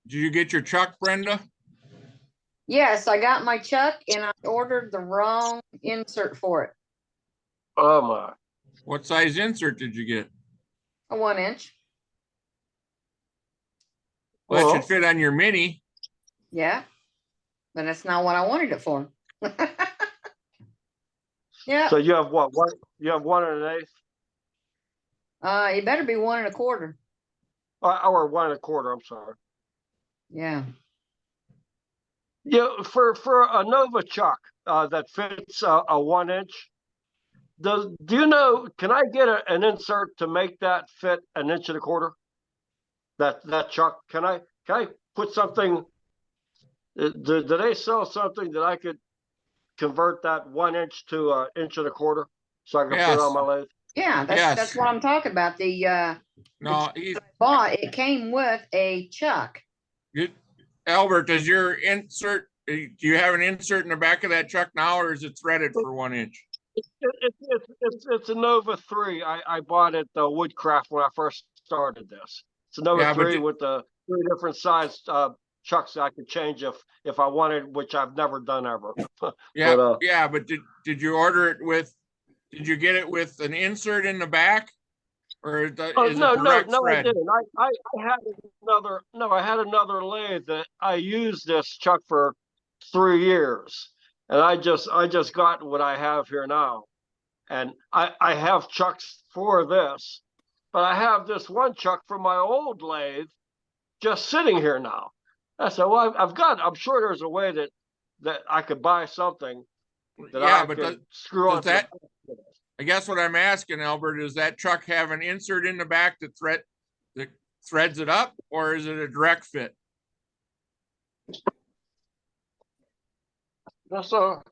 Did you get your chuck, Brenda? Yes, I got my chuck and I ordered the wrong insert for it. Oh my. What size insert did you get? A 1-inch. Well, that Well, should fit on your Mini. Yeah. But that's not what I wanted it for. Yeah. so you have what? One? You have 1 1/8, It better be 1 1/4. or 1 1/4. I'm sorry. Yeah. Yeah, for a Nova chuck that fits a 1 inch. Do you know? Can I get an insert to make that fit 1 1/4 inch? That chuck. Can I put something? Do they sell something that I could convert that 1 inch to 1 1/4 inch so I can put it on Yes. my lathe? Yeah, Yes. that's what I'm talking about. The No, bought it came with a chuck. Albert, does your insert, do you have an insert in the back of that chuck now, or is it threaded for 1 inch? It's a Nova 3. I bought it Woodcraft when I first started this. It's a Nova Yeah, but 3 with the 3 different sized chucks that I could change if I wanted, which I've never done ever. Yeah, But, yeah, but did you order it with, did you get it with an insert in the back? Or is oh it no, direct I thread? didn't. I had another lathe that I used this chuck for 3 years, and I just got what I have here now. And I have chucks for this, but I have this one chuck from my old lathe just sitting here now. I said, well, I'm sure there's a way that I could buy something that Yeah, I but could screw on. I guess what I'm asking, Albert, does that truck have an insert in the back that threads it up, or is it a direct fit? Just a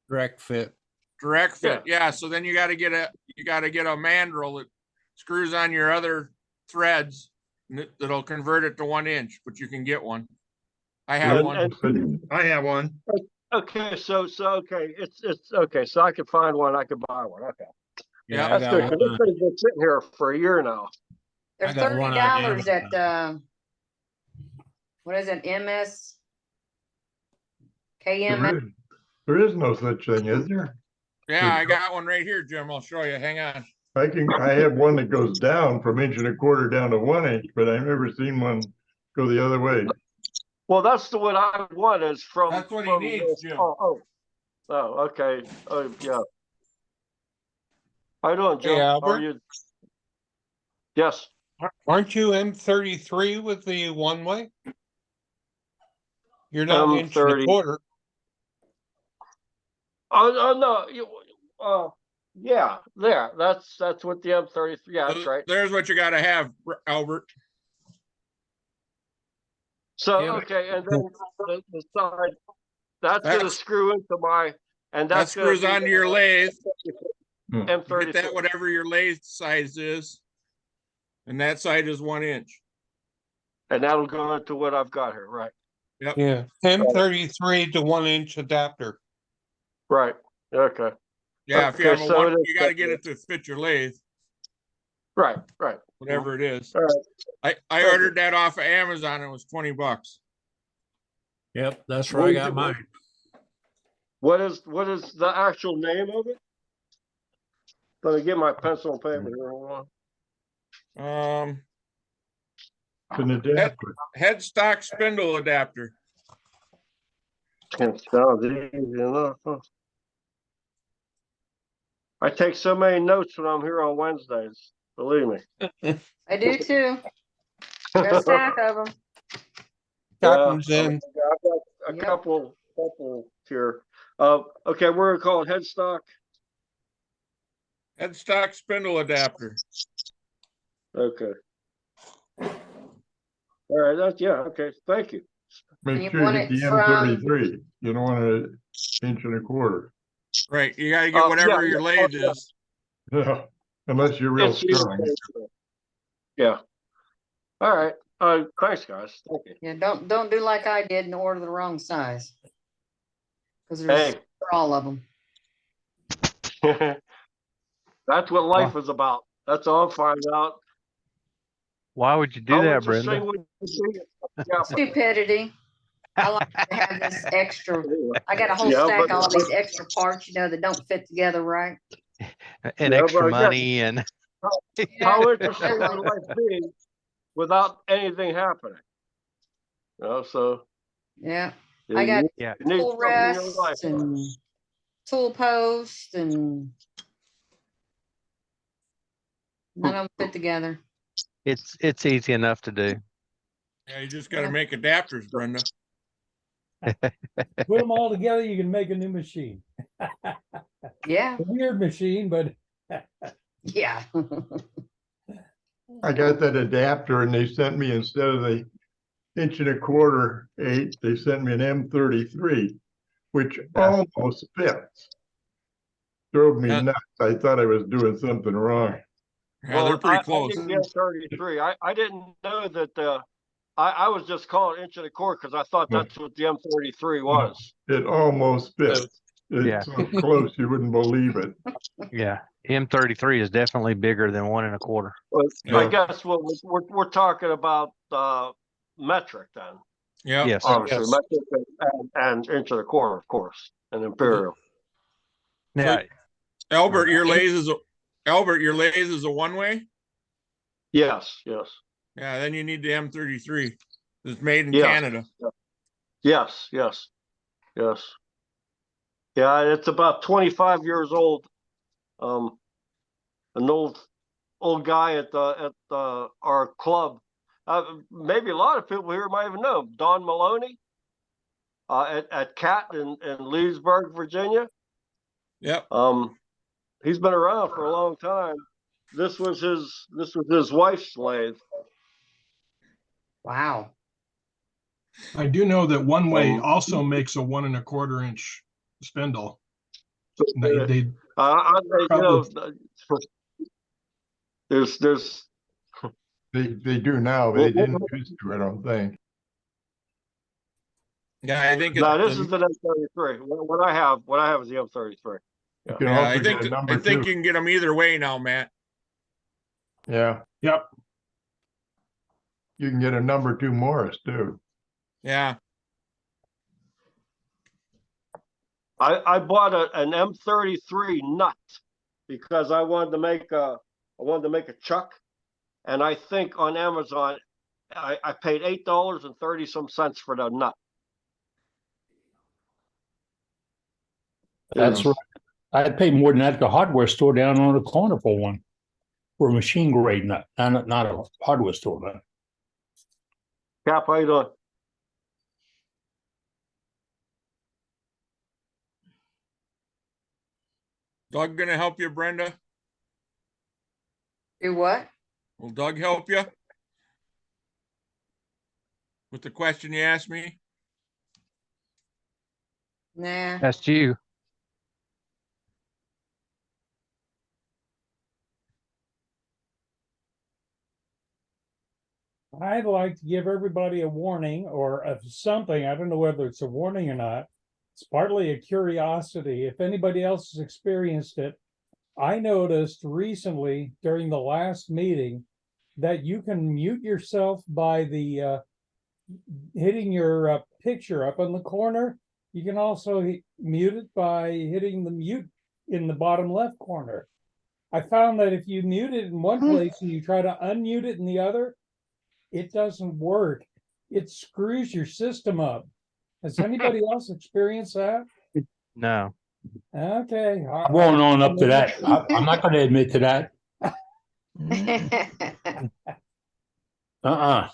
Direct fit. Direct fit, yeah. So then you got to get a mandrel that screws on your other threads that'll convert it to 1 inch. But you can get one. I have one. I have one. Okay, so okay, it's okay. So I could find one. I could buy one. Okay, Yeah, that's good. This thing's been sitting here for a year now. They're $30 at what is it? KMS. There is no such thing, is there? Yeah, I got one right here, Jim. I'll show you. Hang on. I have one that goes down from 1 1/4 down to 1 inch, but I've never seen one go the other way. Well, that's the one I want is from. That's what he needs, Jim. Oh, okay. Oh, yeah. How you doing, Jim? Hey, How Albert? are you? Yes. Aren't you M33 with the one way? You're not 1 1/4 inch. Oh no. Yeah, there. That's what the M33. Yeah, that's right. There's what you got to have, Albert. So Yeah. okay, and then the side that's gonna screw into my, and That that's screws onto your lathe. M33. Get that whatever your lathe size is, and that side is 1 inch. And that'll go into what I've got here, right? Yeah, M33 to 1 inch adapter. Right. Okay. Yeah, if you Okay, have so one, you got to get it to fit your lathe, Right. whatever it is. All right. I ordered that off of Amazon. It was $20. Yep, that's where I got mine. What is the actual name of it? Let me get my pencil and paper here. Hold on. It's an adapter. Headstock spindle adapter. It sounds easy enough. Huh? I take so many notes when I'm here on Wednesdays. Believe me. I do too. Got a stack of them. Captain's in. I've got a couple here. Okay, we're gonna call it headstock. Headstock spindle adapter. Okay. All right. Okay. Thank you. Make You sure you want get the it from- M33. You don't want an 1 1/4 Right. You got to get whatever yeah, your lathe yeah. is. inch. Unless you're real It's easy. strong. Yeah. All right. Thanks, guys. Thank you. Yeah, don't do like I did and order the wrong size. Because there's Hey. for all of them. That's what life is about. That's all I'm finding out. Why would you do How that, interesting Brenda? would it be? Yeah, Stupidity. I like to have this extra, I got a whole Yeah, stack but- of all these extra parts, that don't fit together right. And Yeah, extra but again- money and how interesting would life be without anything happening? So. Yeah, you I got need- yeah. you need tool something in your life. rests and tool posts and none of them fit together. It's easy enough to do. Yeah, you just gotta make adapters, Brenda. Put them all together, you can make a new machine. Yeah, A weird machine, but yeah. I got that adapter and they sent me, instead of the 1.25" 8, they sent me an M33, which almost fits. Drove me Yeah. nuts. I thought I was doing something wrong. Yeah, they're pretty I close. didn't get 33. I didn't know that I was just calling 1.25" because I thought that's what the M33 was. It almost fits. Yeah. It's so close, you wouldn't believe it. Yeah. M33 is definitely bigger than 1 1/4. But Yeah. I guess what we're talking about metric then, Yeah. Yes. obviously metric and 1.25", of course, and imperial. Now, Albert, your lathe is a one-way? Yes. Yeah, then you need the M33. It's made in Yeah. Canada. Yes. Yeah, it's about 25 years old. An old guy at our club. Maybe a lot of people here might even know him. Don Maloney, at CAT in Leesburg, Virginia. Yep. He's been around for a long time. This was his wife's lathe. Wow. I do know that One Way Um, also makes a 1 1/4" inch spindle. So, They there's They do now. They didn't used to, I don't think. Yeah, I think no, this it's, is the M33. What I have is the M33. You can yeah, also I get think a number I think two. you can get them either way now, Matt. Yeah, Yep. you can get a number 2 Morris too. Yeah. I bought an M33 nut because I wanted to make a chuck, and I think on Amazon I paid $8.30 some cents for the nut. that's right. I'd pay more than that at the hardware store down on the corner for one. For a machine grade nut, not a hardware store nut. Cap, how you doing? Doug gonna help you, Brenda? Do what? Will Doug help you? With the question you asked me? Nah. that's you. I'd like to give everybody a warning or something. I don't know whether it's a warning or not. It's partly a curiosity. If anybody else has experienced it, I noticed recently during the last meeting that you can mute yourself by the hitting your picture up in the corner. You can also mute it by hitting the mute in the bottom left corner. I found that if you mute it in one place and you try to unmute it in the other, it doesn't work. It screws your system up. Has anybody else experienced that? No. Okay. I won't own up to that. I'm not gonna admit to that. Uh-uh.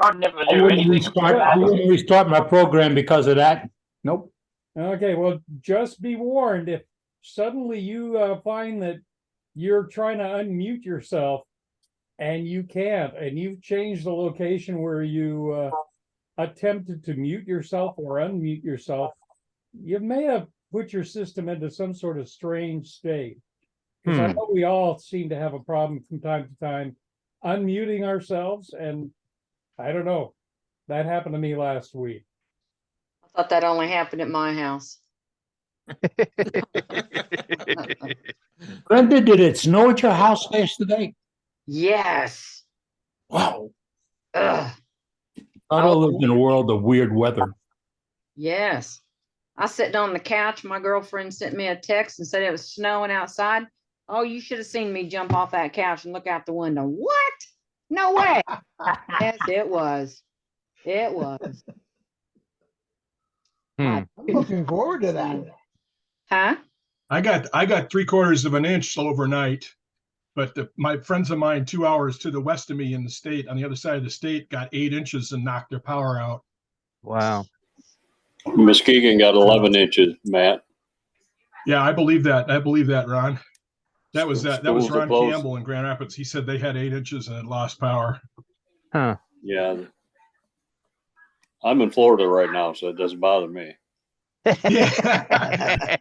I never I knew wouldn't anything. restart my program because of that. Nope. Okay, well, just be warned, if suddenly you find that you're trying to unmute yourself and you can't, and you've changed the location where you attempted to mute yourself or unmute yourself, you may have put your system into some sort of strange state. Because I know we all seem to have a problem from time to time unmuting ourselves, and I don't know. That happened to me last week. I thought that only happened at my house. Brenda, did it snow at your house yesterday? Yes. Wow. Ugh, I lived in a world of weird weather. yes. I sat on the couch. My girlfriend sent me a text and said it was snowing outside. Oh, you should have seen me jump off that couch and look out the window. What? No way. Yes, it was. It was. Hmm. Looking forward to that. Huh? I got 3/4 of an inch overnight, but my friends of mine 2 hours to the west of me in the state, on the other side of the state, got 8 inches and knocked their power out. Wow. Muskegon got 11 inches, Matt. Yeah, I believe that. I believe that, Ron. That was Schools are Ron closed. Campbell in Grand Rapids. He said they had 8 inches and had lost power. Huh. Yeah. I'm in Florida right now, so it doesn't bother me. Yeah.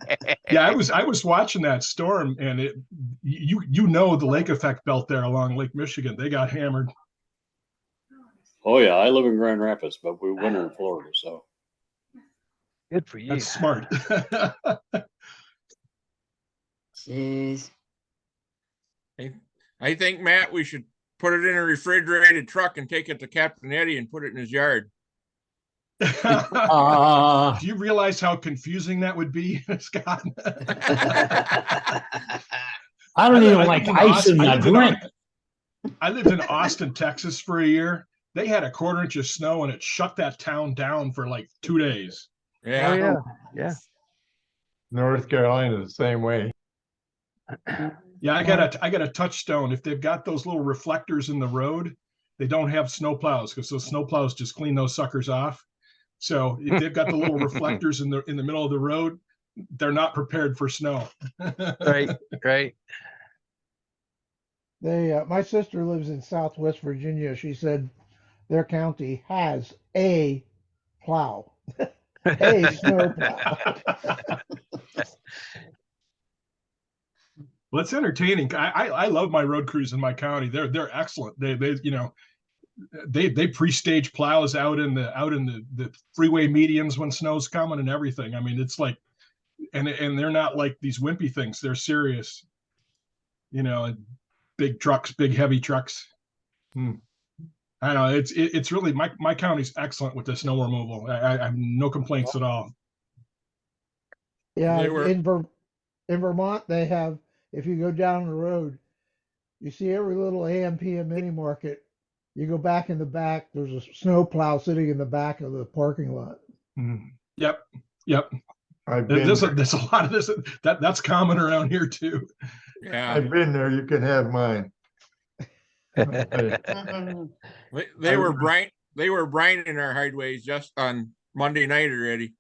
Yeah, I was watching that storm, and you know the lake effect belt there along Lake Michigan. They got hammered. Oh yeah, I live in Grand Rapids, but we winter in Florida, so Good for you. That's smart. Jeez. I think, Matt, we should put it in a refrigerated truck and take it to Captain Eddie and put it in his yard. Do you realize how confusing that would be, Scott? I don't even I like lived in ice in my drink. I lived in Austin, Texas for a year. They had a 1/4 inch of snow and it shut that town down for like 2 days. Yeah. Oh, yeah. Yeah. North Carolina the same way. Yeah, I got a touchstone. If they've got those little reflectors in the road, they don't have snow plows because those snow plows just clean those suckers off. So if they've got the little reflectors in the middle of the road, they're not prepared for snow. Right. Right. My sister lives in Southwest Virginia. She said their county has a plow, a snow plow. Well, it's entertaining. I love my road crews in my county. They're excellent. They pre-stage plows out in the freeway medians when snow's coming and everything. I mean, it's like, and they're not like these wimpy things. They're serious. Big trucks, big heavy trucks. I don't know. It's really my county's excellent with the snow removal. I have no complaints at all. Yeah, They were- in Vermont, they have, if you go down the road, you see every little AM PM mini market. You go back in the back, there's a snow plow sitting in the back of the parking lot. Yep. I've been There's there. a lot of this that's common around here too. Yeah. I've been there. You can have mine. They were brining our highways just on Monday night already.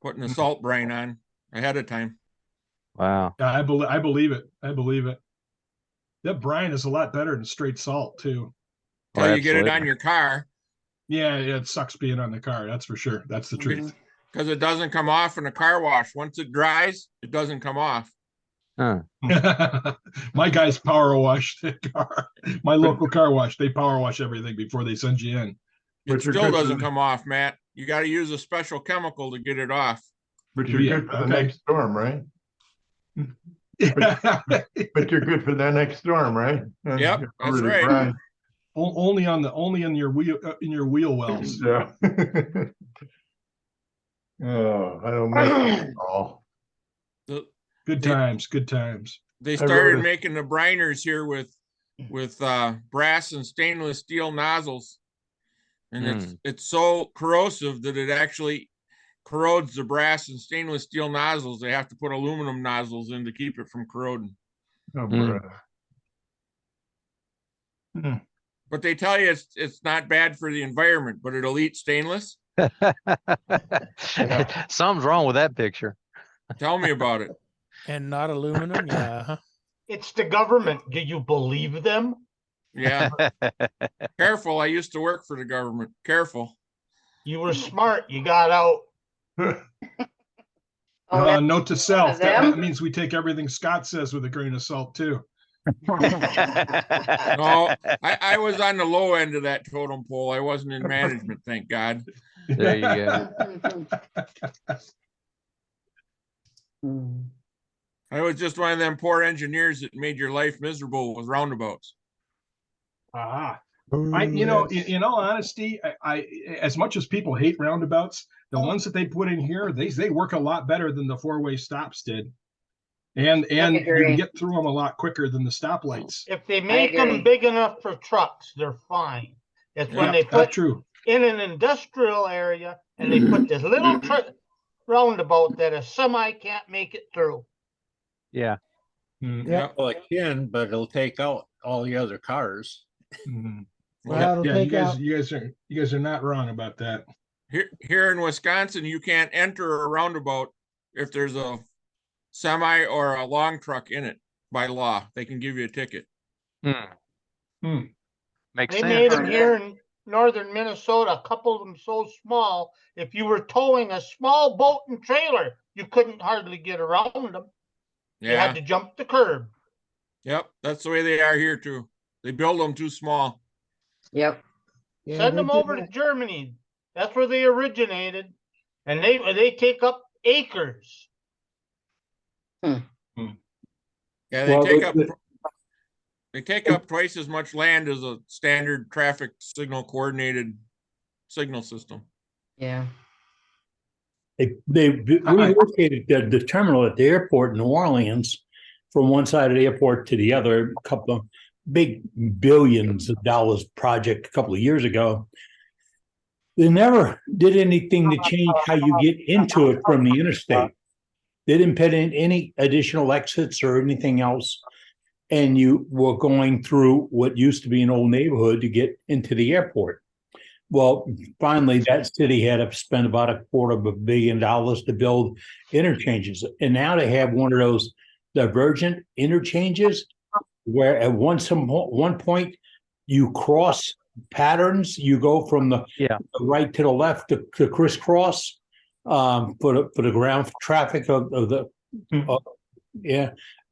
Putting the salt brine on ahead of time. Wow. Yeah, I believe it. I believe it. That brine is a lot better than straight salt too. Oh, Till you get it on absolutely. your car, Yeah, it sucks being on the car. That's for sure. That's the truth. because it doesn't come off in a car wash. Once it dries, it doesn't come off. Huh. My guys power wash the car. My local car wash, they power wash everything before they send you in. It But you're still good for doesn't the- come off, Matt. You got to use a special chemical to get it off. But you're Yeah, good for the okay. next storm, right? But you're good for the next storm, right? Yep, You're that's really right. bright. Only in your wheel wells. Yeah. Oh, I don't miss it all. Good times. Good times. They I started wrote making the briners here with brass and stainless steel nozzles, and it's so corrosive that it actually corrodes the brass and stainless steel nozzles. They have to put aluminum nozzles in to keep it from corroding. Oh, Mm. brother. But they tell you it's not bad for the environment, but it'll eat stainless. Something's wrong with that picture. Tell me about it. And not aluminum, yeah. It's the government. Do you believe them? Yeah. Careful. I used to work for the government. Careful. You were smart. You got out. Note to self. That them? means we take everything Scott says with a grain of salt too. No, I was on the low end of that totem pole. I wasn't in management, thank God. There you go. I was just one of them poor engineers that made your life miserable with roundabouts. Ah, Ooh, in yes. all honesty, I as much as people hate roundabouts, the ones that they put in here, they work a lot better than the four-way stops did. And you can agree. get through them a lot quicker than the stoplights. If they make agree. them big enough for trucks, they're fine. It's when Yeah, they That's put true. in an industrial area and they put this little roundabout that a semi can't make it through. Yeah. Yep. Well, it can, but it'll take out all the other cars. Mhm. Well, it'll Yeah, take out. you guys are not wrong about that. here in Wisconsin, you can't enter a roundabout if there's a semi or a long truck in it by law. They can give you a ticket. Makes They sense. made them here in northern Minnesota, a couple of them so small, if you were towing a small boat and trailer, you couldn't hardly get around them. You Yeah. had to jump the curb. Yep. That's the way they are here too. They build them too small. Yep. Yeah, Send they them did over to that. Germany. That's where they originated. And they take up acres. Yeah. Well, They take up twice as much land as a standard traffic signal coordinated signal system. Yeah. They relocated the terminal at the airport in New Orleans from one side of the airport to the other, a couple of big billions of dollars project a couple of years ago. They never did anything to change how you get into it from the interstate. They didn't put in any additional exits or anything else. And you were going through what used to be an old neighborhood to get into the airport. Well, finally, that city had to spend about $250 million to build interchanges. And now they have one of those divergent interchanges where at one point you cross patterns, you go from the right to the left to crisscross for the ground traffic of the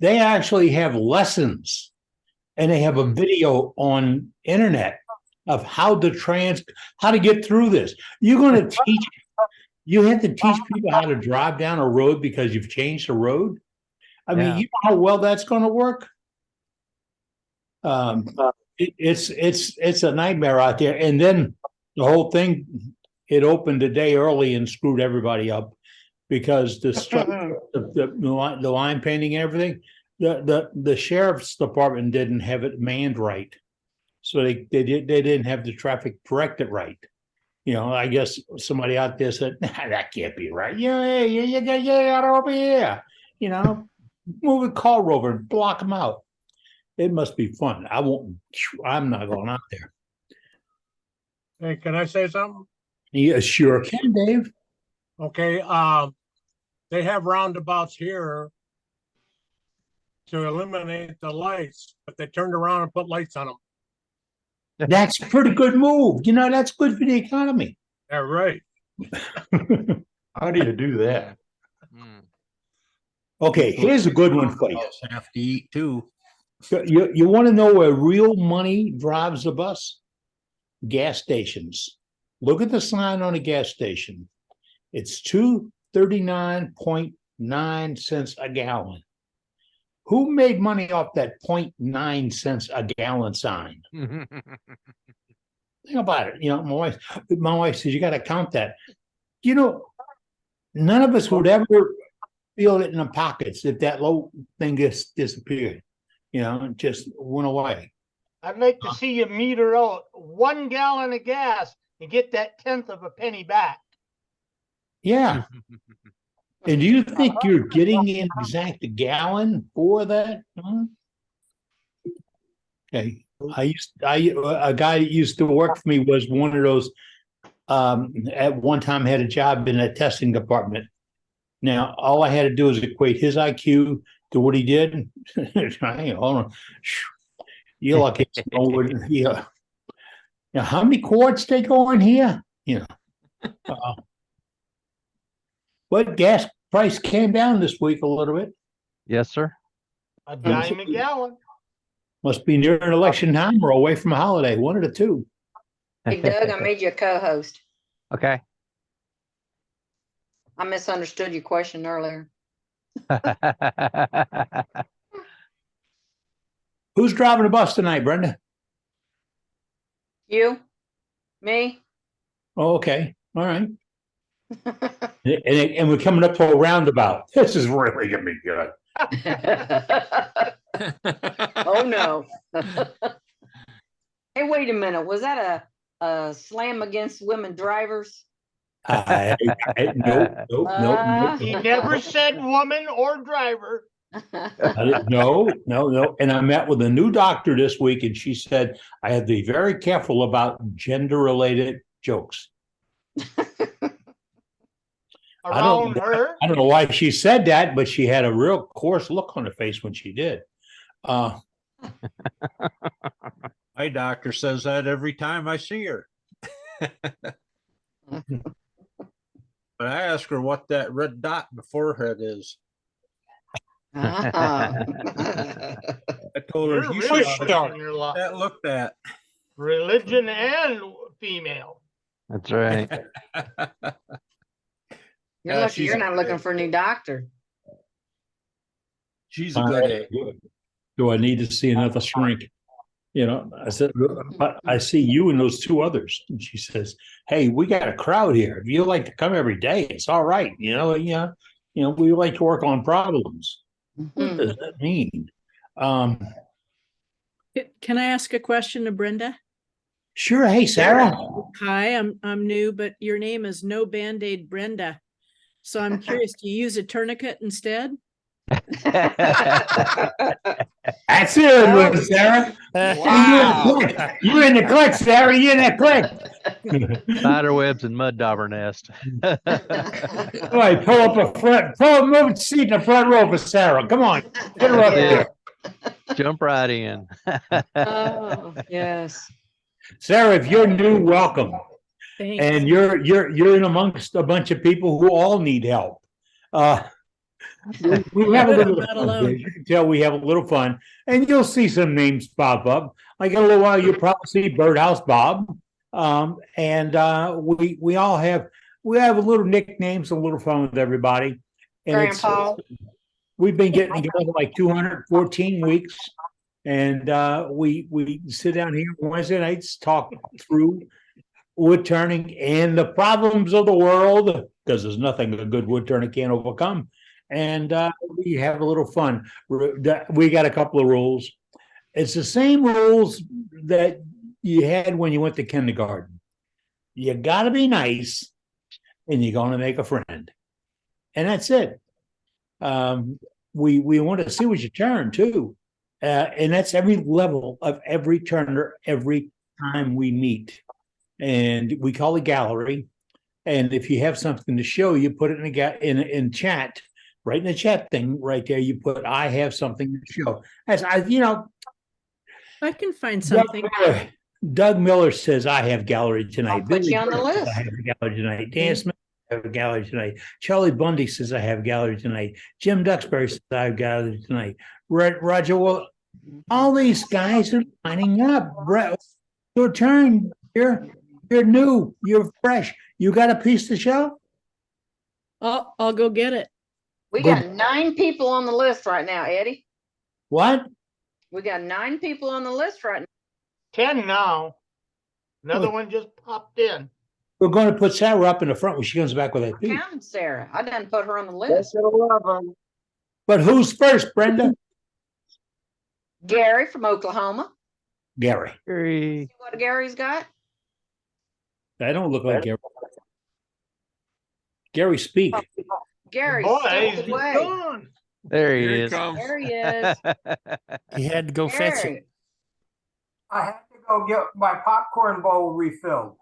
they actually have lessons, and they have a video on internet of how to get through this. You have to teach people how to drive down a road because you've changed the road. I mean, you know how well that's going to work. It's a nightmare out there. And then the whole thing, it opened a day early and screwed everybody up because the line painting and everything, the sheriff's department didn't have it manned right. So they didn't have the traffic directed right. You know, I guess somebody out there said, that can't be right. Yeah, you got over here. You know, move a car over and block them out. It must be fun. I'm not going out there. Hey, can I say something? Yeah, sure can, Dave. Okay, they have roundabouts here to eliminate the lights, but they turned around and put lights on them. That's a pretty good move. You know, that's good for the economy. Yeah, right. How do you do that? Okay, here's a good one for you. Have to eat too. You want to know where real money drives the bus? Gas stations. Look at the sign on a gas station. It's 239.9 cents a gallon. Who made money off that 0.9 cents a gallon sign? Think about it. You know, my wife says you got to count that. You know, none of us would ever feel it in the pockets if that low thing just disappeared. You know, it just went away. I'd like to see you meter out 1 gallon of gas and get that 1/10 of a penny back. Yeah. And do you think you're getting an exact gallon for that? Huh? Okay. A guy that used to work for me was one of those, at one time had a job in a testing department. Now, all I had to do is equate his IQ to what he did. You're lucky. Yeah. Now, how many quarts they go in here? You know. But gas price came down this week a little bit. Yes, sir. A dime a gallon. Must be near an election time or away from a holiday, one of the two. Hey, Doug, I made you a co-host. Okay. I misunderstood your question earlier. Who's driving the bus tonight, Brenda? You? Me? Oh, okay, all right. And we're coming up to a roundabout. This is really gonna be good. Oh, no. Hey, wait a minute. Was that a slam against women drivers? Nope. He never said woman or driver. No. And I met with a new doctor this week, and she said I had to be very careful about gender-related jokes. Around her? I don't know why she said that, but she had a real coarse look on her face when she did. My doctor says that every time I see her. But I ask her what that red dot in the forehead is. I told her you should that looked at. Religion and female. That's right. You're lucky you're not looking for a new doctor. She's a good egg. Do I need to see another shrink? You know, I said, I see you and those two others. And she says, hey, we got a crowd here. If you like to come every day, it's all right. We like to work on problems. What does that mean? Can I ask a question to Brenda? Sure. Hey, Sarah. Hi, I'm new, but your name is No Band-Aid Brenda. So I'm curious, do you use a tourniquet instead? That's it, Sarah. Wow. You're in the click, Sarah. You're in that click. Spider webs and mud dauber nest. All right, move a seat in the front row for Sarah. Come on, get her up there. Jump right in. Oh, yes. Sarah, if you're new, welcome. Thanks. And you're in amongst a bunch of people who all need help. We have a little Not fun. alone. You can tell we have a little fun, and you'll see some names pop up. Like in a little while, you'll probably see Birdhouse Bob, and we all have a little nicknames, a little fun with everybody. And Grandpa. We've been getting together like 214 weeks, and we sit down here Wednesday nights, talk through wood turning and the problems of the world, because there's nothing a good wood turner can't overcome. And we have a little fun. We got a couple of rules. It's the same rules that you had when you went to kindergarten. You got to be nice, and you're going to make a friend, and that's it. We want to see what you turn too, and that's every level of every turner every time we meet, and we call it gallery. And if you have something to show, you put it in chat. Right in the chat thing, right there, you put "I have something to show." As I can find something. Doug Miller says, "I have gallery tonight." I'll put you on the list. I have a gallery tonight. Dan Smith, I have a gallery tonight. Charlie Bundy says, "I have gallery tonight." Jim Duxbury says, "I have gallery tonight." Roger, well, all these guys are lining up. Your turn. You're new. You're fresh. You got a piece to show? I'll go get it. We got 9 people on the list right now, Eddie. What? We got 9 people on the list right now. 10 now. Another one just popped in. We're going to put Sarah up in the front when she comes back with that piece. Counting Sarah. I didn't put her on the list. But who's first, Brenda? Gary from Oklahoma. Gary. See what Gary's got? I don't look like Gary. Gary, speak. Gary, Boy, step he's away. gone. There he Here he is. comes. There he is. He had to go fetch it. Gary. I had to go get my popcorn bowl refilled.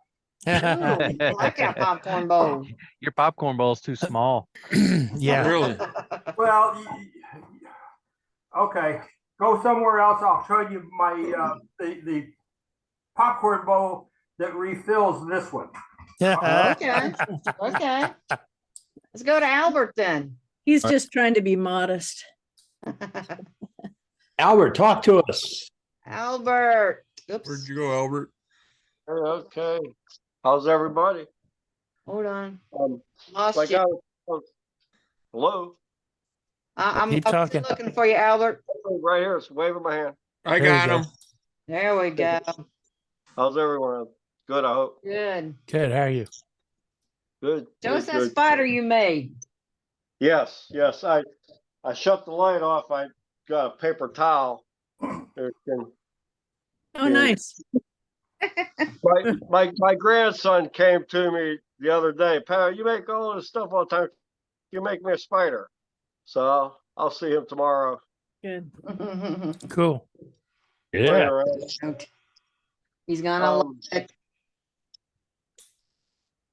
Ooh, I like that popcorn bowl. Your popcorn bowl's too small. Yeah. Really? Well, okay, go somewhere else. I'll show you my the popcorn bowl that refills this one. Okay. Okay. Let's go to Albert then. He's just trying to be modest. Albert, talk to us. Albert. Oops. Where'd you go, Albert? Okay. How's everybody? Hold on. Lost Lost you. Hello? I'm Keep talking. looking for you, Albert. Right here. It's waving my hand. I There got you go. him. There we go. How's everyone? Good, I hope. Good. Good. How are you? Good. Show good, us that good. spider you made. Yes, yes. I shut the light off. I got a paper towel. There can- Oh, Yeah. nice. my grandson came to me the other day. Pal, you make all this stuff all the time. You make me a spider. So I'll see him tomorrow. Good. Cool. playing Yeah. around. He's gonna love Um, it.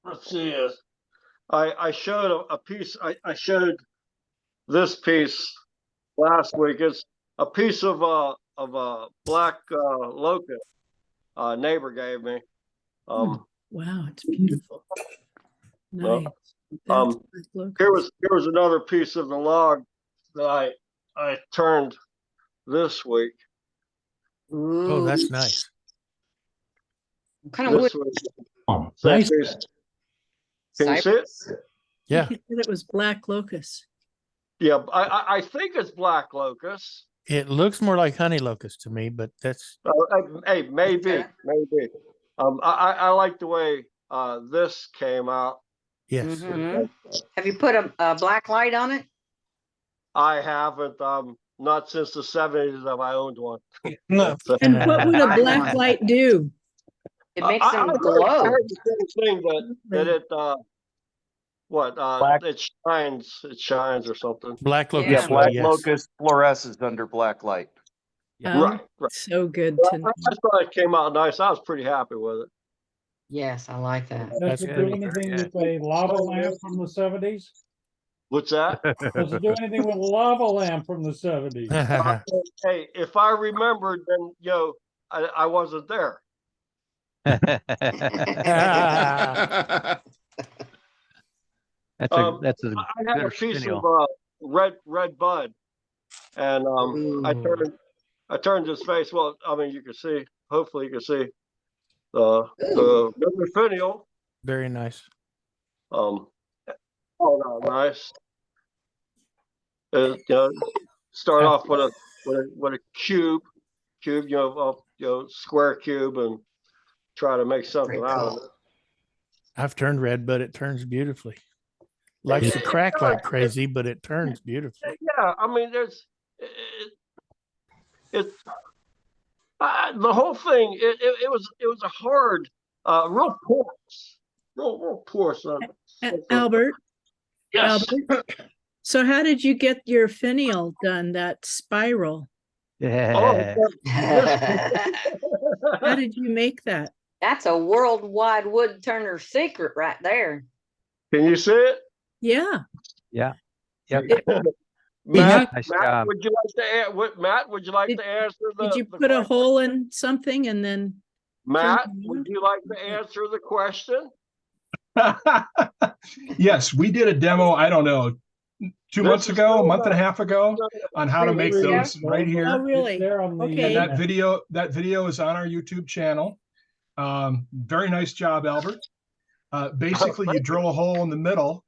Let's see. I showed a piece. I showed this piece last week. It's a piece of a black locust neighbor gave me. Wow, it's beautiful. Well, Nice. That's nice. here was another piece of the log that I turned this week. Oh, that's nice. What kind of wood? This was Oh, same nice. piece. Can you see it? Yeah. He said it was black locust. Yeah, I think it's black locust. It looks more like honey locust to me, but that's Hey, maybe. I like the way this came out. yes. Mhm. Have you put a black light on it? I haven't not since the 70s have I owned one. No. And what would a black light do? It makes I them heard glow. the same thing that it it shines or something. Black locust. Yeah, Yeah, black yes. locust fluoresces under black light. Right. So good I to know. thought it came out nice. I was pretty happy with it. Yes, I like that. Does That's it good. do anything with a lava lamp from the 70s? What's that? Does it do anything with a lava lamp from the 70s? Hey, if I remembered, then I wasn't there. That's I had good a piece finial. of red bud, and I turned his face. Well, I mean, you can see. Hopefully, you can see the good finial. Very nice. Oh, no, nice. Start off with a cube, square cube, and try to make something out of it. I've turned red, but it turns beautifully. Likes to crack like crazy, but it turns beautifully. Yeah, I mean, there's the whole thing. It was a hard, real porous. Albert, Yes. Albert. So how did you get your finial done, that spiral? Yeah. How did you make that? That's a worldwide wood turner secret right there. Can you see it? Yeah. Yeah. Yep. Matt, Nice Matt, job. would you like to answer the? Did you the put a question? hole in something and then? Matt, turn it would on? you like to answer the question? Yes, we did a demo, I don't know, 2 months ago, a month and a half ago, on how to make those right Oh, here. really? There on the, Okay. And that video is on our YouTube channel. Very nice job, Albert. Basically, you drill a hole in the middle,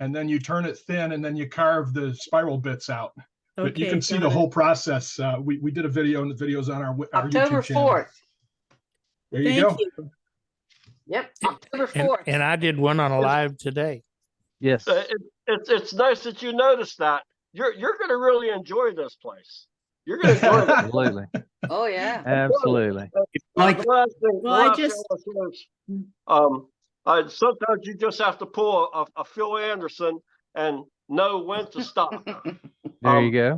and then you turn it thin, and then you carve the spiral bits out. But you Okay, can see got the it. whole process. We did a video, and the video's on our October YouTube channel. 4th. There you Thank go. you. Yep, October And, 4th. and I did one on a live today. Yes. It's nice that you noticed that. You're going to really enjoy this place. You're going to enjoy it. Absolutely. Oh, yeah. Absolutely. Like- The last thing, Well, I the last just- thing I was, sometimes you just have to pull a Phil Anderson and know when to stop. There you go.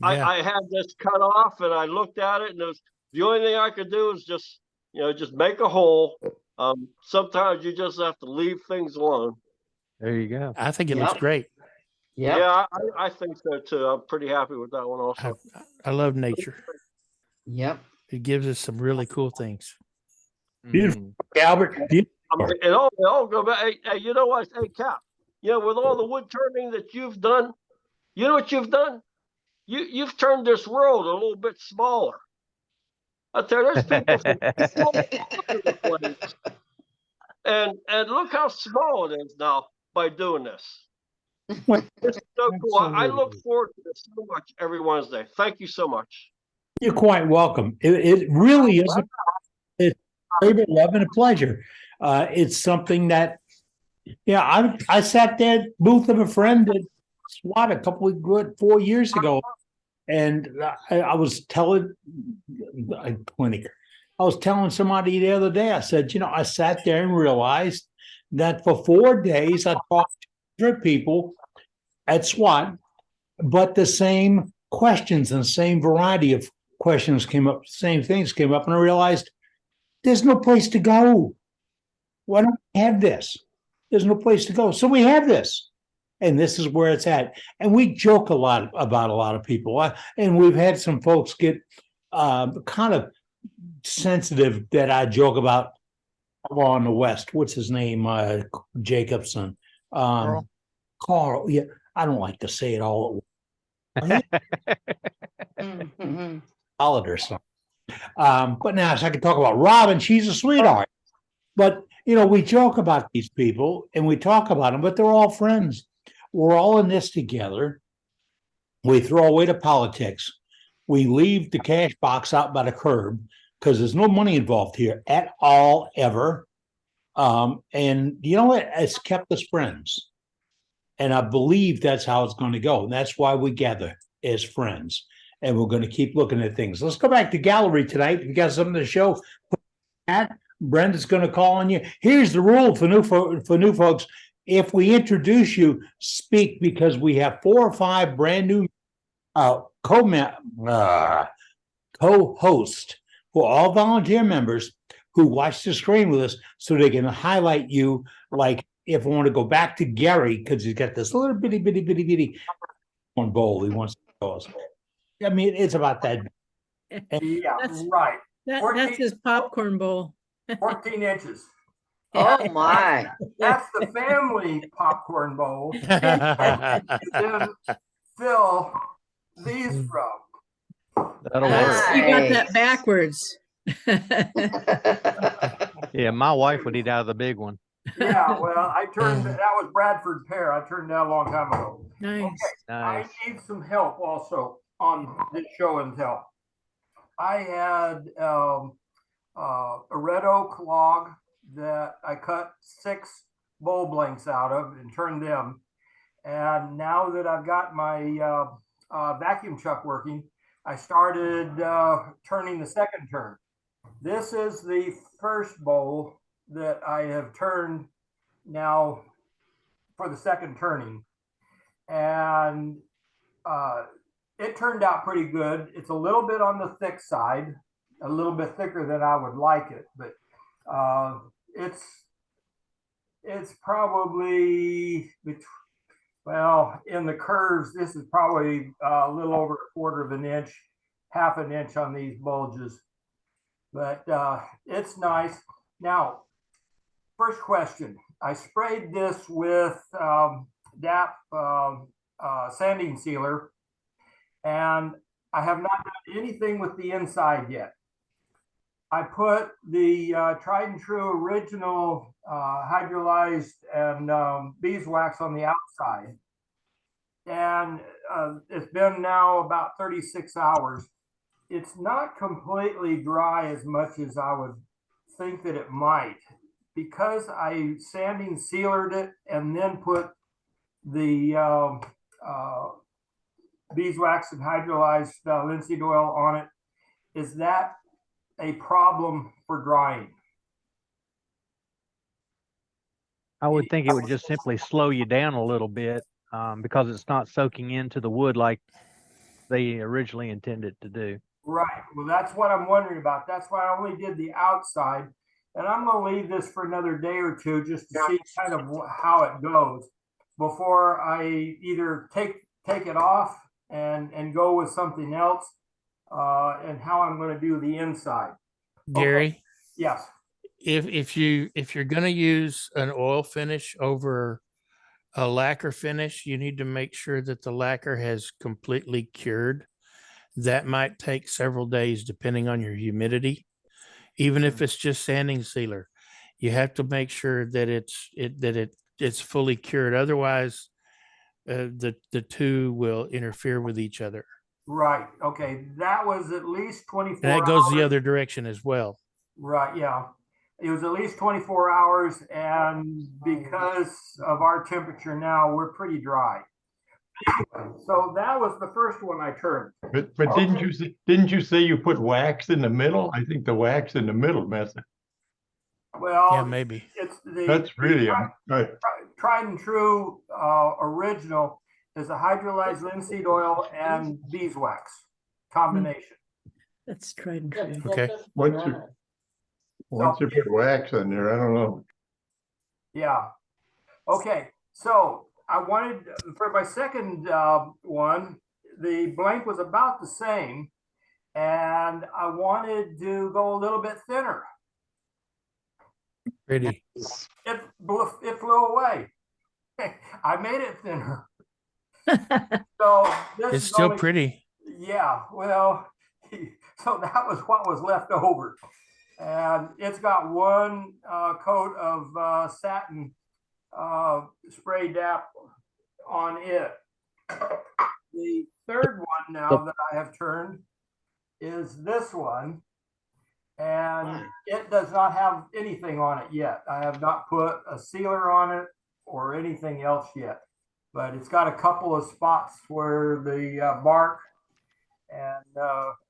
Yeah. I had this cut off, and I looked at it, and it was, the only thing I could do is just make a hole. Sometimes you just have to leave things alone. There you go. I think it looks Yep. great. Yep. Yeah, I think so too. I'm pretty happy with that one also. I love nature. Yep. It gives us some really cool things. Beautiful, Albert. Beautiful. I mean, it all go back. Hey, you know what? Hey, Cap. With all the wood turning that you've done, you know what you've done? You've turned this world a little bit smaller. I tell you, there's people from all over the place. And look how small it is now by doing this. It's so cool. I look forward to this so much every Wednesday. Thank you so much. You're quite welcome. It really is. labor, love, and a pleasure. It's something that, I sat there, booth of a friend at SWAT a couple of 4 years ago, and I was telling somebody the other day. I said, I sat there and realized that for 4 days I talked to 100 people at SWAT, but the same questions and same variety of questions came up, same things came up, and I realized there's no place to go. Why don't we have this? There's no place to go. So we have this. And this is where it's at. And we joke a lot about a lot of people. And we've had some folks get kind of sensitive that I joke about on the West. What's his name? Jacobson. Carl. Yeah, I don't like to say it all at once. Or something. But now so I can talk about Robin. She's a sweetheart. But, we joke about these people and we talk about them, but they're all friends. We're all in this together. We throw away the politics. We leave the cash box out by the curb because there's no money involved here at all, ever. And you know what? It's kept us friends. And I believe that's how it's going to go. And that's why we gather as friends. And we're going to keep looking at things. Let's go back to gallery tonight. We got something to show. Brenda's going to call on you. Here's the rule for new folks. If we introduce you, speak, because we have 4 or 5 brand new co-hosts who are all volunteer members who watch the screen with us so they can highlight you. Like if I want to go back to Gary, because he's got this little bitty one bowl he wants to show us. I mean, it's about that. Yeah, right. That's his popcorn bowl. 14 inches. Oh my. That's the family popcorn bowl. And then fill these from. That'll work. You got that backwards. Yeah, my wife would eat out of the big one. Yeah, well, that was Bradford pear. I turned that a long time ago. Nice. Okay, Nice. I need some help also on this show and tell. I had a red oak log that I cut 6 bowl blanks out of and turned them. And now that I've got my vacuum chuck working, I started turning the second turn. This is the first bowl that I have turned now for the second turning. And it turned out pretty good. It's a little bit on the thick side, a little bit thicker than I would like it, but it's probably, well, in the curves, this is probably a little over 1/4 of an inch, 1/2 an inch on these bulges, but it's nice. Now, first question, I sprayed this with DAP sanding sealer, and I have not done anything with the inside yet. I put the tried and true original hydrolyzed and beeswax on the outside. And it's been now about 36 hours. It's not completely dry as much as I would think that it might, because I sanding sealed it and then put the beeswax and hydrolyzed linseed oil on it. Is that a problem for drying? I would think it would just simply slow you down a little bit because it's not soaking into the wood like they originally intended to do. Right. Well, that's what I'm wondering about. That's why I only did the outside. And I'm going to leave this for another day or two just to see kind of how it goes before I either take it off and go with something else, and how I'm going to do the inside. Gary? Okay. Yes. If you're going to use an oil finish over a lacquer finish, you need to make sure that the lacquer has completely cured. That might take several days depending on your humidity. Even if it's just sanding sealer, you have to make sure that it's fully cured. Otherwise, the two will interfere with each other. Right. Okay. That was at least 24 And that goes hours. the other direction as well. Right. Yeah. it was at least 24 hours, and because of our temperature now, we're pretty dry. So that was the first one I turned. But didn't you say you put wax in the middle? I think the wax in the middle messed it. Well, Yeah, maybe. It's the That's really tried and true original is the hydrolyzed linseed oil and beeswax combination. That's tried and true. Okay. Once you put wax in there, I don't know. Yeah. Okay. So I wanted for my second one, the blank was about the same, and I wanted to go a little bit thinner. Pretty. It flew away. I made it thinner. So this It's is still only- pretty. Yeah, well, so that was what was left over. And it's got one coat of satin spray DAP on it. The third one now that I have turned is this one. And it does not have anything on it yet. I have not put a sealer on it or anything else yet. But it's got a couple of spots where the bark and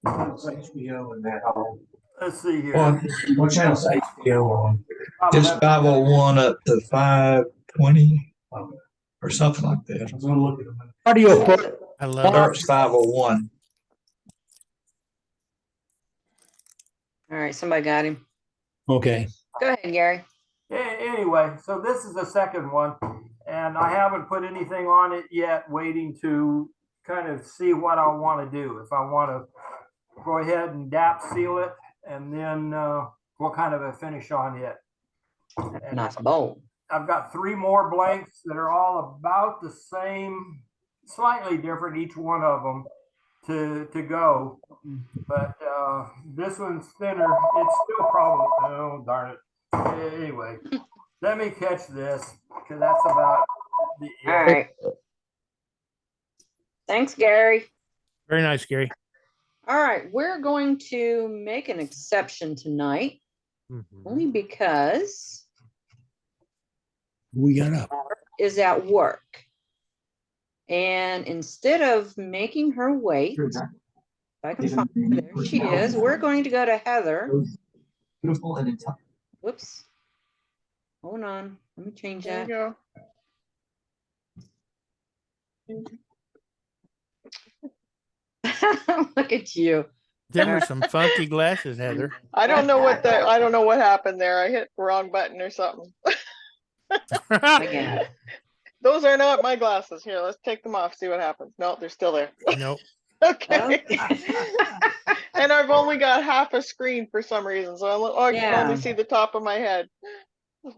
HBO in that hole. let's see here. What channel's HBO on? Just 501 up to 520 or something like that. I'm gonna look at them. Audio. I love it. Starts 501. All right, somebody got him. Okay. Go ahead, Gary. Anyway, so this is the second one, and I haven't put anything on it yet, waiting to kind of see what I want to do. If I want to go ahead and DAP seal it, and then what kind of a finish on it. And Nice bowl. I've got 3 more blanks that are all about the same, slightly different, each one of them to go. But this one's thinner. It's still probably, oh, darn it. Anyway, let me catch this because that's about the All right. Thanks, Gary. Very nice, Gary. All right, we're going to make an exception tonight, only because We got up. Barb is at work. And instead of making her wait, if I can find her, there she is. We're going to go to Heather. Beautiful and intelligent. Whoops. Hold on. Let me change There that. you Look at you. There were some funky glasses, Heather. I don't know what happened there. I hit the wrong button or something. Again. Those are not my glasses. Here, let's take them off, see what happens. No, they're still there. Nope. Okay. And I've only got half a screen for some reason, so I can Yeah. only see the top of my head.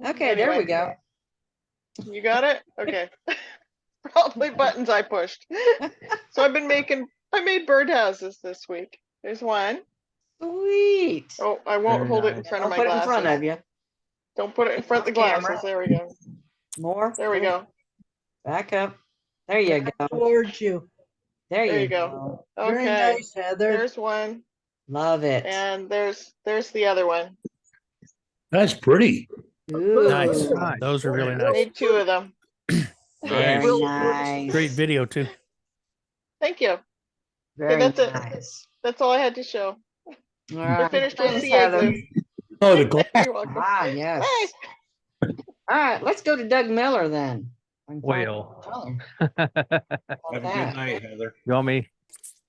Okay, there we go. You got it? Okay. Probably buttons I pushed. So I made birdhouses this week. There's one. Sweet. Oh, I won't Very hold it in nice. front I'll of my put it in glasses. front of you. Don't put it in front of the Camera. glasses. There we go. More. There we go. Back up. There you go. Towards you. There There you you go. go. Very Okay. nice, Heather. There's one. Love it. And there's the other one. That's pretty. Nice. Ooh. Those are really nice. Made 2 of them. Very nice. Great video too. Thank you. Very that's it. nice. That's all I had to show. All We're right. finished with Thanks, the Heather. igloo. Oh, the glass. You're welcome. Ah, yes. Hey. All right, let's go to Doug Miller then. Well. Tell him. Have a that. good night, Heather. You want me?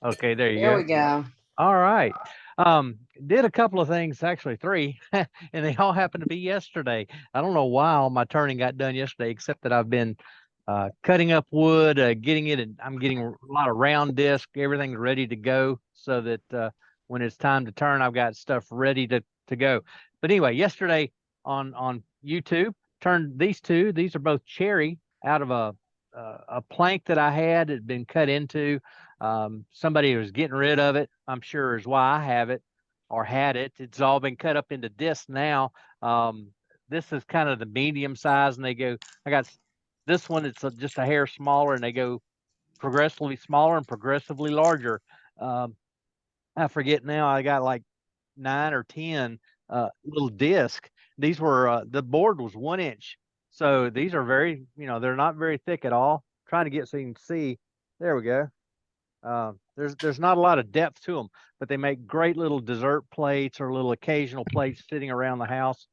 Okay, there you There go. we go. All right. Did a couple of things, actually 3, and they all happened to be yesterday. I don't know why all my turning got done yesterday, except that I've been cutting up wood, getting it, and I'm getting a lot of round disc. Everything's ready to go so that when it's time to turn, I've got stuff ready to go. But anyway, yesterday on YouTube, turned these 2. These are both cherry out of a plank that I had been cut into. Somebody was getting rid of it, I'm sure is why I have it or had it. It's all been cut up into discs now. This is kind of the medium size, and I got this one, it's just a hair smaller, and they go progressively smaller and progressively larger. I forget now, I got like 9 or 10 little discs these were, the board was 1 inch. So these are very, they're not very thick at all. Trying to get so you can see. There we go. There's not a lot of depth to them, but they make great little dessert plates or little occasional plates sitting around the house.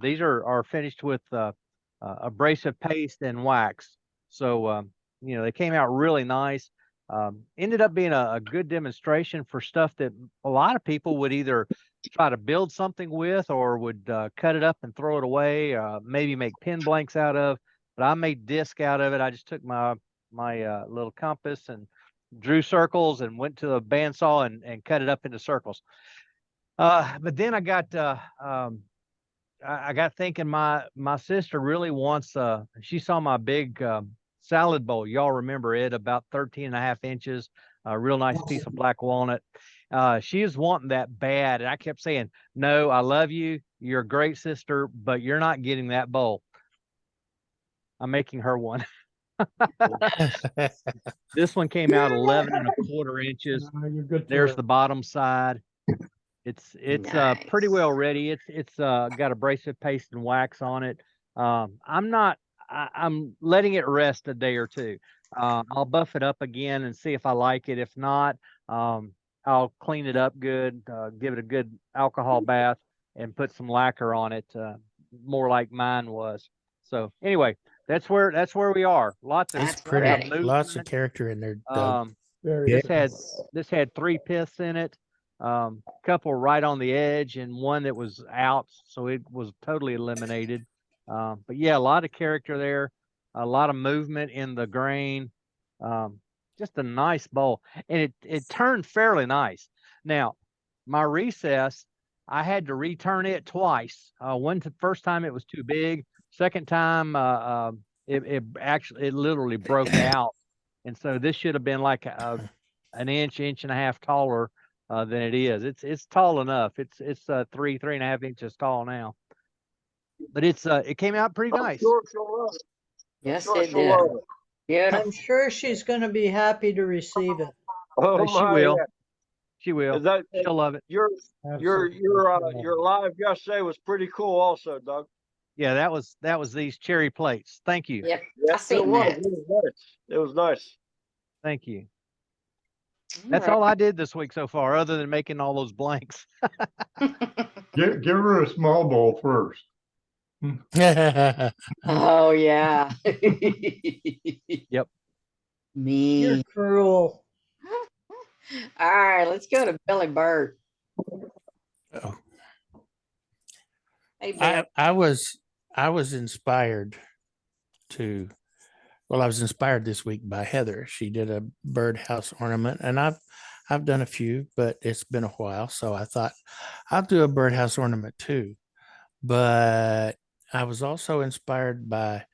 These are finished with abrasive paste and wax. So, they came out really nice. Ended up being a good demonstration for stuff that a lot of people would either try to build something with or would cut it up and throw it away, maybe make pin blanks out of. But I made disc out of it. I just took my little compass and drew circles and went to a bandsaw and cut it up into circles. But then I got thinking my sister really wants, she saw my big salad bowl. Y'all remember it, about 13.5 inches, a real nice piece of black walnut. She was wanting that bad. And I kept saying, no, I love you. You're a great sister, but you're not getting that bowl. I'm making her one. This one came out 11.25 inches. There's the bottom side. It's Nice. pretty well ready. It's got abrasive paste and wax on it. I'm letting it rest a day or two. I'll buff it up again and see if I like it. If not, I'll clean it up good, give it a good alcohol bath and put some lacquer on it, more like mine was. So anyway, that's where we are. Lots of It's pretty. movement. Lots of character in there, Doug. This had 3 piths in it, couple right on the edge and one that was out, so it was totally eliminated. But yeah, a lot of character there, a lot of movement in the grain. Just a nice bowl, and it turned fairly nice. Now, my recess, I had to return it twice. First time it was too big. Second time, it literally broke out, and so this should have been like an inch and a half taller than it is. It's tall enough. It's 3.5 inches tall now, but it came out pretty nice. Yes, Sure, it she'll did. love it. Beautiful. I'm sure she's going to be happy to receive it. Oh, She my, will. yeah. She will. Is that She'll love it. your Absolutely. your live yesterday was pretty cool also, Doug. Yeah, that was these cherry plates. Thank you. Yep. I Yes, it seen was. that. It was nice. It was nice. Thank you. That's all I did this week so far, other than making all those blanks. Give her a small bowl first. Oh yeah. Yep. Me. You're cruel. All right, let's go to Billy Bird. Oh. Hey, Bill. I was inspired I was inspired this week by Heather. She did a birdhouse ornament, and I've done a few, but it's been a while, so I thought I'll do a birdhouse ornament too. But I was also inspired by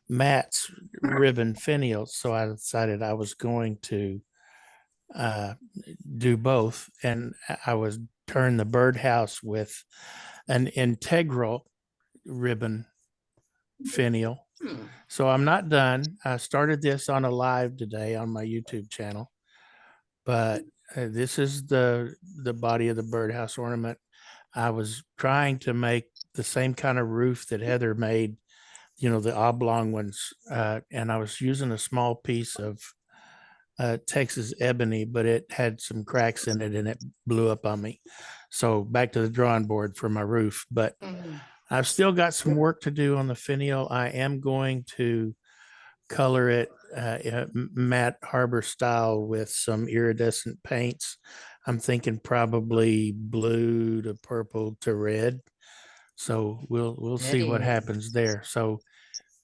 Matt's ribbon finials, so I decided I was going to do both, and I was turn the birdhouse with an integral ribbon finial. So I'm not done. I started this on a live today on my YouTube channel, but this is the body of the birdhouse ornament. I was trying to make the same kind of roof that Heather made, the oblong ones, and I was using a small piece of Texas ebony, but it had some cracks in it and it blew up on me. So back to the drawing board for my roof, but I've still got some work to do on the finial. I am going to color it matte harbor style with some iridescent paints. I'm thinking probably blue to purple to red. So we'll see what happens there. So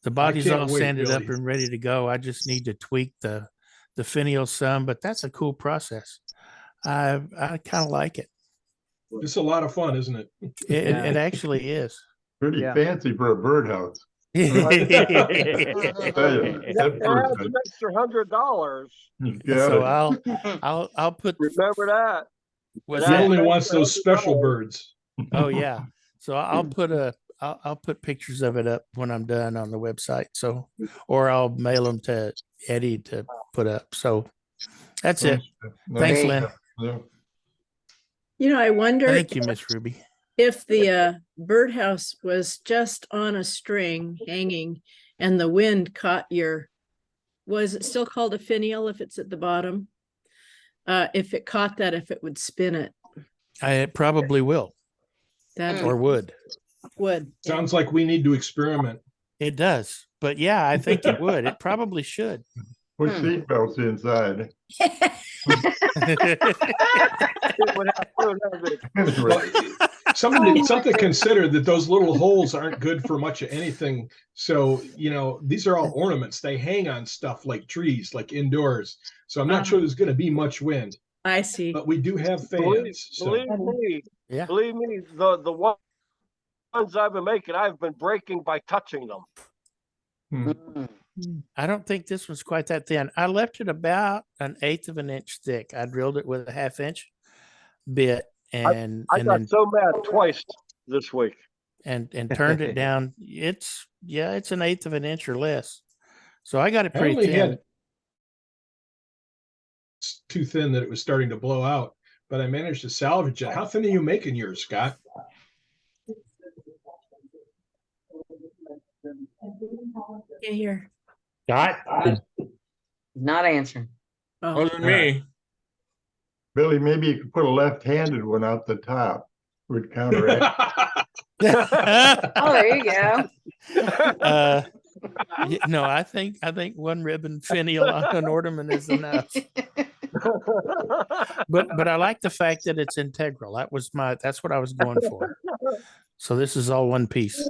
the body's can't all wait, sanded up Billy. and ready to go. I just need to tweak the finial some, but that's a cool process. I kind of like it. It's a lot of fun, isn't it? It actually is. Pretty Yeah. fancy for a birdhouse. Yeah. Tell you, that That's bird's an extra $100. You got So it. I'll put Remember that. was He that only wants those special birds. oh yeah. So I'll put pictures of it up when I'm done on the website. So or I'll mail them to Eddie to put up. So that's it. Thanks, Lynn. Yeah. I wonder Thank you, Miss Ruby. if the birdhouse was just on a string hanging and the wind caught was it still called a finial if it's at the bottom? If it caught that, if it would spin it, It probably will that or would. would. Sounds like we need to experiment. It does. But yeah, I think it would. It probably should. Put seatbelts inside. Something to consider that those little holes aren't good for much of anything. So, these are all ornaments. They hang on stuff like trees, like indoors. So I'm not sure there's going to be much wind. I see. But we do have fans. Believe me, the ones I've been making, I've been breaking by touching them. I don't think this one's quite that thin. I left it about 1/8 of an inch thick. I drilled it with a 1/2 inch bit and I got so mad twice this week. And turned it down. It's 1/8 of an inch or less. So I got it pretty thin. It's too thin that it was starting to blow out, but I managed to salvage it. How thin are you making yours, Scott? Can't hear. Scott? Not answering. Wasn't me. Billy, maybe you could put a left-handed one out the top. Would counteract. Oh, there you go. No, I think one ribbon finial on an ornament is enough. But I like the fact that it's integral. That's what I was going for. So this is all one piece.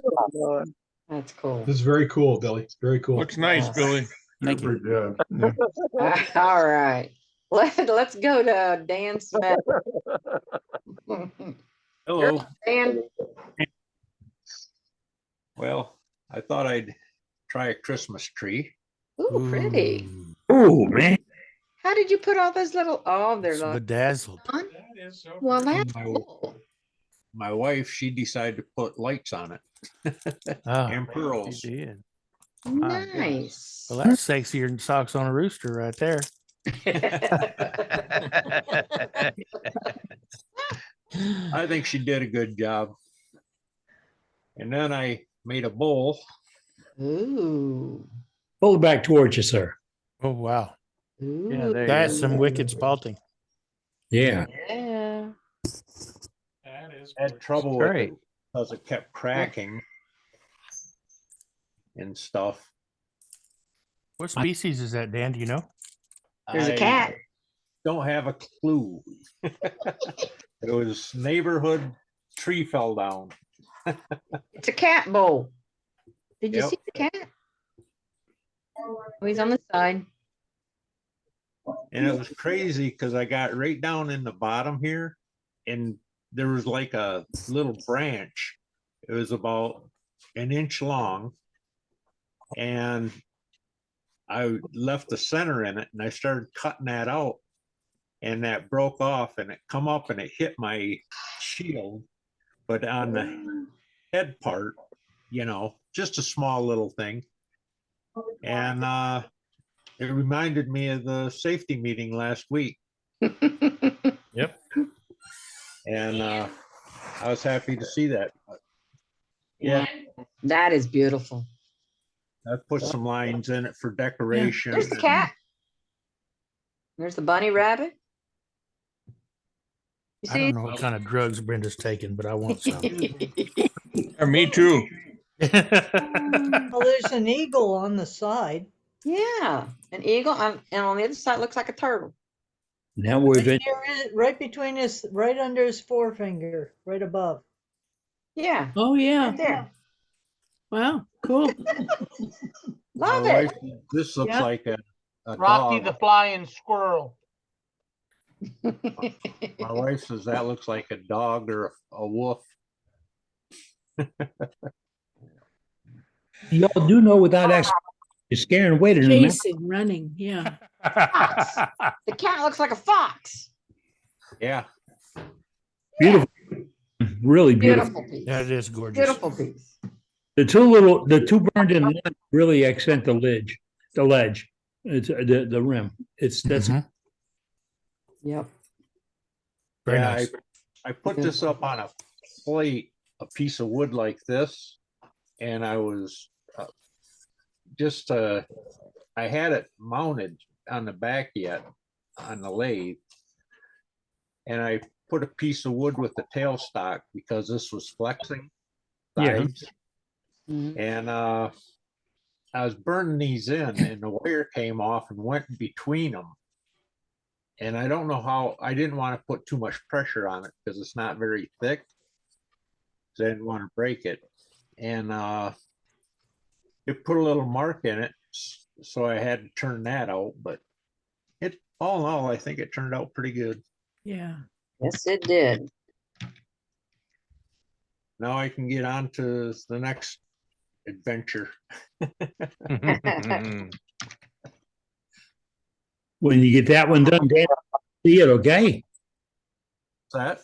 That's cool. This is very cool, Billy. Very cool. Looks nice, Billy. Thank you. Yeah. All right. Let's go to Dan Smith. Hello. Dan. Well, I thought I'd try a Christmas tree. Ooh, pretty. Oh, man. How did you put all those little? Oh, they're like bedazzled. Well, that's My, cool. my wife, she decided to put lights on it. Oh, and pearls. she did. Nice. Well, that's sexier than socks on a rooster right there. I think she did a good job. And then I made a bowl. Ooh. Pull it back towards you, sir. Oh, wow. Ooh. That's some wicked spalting. Yeah. Yeah. I had trouble with it because it kept cracking and stuff. What species is that, Dan? Do you know? There's a cat. Don't have a clue. It was neighborhood tree fell down. It's a cat bowl. Did you Yep. see the cat? Oh, he's on the side. And it was crazy because I got right down in the bottom here and there was like a little branch. It was about 1 inch long. And I left the center in it and I started cutting that out. And that broke off and it come up and it hit my shield. But on the head part, just a small little thing. And it reminded me of the safety meeting last week. Yep. And I was happy to see that. Yeah. That is beautiful. I put some lines in it for decoration. There's the cat. There's the bunny rabbit. You I see? don't know what kind of drugs Brenda's taking, but I want some. Me too. Well, there's an eagle on the side. Yeah, an eagle, and on the other side looks like a turtle. Now we've been. Right between right under his forefinger, right above. Yeah. Oh, yeah. Right there. Wow, cool. Love My it. wife, this looks Yeah. like a Rocky dog. the flying squirrel. My wife says that looks like a dog or a wolf. Y'all do know without actually scaring away to remember. Chasing, running, yeah. Fox. The cat looks like a fox. Yeah. Beautiful. Really beautiful. Beautiful piece. That is gorgeous. Beautiful piece. The two burned in lines really accent the ledge. It's the rim. That's Yep. Very Yeah, nice. I put this up on a plate, a piece of wood like this, and I was I had it mounted on the back yet on the lathe, and I put a piece of wood with the tailstock because this was flexing sides. And I was burning these in, and the wire came off and went between them. And I don't know how, I didn't want to put too much pressure on it because it's not very thick. So I didn't want to break it. And it put a little mark in it. So I had to turn that out. But it, all in all, I think it turned out pretty good. Yeah. Yes, it did. Now I can get on to the next adventure. When you get that one done, Dan, see it, okay? That?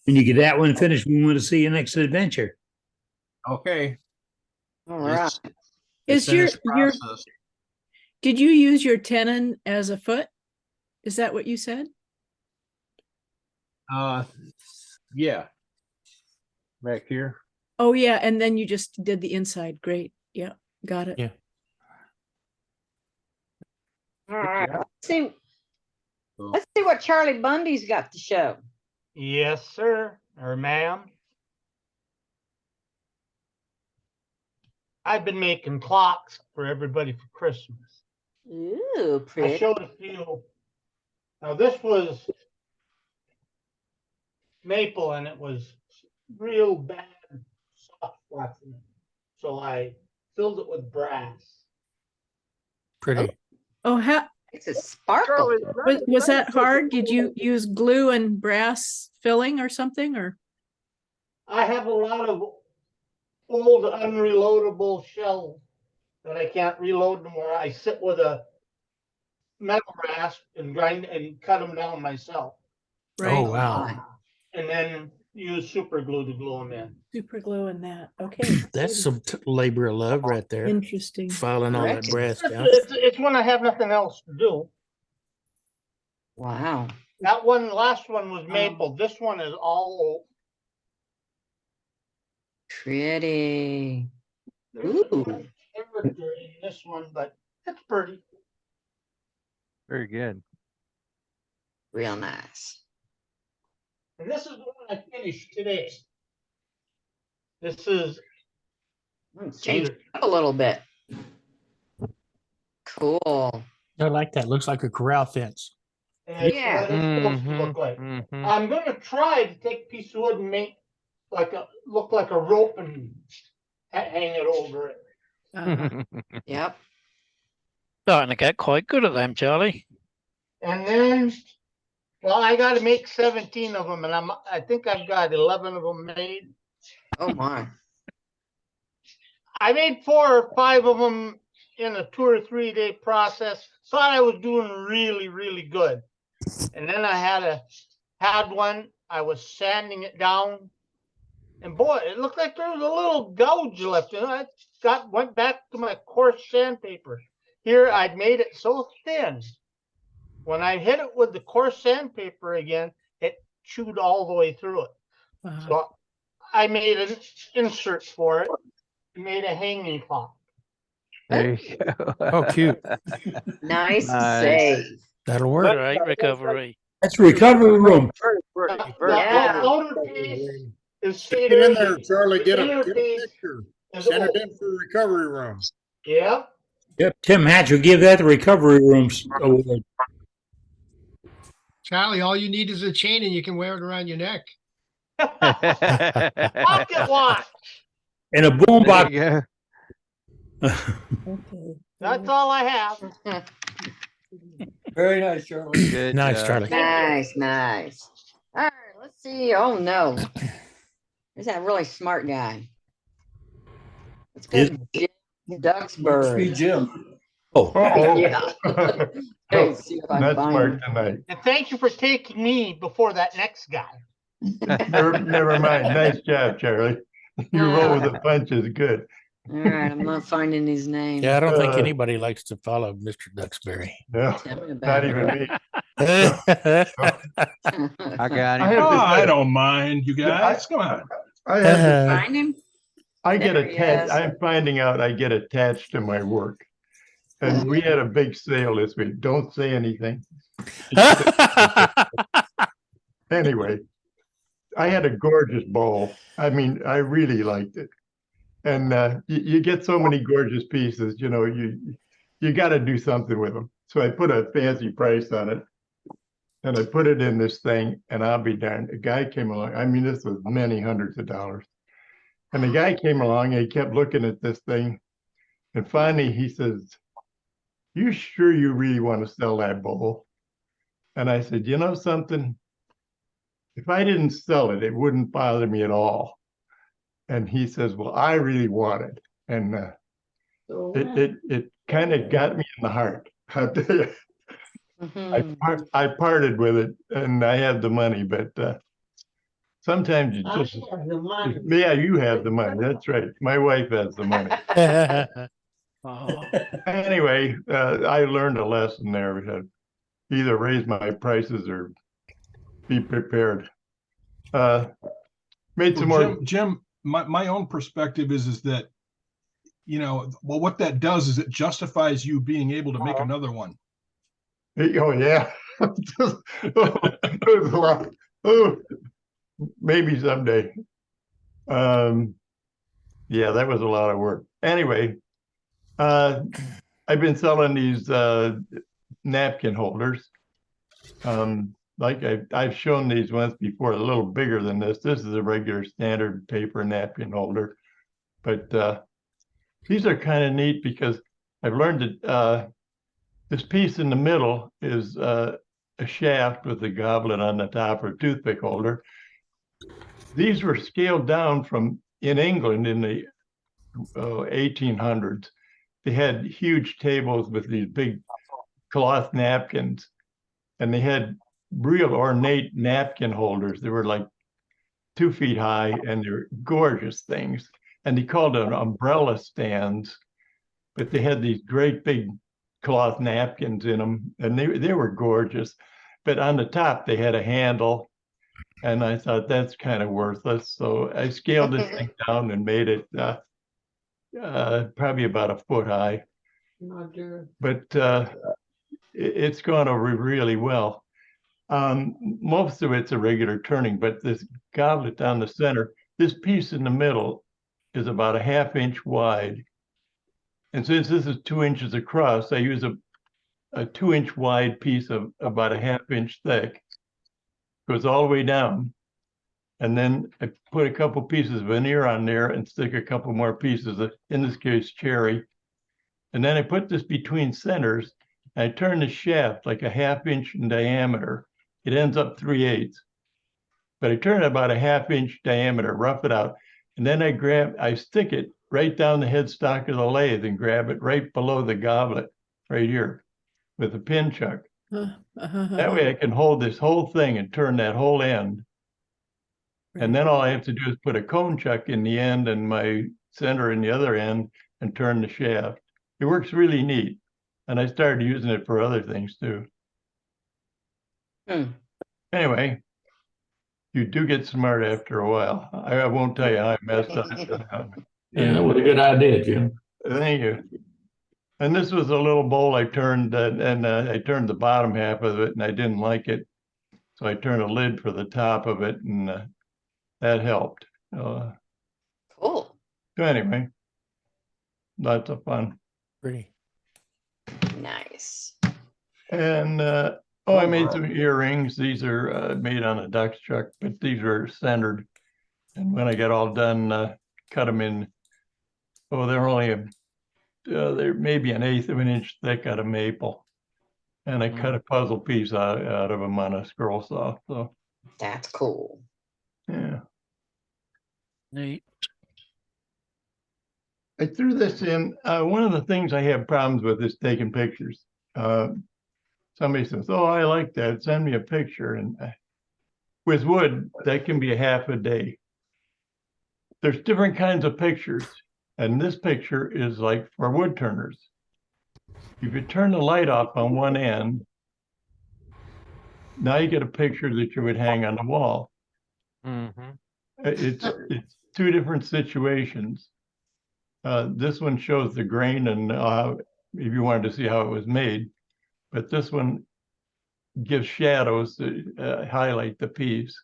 When you get that one finished, we want to see your next adventure. Okay. All right. Is your did you use your tenon as a foot? Is that what you said? Yeah. Back here. Oh yeah, and then you just did the inside. Great. Yeah, got it. Yeah. All right. Let's see what Charlie Bundy's got to show. Yes, sir, or ma'am. I've been making clocks for everybody for Christmas. Ooh, I pretty. showed a few. Now this was maple and it was real bad soft spots in it. So I filled it with brass. Pretty. Oh, how It's a sparkle. was that hard? Did you use glue and brass filling or something, or? I have a lot of old unreloadable shells that I can't reload them, where I sit with a metal rasp and grind and cut them down myself. Right. Oh, wow. And then use super glue to glue them in. Super glue and that. Okay. That's some labor of love right there. Interesting. Filing all that brass down. It's when I have nothing else to do. Wow. That one, last one was maple. This one is all Pretty. there's Ooh. some character in this one, but it's pretty. Very good. Real nice. And this is the one I finished today. This is Change it up a little bit. Cool. I like that. Looks like a corral fence. Yeah, it's supposed to look like. I'm gonna try to take a piece of wood and make look like a rope and hang it over it. Yep. Starting to get quite good at them, Charlie. And then, well, I got to make 17 of them, and I think I've got 11 of them made. Oh my! I made 4 or 5 of them in a 2 or 3 day process. Thought I was doing really, really good, and then I had one. I was sanding it down, and boy, it looked like there was a little gouge left, and I went back to my coarse sandpaper. Here, I'd made it so thin. When I hit it with the coarse sandpaper again, it chewed all the way through it. So I made an insert for it and made a hanging clock. There you go. Oh, cute. Nice save. That'll work. Great recovery. That's recovery room. The outer piece is Get in there, Charlie. Get a inner piece picture. is Send it old. in for recovery room. Yeah. Yep, Tim Hatch will give that the recovery rooms award. Charlie, all you need is a chain and you can wear it around your neck. Pocket watch. And a boom box. There That's all I have. Very nice, Charlie. Good Nice, job. Charlie. Nice, nice. All right, let's see. Oh no, there's that really smart guy. Let's go to Jim Duxbury. Jim. Oh, Yeah. Okay, see if I can That's find smart him. tonight. And thank you for taking me before that next guy. Never mind. Nice job, Charlie. You roll with the punches. Good. All right, I'm not finding his name. Yeah, I don't think anybody likes to follow Mr. Duxbury. No, Tell me not about it. even me. I got him. Oh, I don't mind, you guys. Come on. I have, Find him? I get There he attached, is. I'm finding out I get attached to my work. And we had a big sale this week. Don't say anything. Anyway, I had a gorgeous bowl. I mean, I really liked it. And you get so many gorgeous pieces, you know, you got to do something with them. So I put a fancy price on it. And I put it in this thing, and I'll be darned. A guy came along. I mean, this was many hundreds of dollars. And the guy came along and he kept looking at this thing. And finally he says, "You sure you really want to sell that bowl?" And I said, "You know something? If I didn't sell it, it wouldn't bother me at all." And he says, "Well, I really want it." And it kind of got me in the heart. I'll tell you. I parted with it and I had the money, but sometimes you just, yeah, you have the money. That's right. My wife has the money. Anyway, I learned a lesson there. We had either raise my prices or be prepared. Made some more. Jim, my own perspective is that, you know, well, what that does is it justifies you being able to make another one. Oh yeah. There's a lot. Oh, maybe someday. Yeah, that was a lot of work. Anyway, I've been selling these napkin holders. Like I've shown these once before, a little bigger than this. This is a regular standard paper napkin holder, but these are kind of neat because I've learned that this piece in the middle is a shaft with a goblet on the top, or a toothpick holder. These were scaled down from in England in the 1800s. They had huge tables with these big cloth napkins, and they had real ornate napkin holders. They were like 2 feet high, and they're gorgeous things. And they called them umbrella stands, but they had these great big cloth napkins in them, and they were gorgeous. But on the top they had a handle, and I thought that's kind of worthless, so I scaled this thing down and made it probably about 1 foot high. But it's gone over really well. Most of it's a regular turning, but this goblet down the center, this piece in the middle is about a 1/2 inch wide. And since this is 2 inches across, I use a 2 inch wide piece of about a 1/2 inch thick. Goes all the way down. And then I put a couple pieces of veneer on there and stick a couple more pieces of, in this case, cherry. And then I put this between centers. And I turn the shaft like a 1/2 inch in diameter. It ends up 3/8. But I turn it about a 1/2 inch diameter, rough it out. And then I stick it right down the headstock of the lathe and grab it right below the goblet, right here, with a pin chuck. That way I can hold this whole thing and turn that whole end. And then all I have to do is put a cone chuck in the end and my center in the other end and turn the shaft. It works really neat. And I started using it for other things too. Anyway, you do get smart after a while. I won't tell you how I messed up. Yeah, that was a good idea, Jim. Thank you. And this was a little bowl I turned, and I turned the bottom half of it, and I didn't like it. So I turned a lid for the top of it, and that helped. Cool. So anyway, lots of fun. Pretty. Nice. And I made some earrings. These are made on a duck's chuck, but these are centered. And when I get all done, cut them in. Oh, they're only they're maybe 1/8 of an inch thick out of maple. And I cut a puzzle piece out of them on a scroll saw. So that's cool. Yeah. Neat. I threw this in. One of the things I have problems with is taking pictures. Somebody says, "Oh, I like that. Send me a picture." And with wood, that can be a half a day. There's different kinds of pictures. And this picture is like for wood turners. If you turn the light off on one end, now you get a picture that you would hang on the wall. It's two different situations. This one shows the grain and if you wanted to see how it was made, but this one gives shadows to highlight the peas.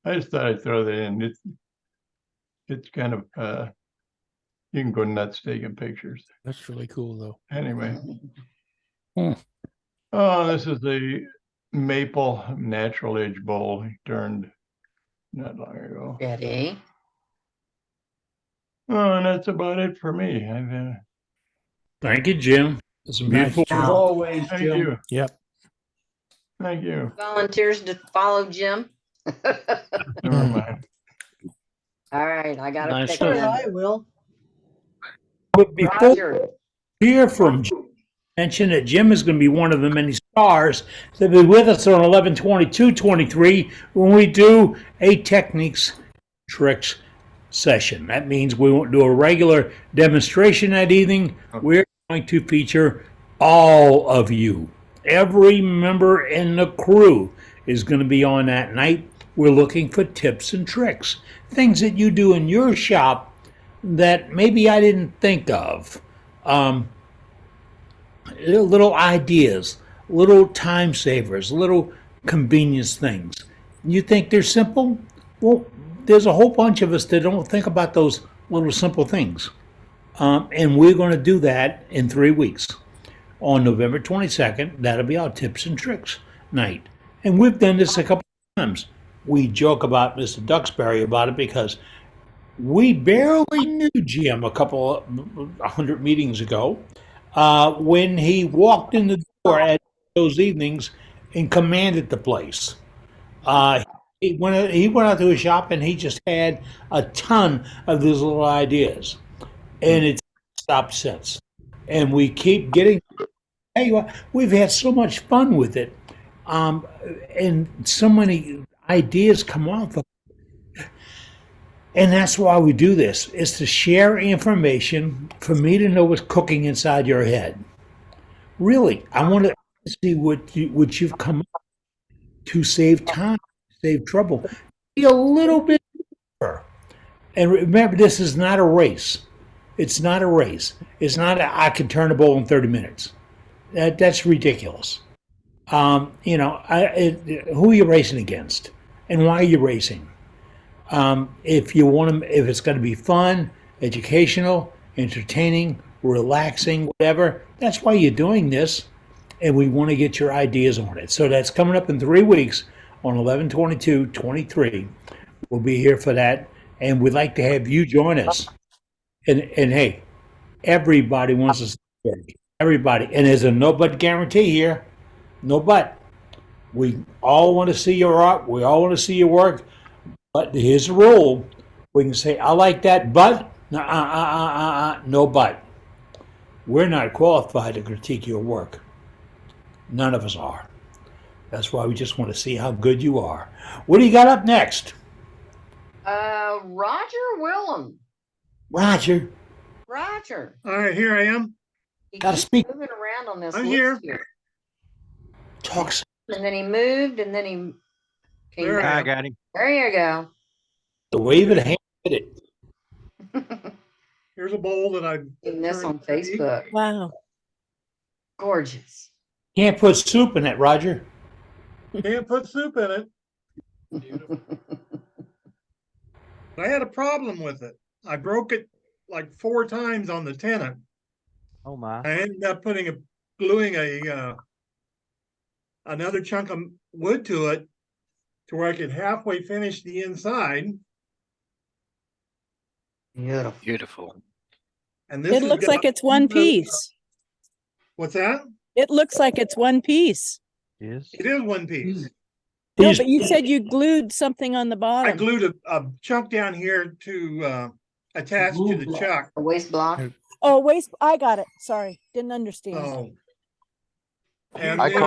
I just thought I'd throw that in. It's kind of you can go nuts taking pictures. That's really cool though. Anyway. Oh, this is the maple natural age bowl he turned not long ago. Ready? Oh, and that's about it for me. I've Thank you, Jim. It's a beautiful. As always, thank Jim. you. Yep. Thank you. Volunteers to follow Jim. Never mind. All right, I got a Nice picture. stuff. I will. But before Roger, we hear from Jim, mention that Jim is going to be one of the many stars that will be with us on 11/22/23 when we do a techniques tricks session. That means we won't do a regular demonstration that evening. We're going to feature all of you. Every member in the crew is going to be on that night. We're looking for tips and tricks, things that you do in your shop that maybe I didn't think of. Little ideas, little time savers, little convenience things. You think they're simple? Well, there's a whole bunch of us that don't think about those little simple things. And we're going to do that in 3 weeks. On November 22nd, that'll be our tips and tricks night. And we've done this a couple of times. We joke about Mr. Duxbury about it because we barely knew Jim a couple of 100 meetings ago when he walked in the door at those evenings and commanded the place. He went out to his shop and he just had a ton of these little ideas. And it's stopped since. And we keep getting, hey, we've had so much fun with it. And so many ideas come off of it. And that's why we do this, is to share information for me to know what's cooking inside your head. Really, I want to see what you've come up to save time, save trouble. Be a little bit deeper. And remember, this is not a race. It's not a race. It's not I can turn a bowl in 30 minutes. That's ridiculous. Who are you racing against, and why are you racing? If it's going to be fun, educational, entertaining, relaxing, whatever, that's why you're doing this, and we want to get your ideas on it. So that's coming up in 3 weeks on 11/22/23. We'll be here for that, and we'd like to have you join us. And hey, everybody wants to see everybody, and there's a no but guarantee here. No but. We all want to see your art. We all want to see your work. But here's the rule. We can say, I like that, but no but. We're not qualified to critique your work. None of us are. That's why we just want to see how good you are. What do you got up next? Roger Willem. Roger. Roger. All right, here I am. He Gotta keeps speak. moving around on this I'm list here. Talk. And then he moved, and then he came There I back. am. I got him. There you go. The wave of the hand did it. Here's a bowl that I Seen this on Facebook. Wow. Gorgeous. Can't put soup in it, Roger. can't put soup in it. I had a problem with it. I broke it like 4 times on the tenant. Oh my. I ended up gluing another chunk of wood to it to where I could halfway finish the inside. Beautiful. Beautiful. And this It has looks got- like it's one piece. What's that? It looks like it's one piece. Yes. It is one piece. No, but you said you glued something on the I bottom. glued a chunk down here to attach to the chuck. A waist block. Oh, waste. I got it. Sorry. Didn't understand. Oh. And I then-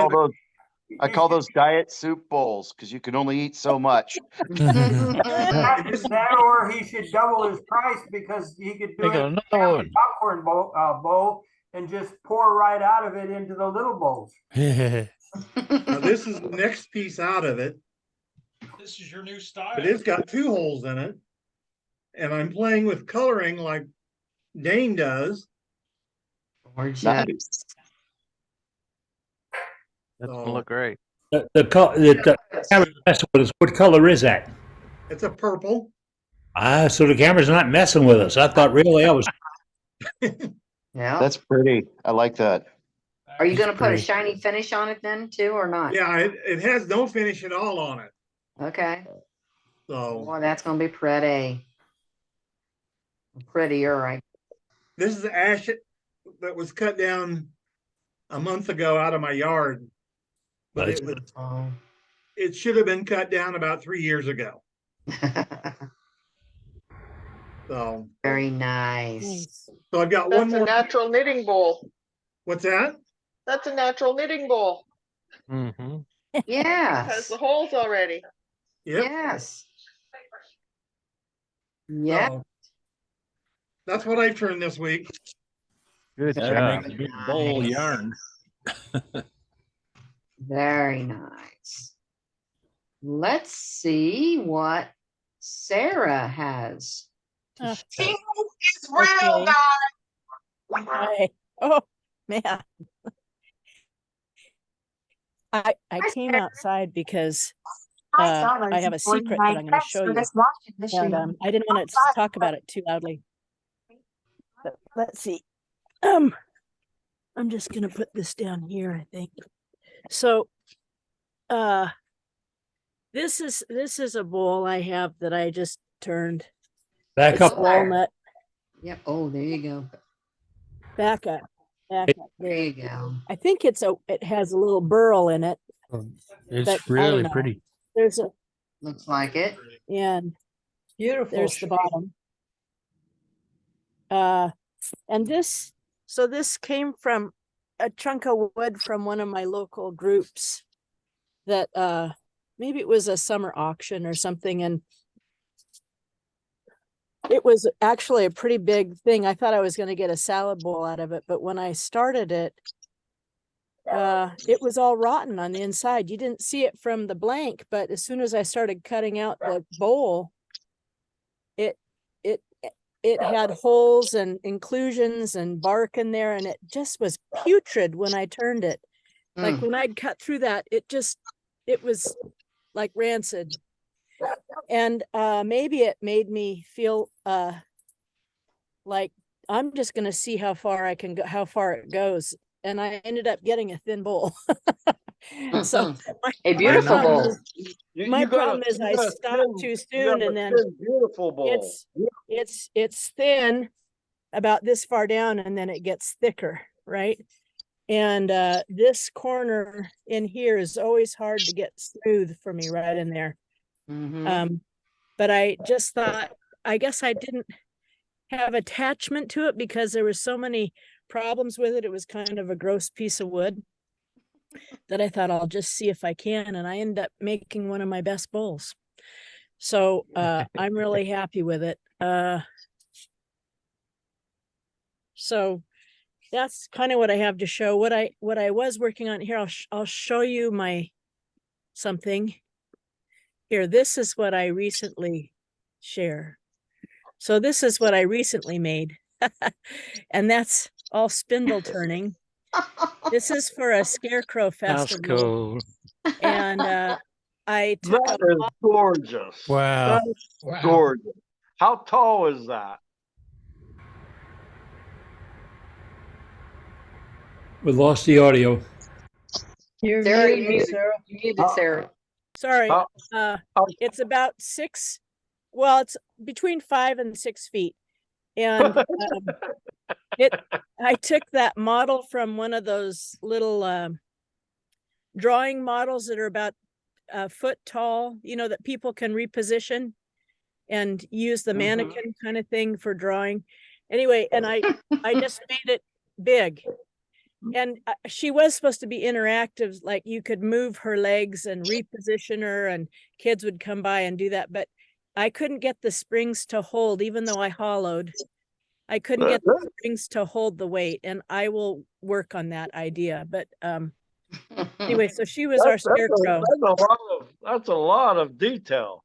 call those diet soup bowls because you can only eat so much. That or he should double his price because he could do They got it another family one. popcorn bowl and just pour right out of it into the little bowls. Now, this is the next piece out of it. This is your new style. but it's got 2 holes in it. And I'm playing with coloring like Dane does. Gorgeous. Nice. That's So gonna look great. The camera's messing with us. What color is that? it's a purple. So the camera's not messing with us. I thought really I was. Yeah. That's pretty. I like that. Are you gonna put a pretty. shiny finish on it then too, or not? Yeah, it has no finish at all on it. Okay. So Boy, that's gonna be pretty. Prettier, I. this is ash that was cut down a month ago out of my yard. But Nice. it should have been cut down about 3 years ago. So Very nice. so I've got one That's a more. natural knitting bowl. What's that? That's a natural knitting bowl. Mm-hmm. Has Yes. the holes already. Yep. Yes. Yeah. So that's what I turned this week. Good That job. makes a big bowl Nice. yarn. Very nice. Let's see what Sarah has. Uh, It's real, Okay. guys. Hi. Oh, man. I came outside because I have a secret that I'm going to show you. And I didn't want to talk about it too loudly. But let's see. I'm just going to put this down here, I think. So, this is a bowl I have that I just turned. Back It's up. walnut. Yep. Oh, there you go. Back up. Back up. There you go. I think it has a little burl in it. It's But I don't really know. pretty. There's a, Looks like it. and Beautiful. there's the bottom. And this came from a chunk of wood from one of my local groups that maybe it was a summer auction or something, and it was actually a pretty big thing. I thought I was going to get a salad bowl out of it, but when I started it, it was all rotten on the inside. You didn't see it from the blank, but as soon as I started cutting out the bowl, it had holes and inclusions and bark in there, and it just was putrid when I turned it. Like when I'd cut through that, it was like rancid. And maybe it made me feel like I'm just gonna see how far I can go, how far it goes. And I ended up getting a thin bowl. So a beautiful problem bowl. is- my problem is I stopped too soon, and then beautiful bowl. it's thin about this far down, and then it gets thicker, right? And this corner in here is always hard to get smooth for me right in there. But I just thought, I guess I didn't have attachment to it because there were so many problems with it. It was kind of a gross piece of wood that I thought I'll just see if I can. And I ended up making one of my best bowls. So I'm really happy with it. So that's kind of what I have to show. What I was working on here, I'll show you my something here. This is what I recently share. So this is what I recently made. And that's all spindle turning. This is for a scarecrow That's festival. cool. And I took That a is gorgeous. Wow. That's gorgeous. How tall is that? We lost the audio. You're Sarah, you muted, muted, Sarah. you muted Sarah. Sorry, Oh. it's about 6, well, it's between 5 and 6 feet. And I took that model from one of those little drawing models that are about a foot tall, you know, that people can reposition and use the mannequin kind of thing for drawing. Anyway, and I just made it big. And she was supposed to be interactive, like you could move her legs and reposition her, and kids would come by and do that. But I couldn't get the springs to hold, even though I hollowed. I couldn't get the springs to hold the weight, and I will work on that idea. But anyway, so she was our scarecrow. that's a lot of detail.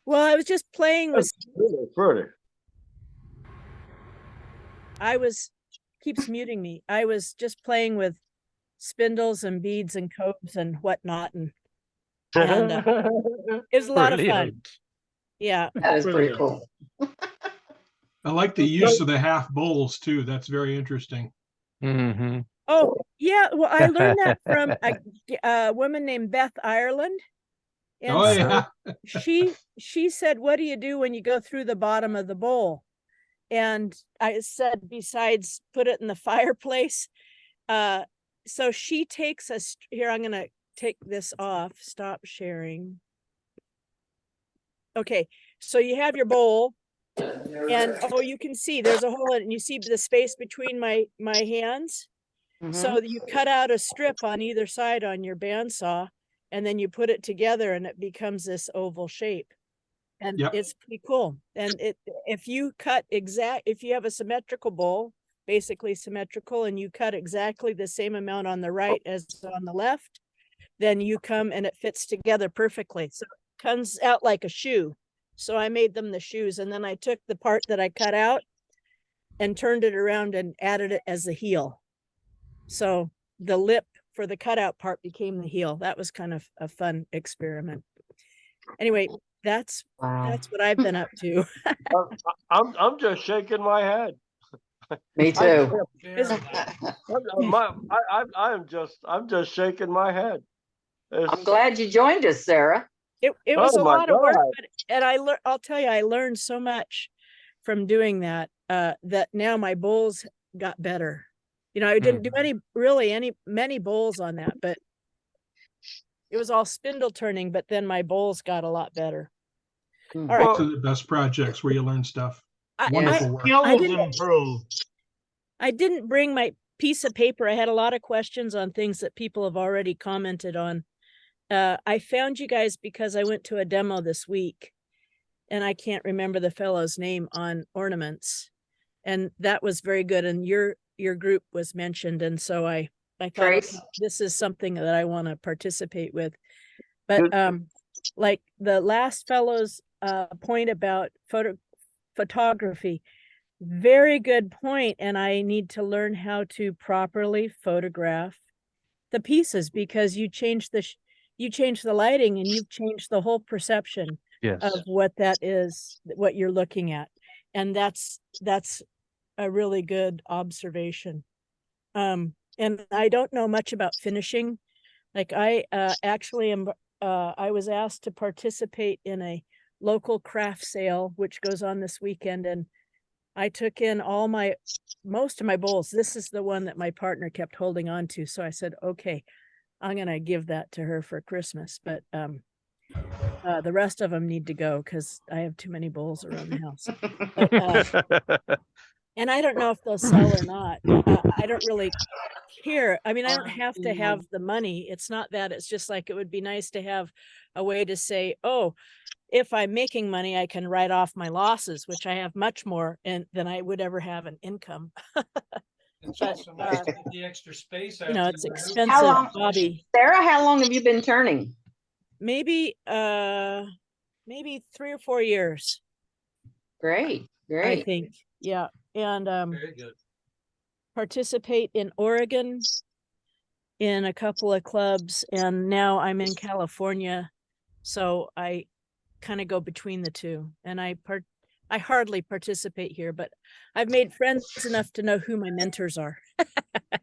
Well, I was just playing with, That's really pretty. keeps muting me. I was just playing with spindles and beads and combs and whatnot. And it was a lot of fun. Brilliant. Yeah. That is pretty cool. I like the use of the half bowls too. That's very interesting. Mm-hmm. Oh, yeah. Well, I learned that from a woman named Beth Ireland. And Oh, so yeah. she said, what do you do when you go through the bottom of the bowl? And I said, besides put it in the fireplace. So she takes us here. I'm going to take this off. Stop sharing. Okay. So you have your bowl and oh, you can see there's a hole in it and you see the space between my hands. So you cut out a strip on either side on your bandsaw and then you put it together and it becomes this oval shape. And Yep. it's pretty cool. And if you have a symmetrical bowl, basically symmetrical, and you cut exactly the same amount on the right as on the left, then you come and it fits together perfectly. So it comes out like a shoe. So I made them the shoes. And then I took the part that I cut out and turned it around and added it as the heel. So the lip for the cutout part became the heel. That was kind of a fun experiment. Anyway, that's what I've been up to. I'm just shaking my head. Me too. I'm just shaking my head. I'm glad you joined us, Sarah. It was Oh a my lot of work, God. and I'll tell you, I learned so much from doing that, that now my bowls got better. You know, I didn't do many bowls on that, but it was all spindle turning, but then my bowls got a lot better. All right. Those are the best projects where you learn stuff. Wonderful work. I didn't bring my piece of paper. I had a lot of questions on things that people have already commented on. I found you guys because I went to a demo this week and I can't remember the fellow's name on ornaments. And that was very good. And your group was mentioned. And so I thought, Trace? okay, this is something that I want to participate with. But like the last fellow's point about photography, very good point. And I need to learn how to properly photograph the pieces because you change the lighting and you've changed the whole perception of what that is, what you're looking at. And that's a really good observation. And I don't know much about finishing. Like I actually am, I was asked to participate in a local craft sale, which goes on this weekend. And I took in most of my bowls. This is the one that my partner kept holding on to. So I said, okay, I'm going to give that to her for Christmas. But the rest of them need to go because I have too many bowls around the house. But, and I don't know if they'll sell or not. I don't really care. I mean, I don't have to have the money. It's not that. It's just like it would be nice to have a way to say, oh, if I'm making money, I can write off my losses, which I have much more than I would ever have an income. The extra space. You know, it's expensive hobby. Sarah, how long have you been turning? Maybe 3 or 4 years. Great. I think. Yeah. And participate in Oregon in a couple of clubs. And now I'm in California. So I kind of go between the two. And I hardly participate here, but I've made friends enough to know who my mentors are.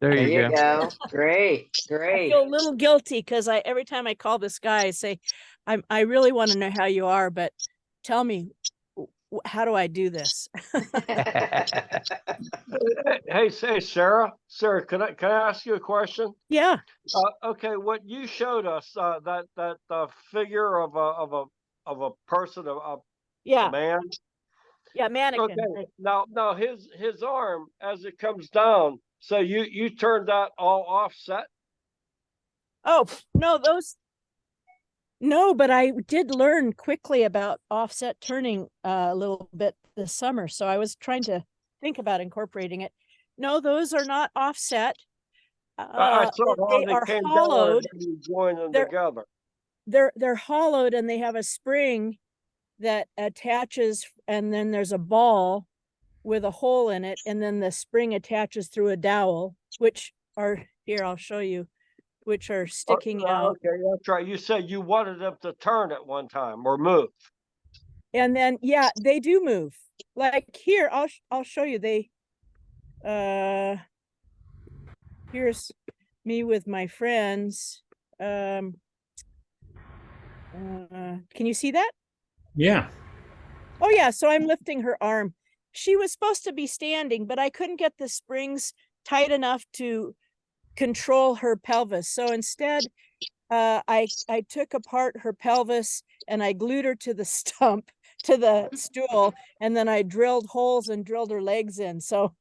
There you go. Great. I feel a little guilty because every time I call this guy, I say, I really want to know how you are, but tell me, how do I do this? Hey, Sarah. Sarah, can I ask you a question? Yeah. Okay, what you showed us, that figure of a person, a man. Yeah, mannequin. Okay. Now his arm as it comes down. So you turned that all offset? Oh, no, but I did learn quickly about offset turning a little bit this summer. So I was trying to think about incorporating it. No, those are not offset. I saw how they they are came hollowed. down and you joined them together. they're hollowed and they have a spring that attaches, and then there's a ball with a hole in it, and then the spring attaches through a dowel, which are here, I'll show you, which are sticking out. Okay, that's right. You said you wanted them to turn at one time or move. And then, yeah, they do move. Like here, I'll show you. Here's me with my friends. Can you see that? Yeah. Oh yeah, so I'm lifting her arm. She was supposed to be standing, but I couldn't get the springs tight enough to control her pelvis. So instead, I took apart her pelvis and I glued her to the stump, to the stool, and then I drilled holes and drilled her legs in. So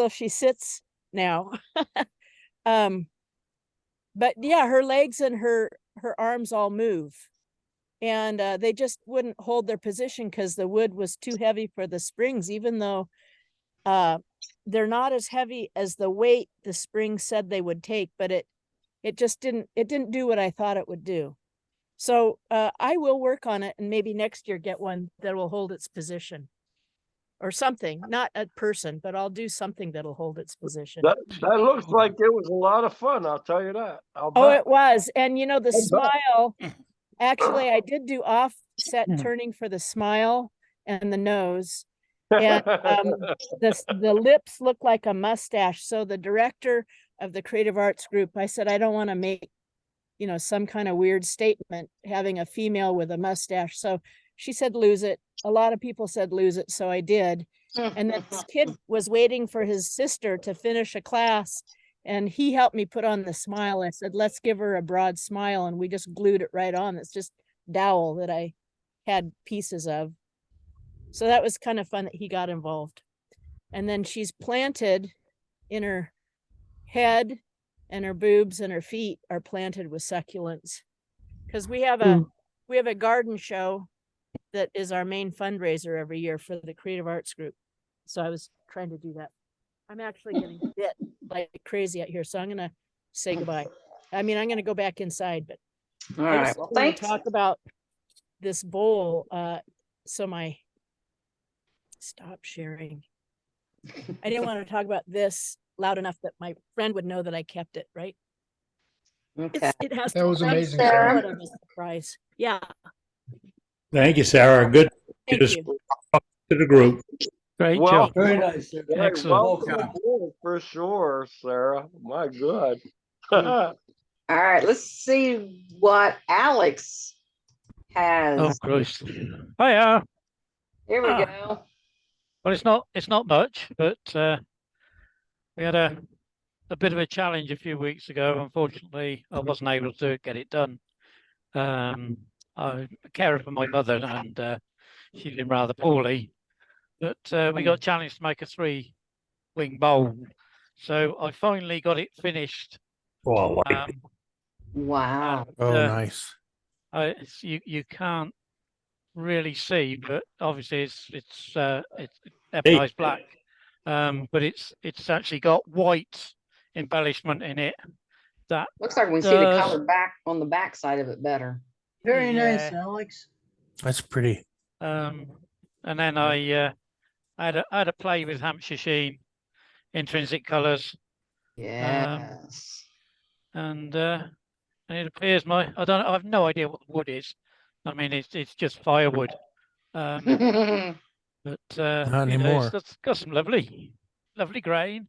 she sits now. But yeah, her legs and her arms all move. And they just wouldn't hold their position because the wood was too heavy for the springs, even though they're not as heavy as the weight the spring said they would take, but it just didn't do what I thought it would do. So I will work on it and maybe next year get one that will hold its position or something, not a person, but I'll do something that'll hold its position. That looks like it was a lot of fun. I'll tell you that. Oh, it was. And you know, the smile, actually, I did do offset turning for the smile and the nose. And the lips look like a mustache. So the director of the Creative Arts Group, I said, I don't want to make, you know, some kind of weird statement having a female with a mustache. So she said, lose it. A lot of people said, lose it. So I did. And then this kid was waiting for his sister to finish a class. And he helped me put on the smile. I said, let's give her a broad smile. And we just glued it right on. It's just dowel that I had pieces of. So that was kind of fun that he got involved. And then she's planted in her head, and her boobs and her feet are planted with succulents. Because we have a garden show that is our main fundraiser every year for the Creative Arts Group. So I was trying to do that. I'm actually getting bit like crazy out here, so I'm gonna say goodbye. I mean, I'm gonna go back inside, but all right. Well, thanks. Talk about this bowl. So stop sharing. I didn't want to talk about this loud enough that my friend would know that I kept it, right? Okay. It has That was amazing, Sarah. Sarah. Surprise. Yeah. Thank you, Sarah. Good. Thank Just you. to the group. Great Well, job. Very nice. Sarah. Excellent. Welcome aboard for sure, Sarah. My God. All right, let's see what Alex has. Oh, Christ. Hiya. Here we go. Well, it's not much, but we had a bit of a challenge a few weeks ago. Unfortunately, I wasn't able to get it done. I'm a carer for my mother, and she's been rather poorly. But we got challenged to make a 3-wing bowl, so I finally got it finished. Oh, Wow. Oh, nice. You can't really see, but obviously it's ebonized black, but it's actually got white embellishment in it. That Looks like we can see the color back on the back side of it better. Very nice, Yeah. Alex. That's pretty. and then I had a play with Hampshire Sheen intrinsic colors. Yes. And it appears I have no idea what the wood is. I mean, it's just firewood. But Not you know, anymore. it's got some lovely grain.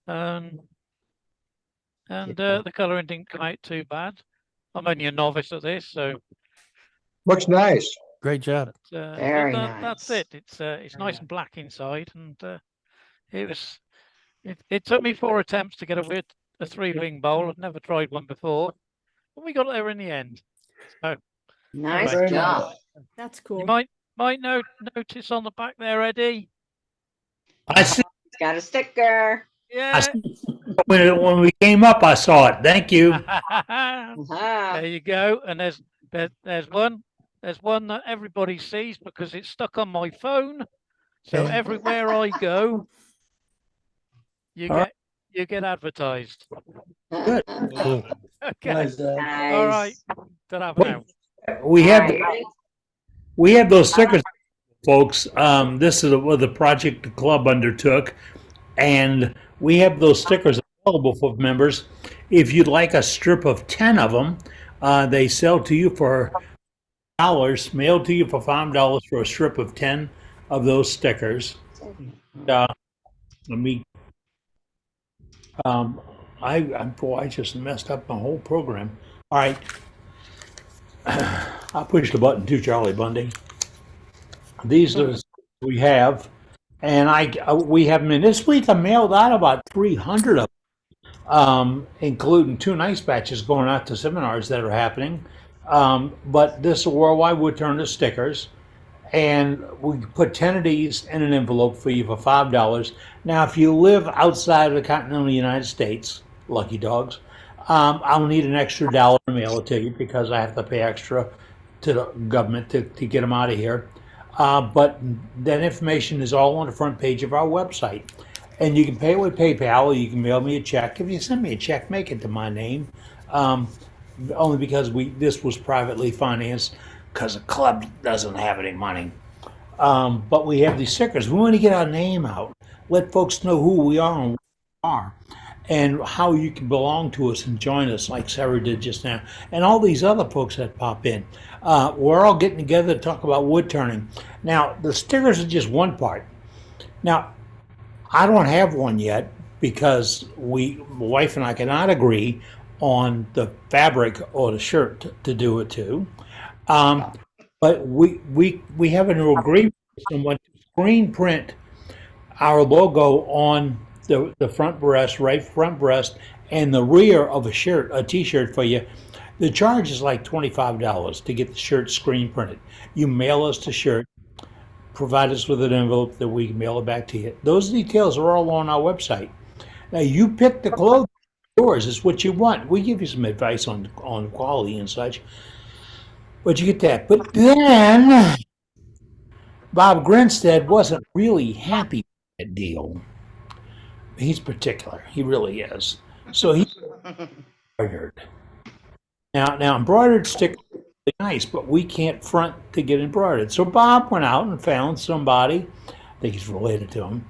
And the colouring didn't come out too bad. I'm only a novice at this, so Looks nice. Great job. Very that's nice. it. It's nice and black inside, and it took me 4 attempts to get a 3-wing bowl. I've never tried one before, but we got there in the end. So Nice anyway, job. That's cool. you might notice on the back there, Eddie. I see. It's got a sticker. Yeah. When we came up, I saw it. Thank you. There you go. And there's one that everybody sees because it's stuck on my phone. So Okay. everywhere I go, you All get you get advertised. Good. Okay. Nice, All right. Ta-ra for now. We have those stickers, folks. This is what the project the club undertook, and we have those stickers available for members. If you'd like a strip of 10 of them, they sell to you for $5, mailed to you for $5 for a strip of 10 of those stickers. Let me. I just messed up my whole program. All right. I pushed the button too, Charlie Bundy. These are the we have, and we have them in this week. I mailed out about 300 of them, including 2 nice batches going out to seminars that are happening. But this is Worldwide Woodturner stickers, and we put 10 of these in an envelope for you for $5. Now, if you live outside of the continental United States, lucky dogs, I'll need an extra $1 to mail it to you because I have to pay extra to the government to get them out of here. But that information is all on the front page of our website. And you can pay with PayPal, or you can mail me a check. If you send me a check, make it to my name. Only because this was privately financed because the club doesn't have any money. But we have these stickers. We want to get our name out. Let folks know who we are and what we are, and how you can belong to us and join us like Sarah did just now, and all these other folks that pop in. We're all getting together to talk about wood turning. Now, the stickers are just one part. Now, I don't have one yet because my wife and I cannot agree on the fabric or the shirt to do it to. But we have an agreement with someone to screen print our logo on the front breast, right front breast, and the rear of a shirt, a t-shirt for you. The charge is like $25 to get the shirt screen printed. You mail us the shirt, provide us with an envelope that we can mail it back to you. Those details are all on our website. Now you pick the clothing, yours is what you want. We give you some advice on quality and such, but you get that. But then Bob Grinstead wasn't really happy with that deal. He's particular. He really is. So he embroidered. Now embroidered stickers are really nice, but we can't front to get embroidered. So Bob went out and found somebody, I think he's related to him,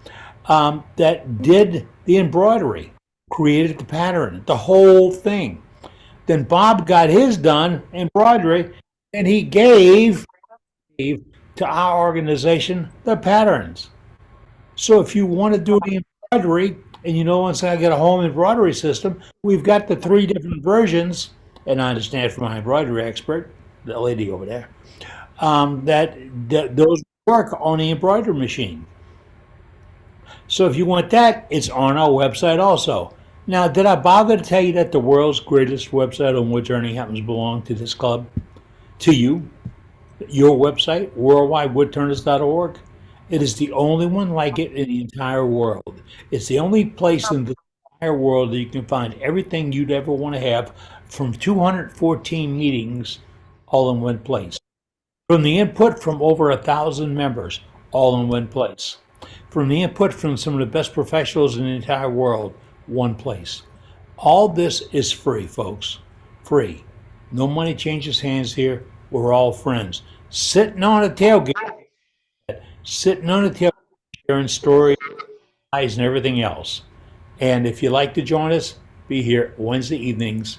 that did the embroidery, created the pattern, the whole thing. Then Bob got his done, embroidery, and he gave to our organization the patterns. So if you want to do the embroidery, and you know, once I get a home embroidery system, we've got the 3 different versions, and I understand from my embroidery expert, the lady over there, that those work on the embroidery machine. So if you want that, it's on our website also. Now, did I bother to tell you that the world's greatest website on wood turning happens to belong to this club? To you? Your website, worldwidewoodturners.org? It is the only one like it in the entire world. It's the only place in the entire world that you can find everything you'd ever want to have from 214 meetings all in one place. From the input from over 1,000 members, all in one place. From the input from some of the best professionals in the entire world, one place. All this is free, folks. Free. No money changes hands here. We're all friends. Sitting on a tailgate, sharing stories, and everything else. And if you'd like to join us, be here Wednesday evenings.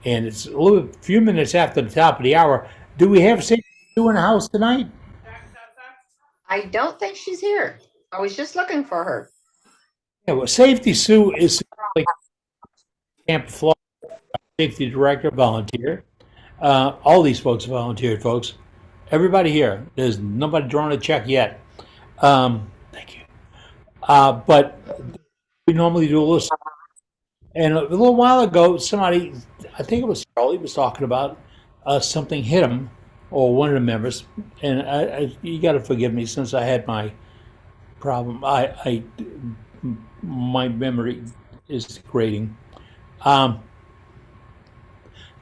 And it's a few minutes after the top of the hour. Do we have Safety Sue in the house tonight? I don't think she's here. I was just looking for her. Yeah, well, Safety Sue is Camp Florida safety director, volunteer. All these folks volunteered, folks. Everybody here. There's nobody drawing a check yet. Thank you. But we normally do a little. And a little while ago, somebody, I think it was Charlie, was talking about something hit him, or one of the members. And you got to forgive me since I had my problem. My memory is degrading.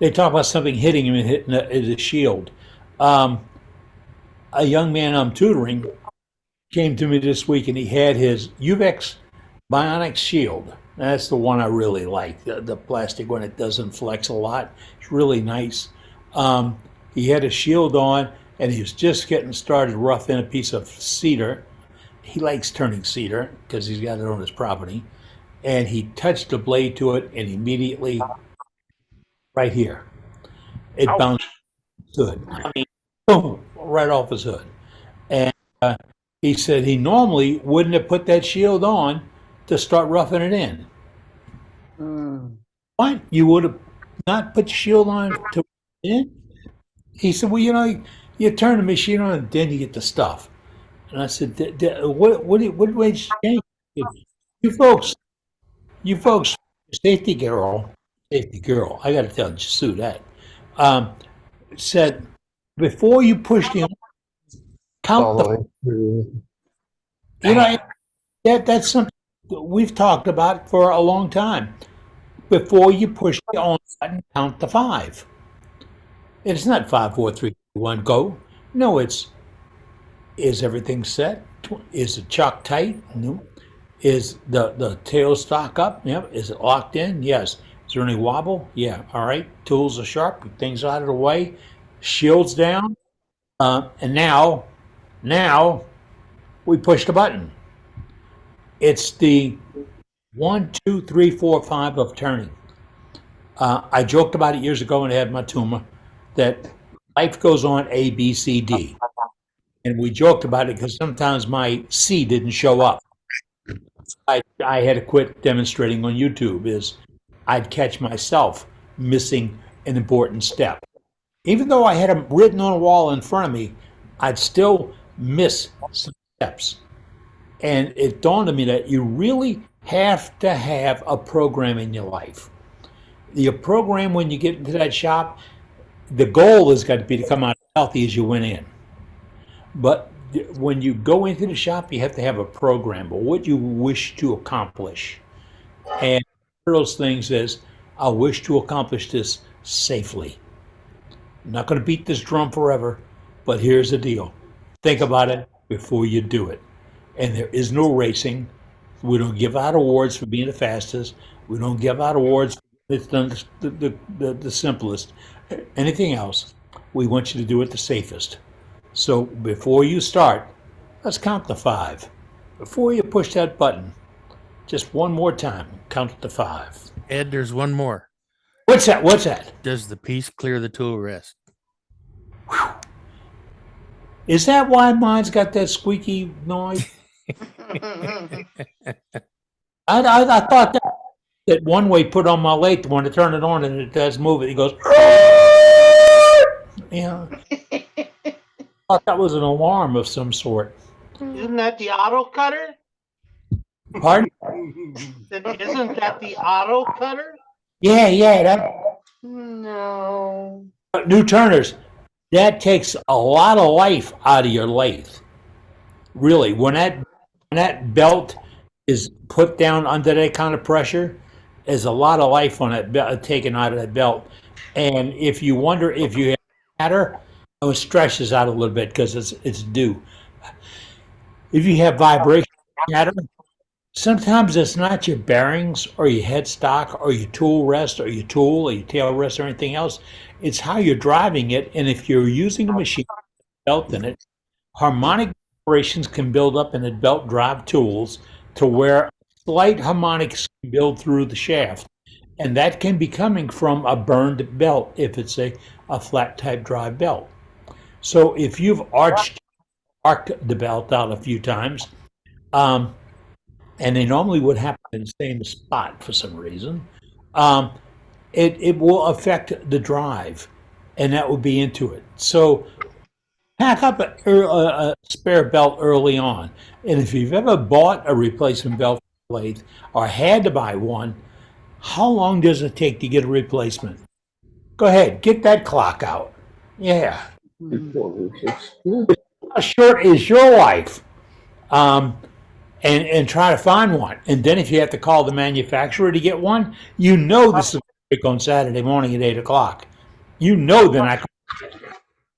They talk about something hitting him and hitting the shield. A young man I'm tutoring came to me this week, and he had his Uvex Bionic shield. That's the one I really like, the plastic one. It doesn't flex a lot. It's really nice. He had a shield on, and he was just getting started roughing a piece of cedar. He likes turning cedar because he's got it on his property. And he touched the blade to it, and immediately, right here, it bounced his hood. I mean, boom, right off his hood. And he said he normally wouldn't have put that shield on to start roughing it in. Why? You would have not put the shield on to in? He said, well, you turn the machine on and then you get the stuff. And I said, what way did you change? You folks, safety girl, I got to tell you, sue that, said, before you push the count that's something that we've talked about for a long time. Before you push the on button, count to 5. It's not 5, 4, 3, 2, 1, go. No, is everything set? Is the chuck tight? No. Is the tail stock up? Yep. Is it locked in? Yes. Is there any wobble? Yeah. All right. Tools are sharp. Things out of the way. Shields down. And now we push the button. It's the 1, 2, 3, 4, 5 of turning. I joked about it years ago when I had my tumor that life goes on A, B, C, D. And we joked about it because sometimes my C didn't show up. I had to quit demonstrating on YouTube is I'd catch myself missing an important step. Even though I had them written on a wall in front of me, I'd still miss some steps. And it dawned on me that you really have to have a program in your life. Your program, when you get into that shop, the goal has got to be to come out as healthy as you went in. But when you go into the shop, you have to have a program of what you wish to accomplish. And one of those things is, I wish to accomplish this safely. I'm not going to beat this drum forever, but here's the deal. Think about it before you do it. And there is no racing. We don't give out awards for being the fastest. We don't give out awards for it's done the simplest. Anything else, we want you to do it the safest. So before you start, let's count to 5. Before you push that button, just one more time, count to 5. Ed, there's one more. What's that? Does the piece clear the tool rest? Is that why mine's got that squeaky noise? I thought that one way put on my lathe when I turn it on and it does move it. He goes, yeah. I thought that was an alarm of some sort. Isn't that the auto cutter? Pardon? Isn't that the auto cutter? Yeah. That No. new turners. That takes a lot of life out of your lathe. Really, when that belt is put down under that kind of pressure, there's a lot of life on it taken out of that belt. And if you wonder if you have matter, it stretches out a little bit because it's due. If you have vibration matter, sometimes it's not your bearings or your headstock or your tool rest or your tool or your tail rest or anything else. It's how you're driving it. And if you're using a machine belt in it, harmonic vibrations can build up in the belt drive tools to where slight harmonics can build through the shaft. And that can be coming from a burned belt if it's a flat type drive belt. So if you've arced the belt out a few times, and they normally would happen in the same spot for some reason, it will affect the drive, and that will be into it. So pack up a spare belt early on. And if you've ever bought a replacement belt for a lathe or had to buy one, how long does it take to get a replacement? Go ahead, get that clock out. Yeah. How short is your life? And try to find one. And then if you have to call the manufacturer to get one, you know this is on Saturday morning at 8 o'clock. You know they're not going to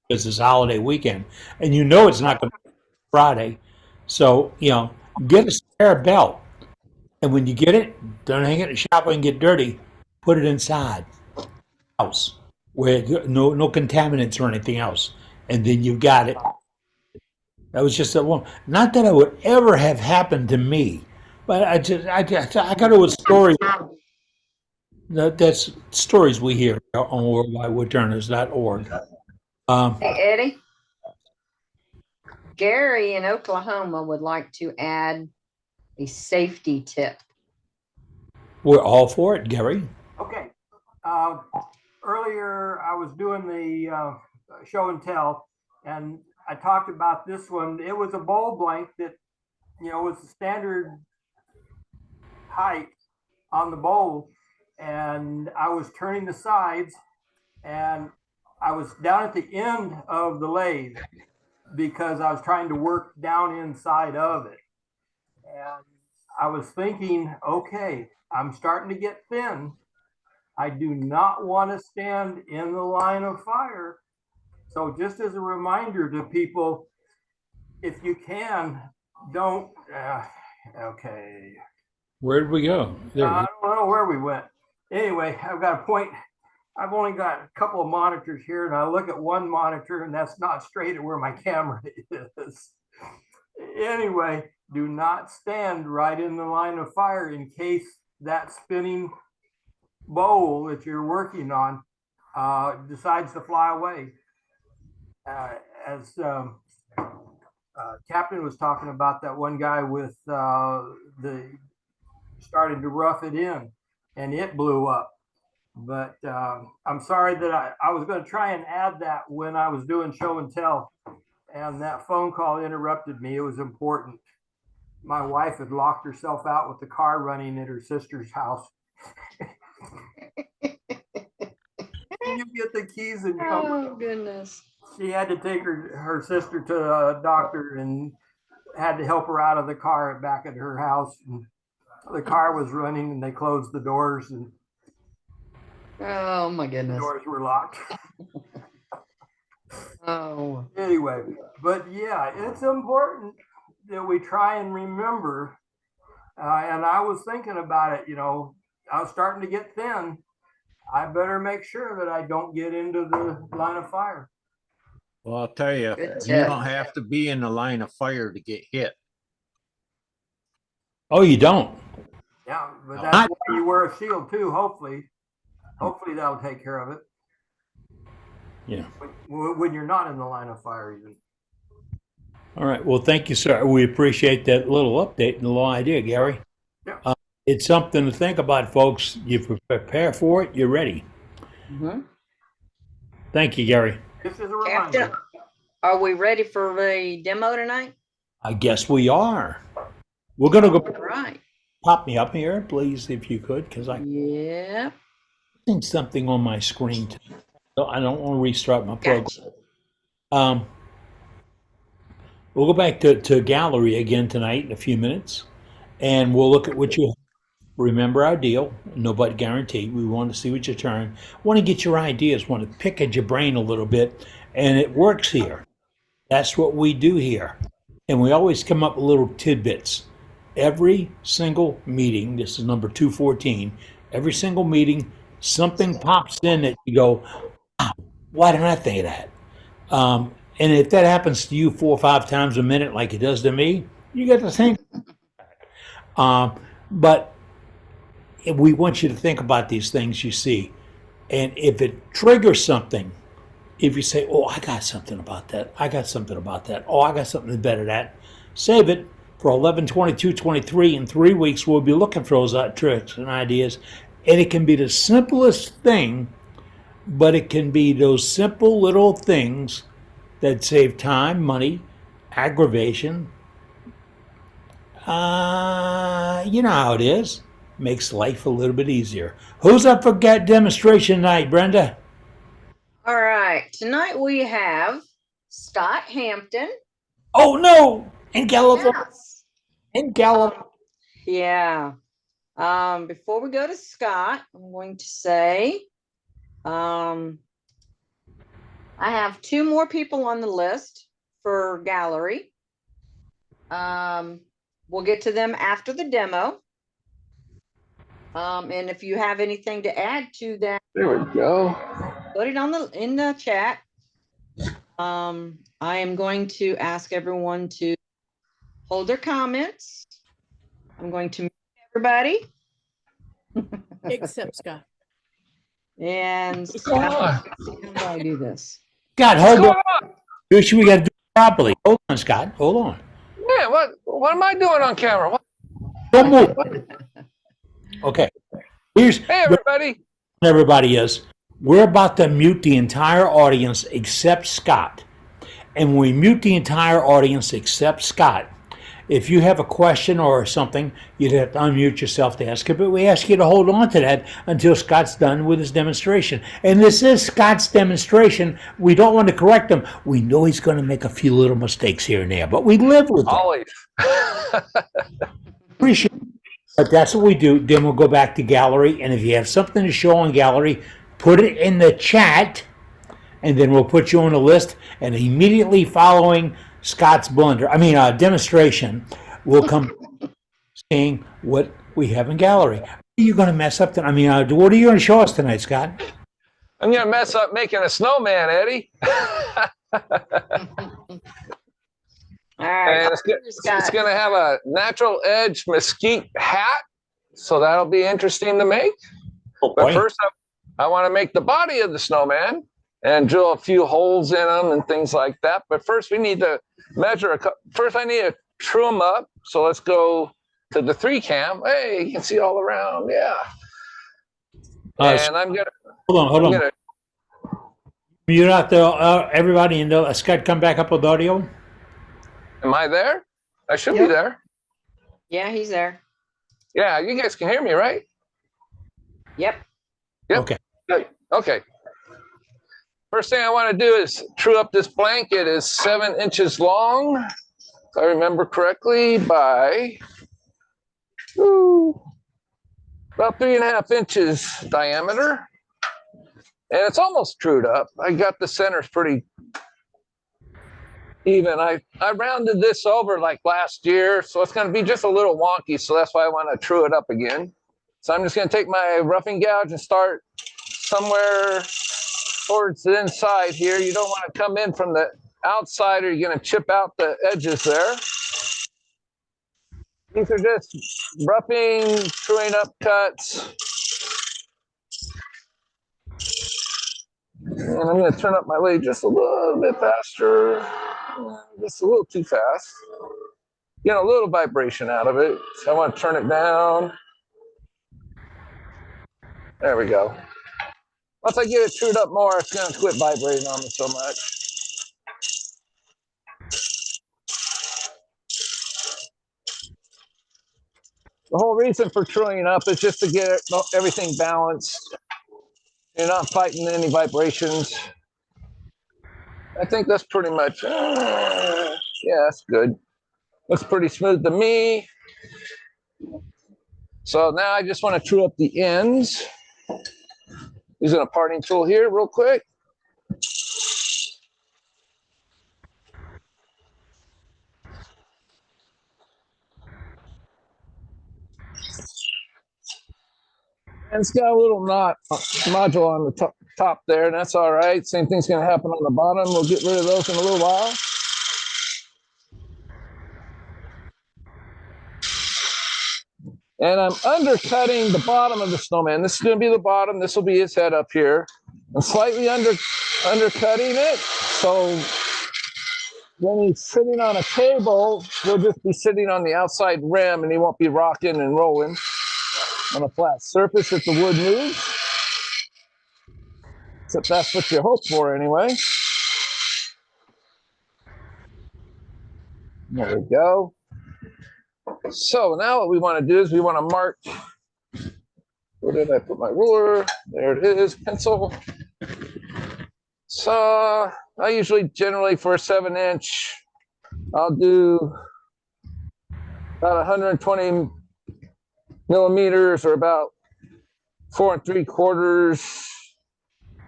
because it's a holiday weekend. And you know it's not going to be Friday. So, get a spare belt. And when you get it, don't hang it in the shop and get dirty. Put it inside house where no contaminants or anything else. And then you've got it. That was just that one. Not that it would ever have happened to me, but I got to a story. That's stories we hear on worldwidewoodturners.org. Hey, Eddie. Gary in Oklahoma would like to add a safety tip. We're all for it, Gary. Okay. Earlier, I was doing the show and tell, and I talked about this one. It was a bowl blank that, was the standard height on the bowl, and I was turning the sides, and I was down at the end of the lathe because I was trying to work down inside of it. And I was thinking, okay, I'm starting to get thin. I do not want to stand in the line of fire. So just as a reminder to people, if you can, don't, okay. Where did we go? I don't know where we went. Anyway, I've got a point. I've only got a couple of monitors here, and I look at one monitor, and that's not straight at where my camera is. Anyway, do not stand right in the line of fire in case that spinning bowl that you're working on decides to fly away. As Captain was talking about that one guy with the starting to rough it in, and it blew up. But I'm sorry that I was going to try and add that when I was doing show and tell, and that phone call interrupted me. It was important. My wife had locked herself out with the car running at her sister's house. You get the keys and come. Oh, goodness. She had to take her sister to a doctor and had to help her out of the car back at her house. And the car was running, and they closed the doors, and oh my goodness, the doors were locked. Oh. Anyway, but yeah, it's important that we try and remember. And I was thinking about it, I was starting to get thin. I better make sure that I don't get into the line of fire. Well, I'll tell you, you don't have to be in the line of fire to get hit. Oh, you don't? Yeah, but that's why you wear a shield too, hopefully. Hopefully that'll take care of it. Yeah. When you're not in the line of fire even. All right. Well, thank you, sir. We appreciate that little update and the little idea, Gary. Yeah. It's something to think about, folks. You prepare for it, you're ready. Mm-hmm. Thank you, Gary. This is a reminder. Captain, are we ready for the demo tonight? I guess we are. We're going to go. All right. Pop me up here, please, if you could, because I think something on my screen. So I don't want to restart my program. We'll go back to gallery again tonight in a few minutes, and we'll look at what you remember. Our deal, nobody guaranteed. We want to see what you turn. Want to get your ideas. Want to pick at your brain a little bit, and it works here. That's what we do here, and we always come up with little tidbits. Every single meeting, this is number 214, every single meeting, something pops in that you go, why didn't I think of that? And if that happens to you 4 or 5 times a minute, like it does to me, you got to think. But we want you to think about these things you see. And if it triggers something, if you say, oh, I got something about that. I got something about that. Oh, I got something better than that. Save it. For 11, 22, 23, in 3 weeks, we'll be looking for those tricks and ideas. And it can be the simplest thing, but it can be those simple little things that save time, money, aggravation. You know how it is. Makes life a little bit easier. Who's up for demonstration tonight, Brenda? All right. Tonight we have Scott Hampton. Oh, no. In California. Yes. In California. Yeah. Before we go to Scott, I'm going to say, I have 2 more people on the list for gallery. We'll get to them after the demo. And if you have anything to add to that, There we go. put it in the chat. I am going to ask everyone to hold their comments. I'm going to mute everybody. Except Scott. And on? how do I do this? Scott, hold on. We got to do it properly. Hold on, Scott. Hold on. Yeah, what am I doing on camera? What? Don't move. Okay. Here's Hey, everybody. everybody is. We're about to mute the entire audience except Scott. And when we mute the entire audience except Scott, if you have a question or something, you'd have to unmute yourself to ask it. But we ask you to hold on to that until Scott's done with his demonstration. And this is Scott's demonstration. We don't want to correct him. We know he's going to make a few little mistakes here and there, but we live with them. Always. Appreciate it. But that's what we do. Then we'll go back to gallery. And if you have something to show on gallery, put it in the chat. And then we'll put you on the list. And immediately following Scott's demonstration, we'll come seeing what we have in gallery. What are you going to mess up tonight? What are you going to show us tonight, Scott? I'm going to mess up making a snowman, Eddie. All right. And it's going to have a natural edge mesquite hat. So that'll be interesting to make. Oh, but first, I want to make the body of the snowman and drill a few holes in them and things like that. But first, we need to measure first, I need to true them up. So let's go to the 3 cam. Hey, you can see all around. Yeah. And I'm going to hold on. Mute out everybody and Scott, come back up with audio. Am I there? I should be there. Yeah, he's there. Yeah, you guys can hear me, right? Yep. Okay. Good. Okay. First thing I want to do is true up this blanket. It is 7 inches long, if I remember correctly, by about 3.5 inches diameter. And it's almost trued up. I got the centers pretty even. I rounded this over like last year, so it's going to be just a little wonky. So that's why I want to true it up again. So I'm just going to take my roughing gouge and start somewhere towards the inside here. You don't want to come in from the outside or you're going to chip out the edges there. These are just roughing, truing up cuts. And I'm going to turn up my lathe just a little bit faster. Just a little too fast. Get a little vibration out of it. So I want to turn it down. There we go. Once I get it trued up more, it's going to quit vibrating on me so much. The whole reason for truing up is just to get everything balanced. You're not fighting any vibrations. I think that's pretty much, yeah, that's good. Looks pretty smooth to me. So now I just want to true up the ends. Using a parting tool here real quick. And it's got a little knot module on the top there, and that's all right. Same thing's going to happen on the bottom. We'll get rid of those in a little while. And I'm undercutting the bottom of the snowman. This is going to be the bottom. This will be his head up here. I'm slightly undercutting it. So when he's sitting on a table, he'll just be sitting on the outside rim and he won't be rocking and rolling on a flat surface if the wood moves. Except that's what you hope for anyway. There we go. So now what we want to do is we want to mark, where did I put my ruler? There it is, pencil. So I usually generally for a 7-inch, I'll do about 120 millimeters or about 4 3/4.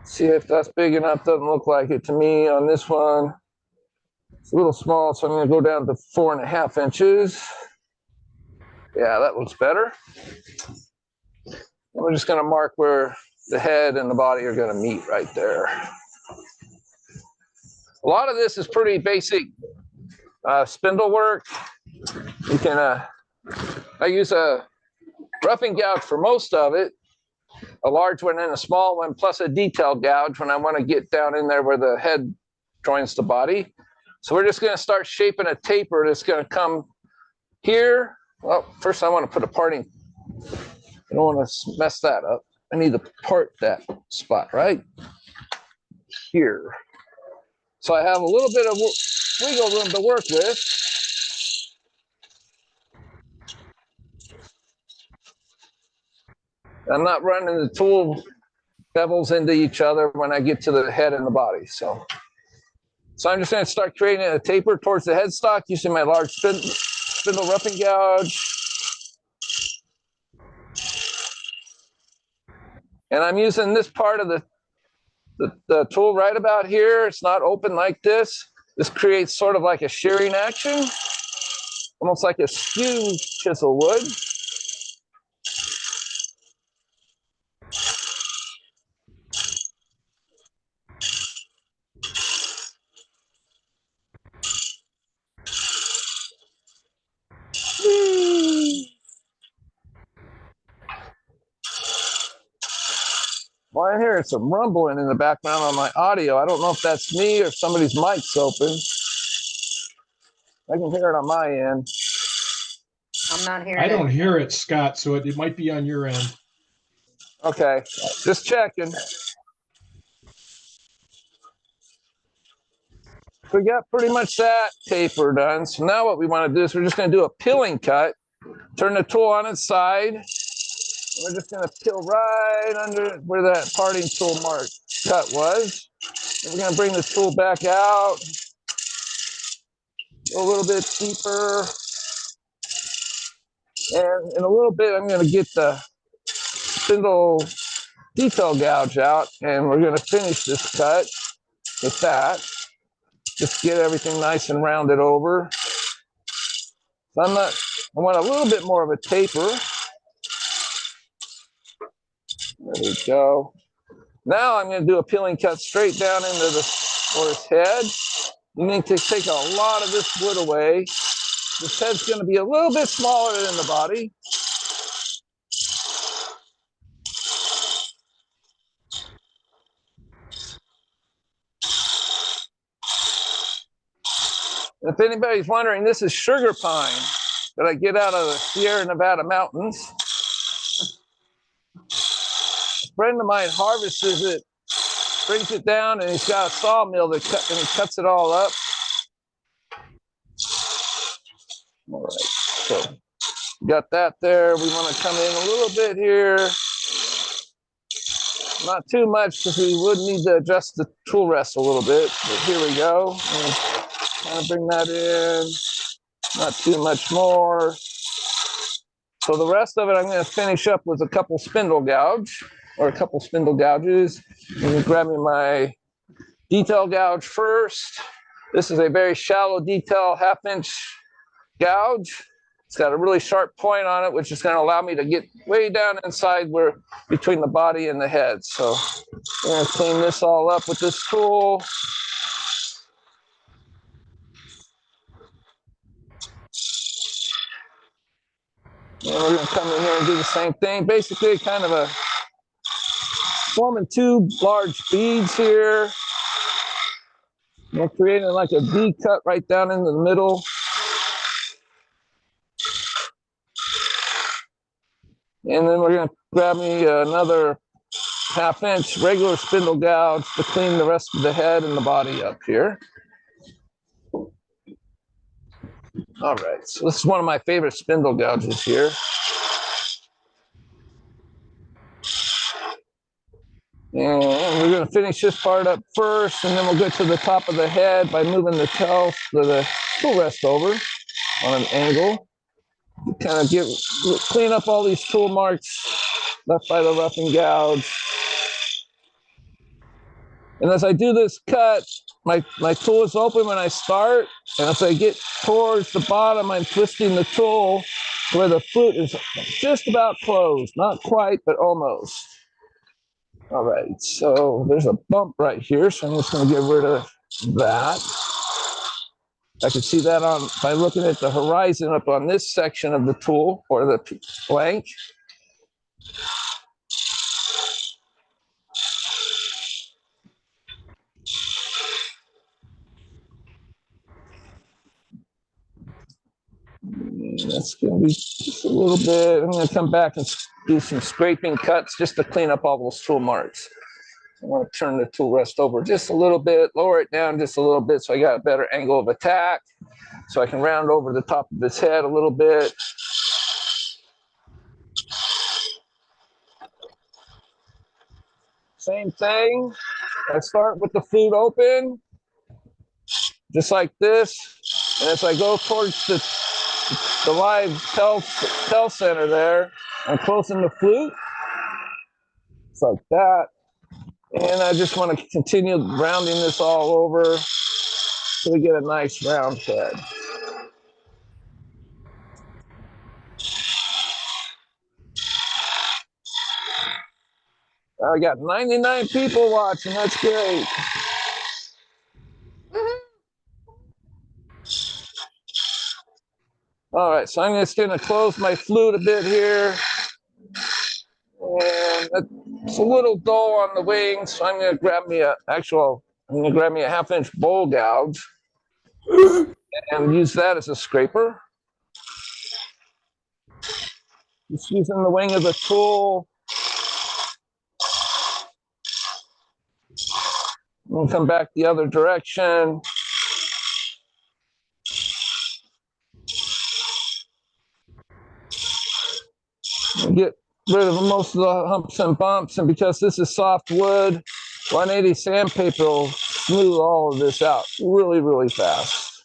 See if that's big enough. Doesn't look like it to me on this one. It's a little small, so I'm going to go down to 4.5 inches. Yeah, that looks better. We're just going to mark where the head and the body are going to meet right there. A lot of this is pretty basic spindle work. You can, I use a roughing gouge for most of it, a large one and a small one, plus a detailed gouge when I want to get down in there where the head joins the body. So we're just going to start shaping a taper that's going to come here. Well, first I want to put a parting. I don't want to mess that up. I need to part that spot right here. So I have a little bit of wiggle room to work with. I'm not running the tool bevels into each other when I get to the head and the body. So I'm just going to start creating a taper towards the headstock using my large spindle roughing gouge. And I'm using this part of the tool right about here. It's not open like this. This creates sort of like a shearing action, almost like a skew chisel would. Well, I hear some rumbling in the background on my audio. I don't know if that's me or if somebody's mic's open. I can hear it on my end. I'm not hearing I it. don't hear it, Scott, so it might be on your end. Okay, just checking. We got pretty much that taper done. So now what we want to do is we're just going to do a peeling cut. Turn the tool on its side. We're just going to peel right under where that parting tool mark cut was. And we're going to bring the tool back out. Go a little bit deeper. And in a little bit, I'm going to get the spindle detail gouge out, and we're going to finish this cut with that. Just get everything nice and rounded over. So I want a little bit more of a taper. There we go. Now I'm going to do a peeling cut straight down into the horse head. You need to take a lot of this wood away. This head's going to be a little bit smaller than the body. If anybody's wondering, this is sugar pine that I get out of the Sierra Nevada mountains. A friend of mine harvests it, brings it down, and he's got a sawmill and he cuts it all up. All right, so got that there. We want to come in a little bit here. Not too much because we would need to adjust the tool rest a little bit, but here we go. And kind of bring that in, not too much more. So the rest of it, I'm going to finish up with a couple spindle gouge or a couple spindle gouges. I'm going to grab me my detail gouge first. This is a very shallow detail, 1/2 inch gouge. It's got a really sharp point on it, which is going to allow me to get way down inside where between the body and the head. So I'm going to clean this all up with this tool. And we're going to come in here and do the same thing. Basically, kind of forming 2 large beads here. We're creating like a V cut right down into the middle. And then we're going to grab me another 1/2 inch regular spindle gouge to clean the rest of the head and the body up here. All right, so this is one of my favorite spindle gouges here. And we're going to finish this part up first, and then we'll get to the top of the head by moving the tool rest over on an angle. Kind of clean up all these tool marks left by the roughing gouge. And as I do this cut, my tool is open when I start, and as I get towards the bottom, I'm twisting the tool where the flute is just about closed, not quite, but almost. All right, so there's a bump right here, so I'm just going to get rid of that. I can see that on by looking at the horizon up on this section of the tool or the blank. That's going to be just a little bit. I'm going to come back and do some scraping cuts just to clean up all those tool marks. I want to turn the tool rest over just a little bit, lower it down just a little bit so I got a better angle of attack, so I can round over the top of his head a little bit. Same thing. I start with the flute open, just like this. And as I go towards the live tell center there, I'm closing the flute. It's like that. And I just want to continue rounding this all over so we get a nice round head. I got 99 people watching. That's great. All right, so I'm just going to close my flute a bit here. And it's a little dull on the wings, so I'm going to grab me a 1/2-inch bowl gouge and use that as a scraper. Just using the wing of the tool. We'll come back the other direction. Get rid of most of the humps and bumps, and because this is soft wood, 180 sandpaper will smooth all of this out really, really fast.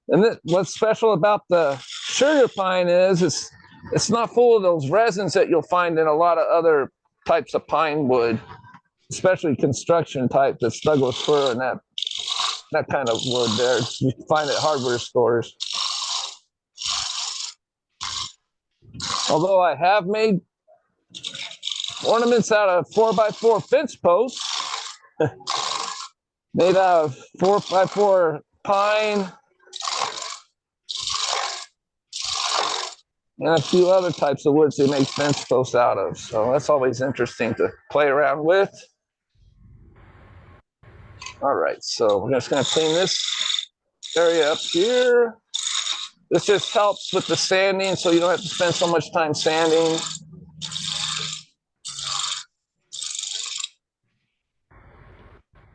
And what's special about the sugar pine is it's not full of those resins that you'll find in a lot of other types of pine wood, especially construction type, that's Douglas fir and that kind of wood there. You find at hardware stores. Although I have made ornaments out of 4x4 fence posts, made out of 4x4 pine, and a few other types of woods they make fence posts out of. So that's always interesting to play around with. All right, so we're just going to clean this area up here. This just helps with the sanding, so you don't have to spend so much time sanding.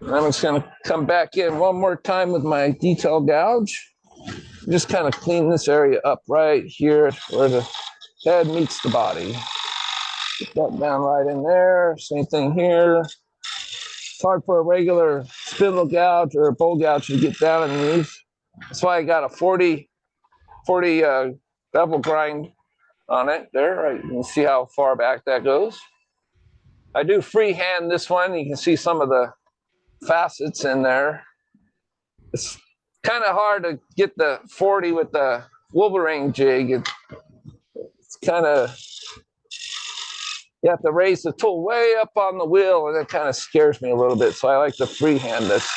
And I'm just going to come back in one more time with my detail gouge. Just kind of clean this area up right here where the head meets the body. Get that down right in there. Same thing here. It's hard for a regular spindle gouge or a bowl gouge to get down underneath. That's why I got a 40 bevel grind on it there. Right, you can see how far back that goes. I do freehand this one. You can see some of the facets in there. It's kind of hard to get the 40 with the Wolverine jig. It's kind of, you have to raise the tool way up on the wheel, and it kind of scares me a little bit. So I like to freehand this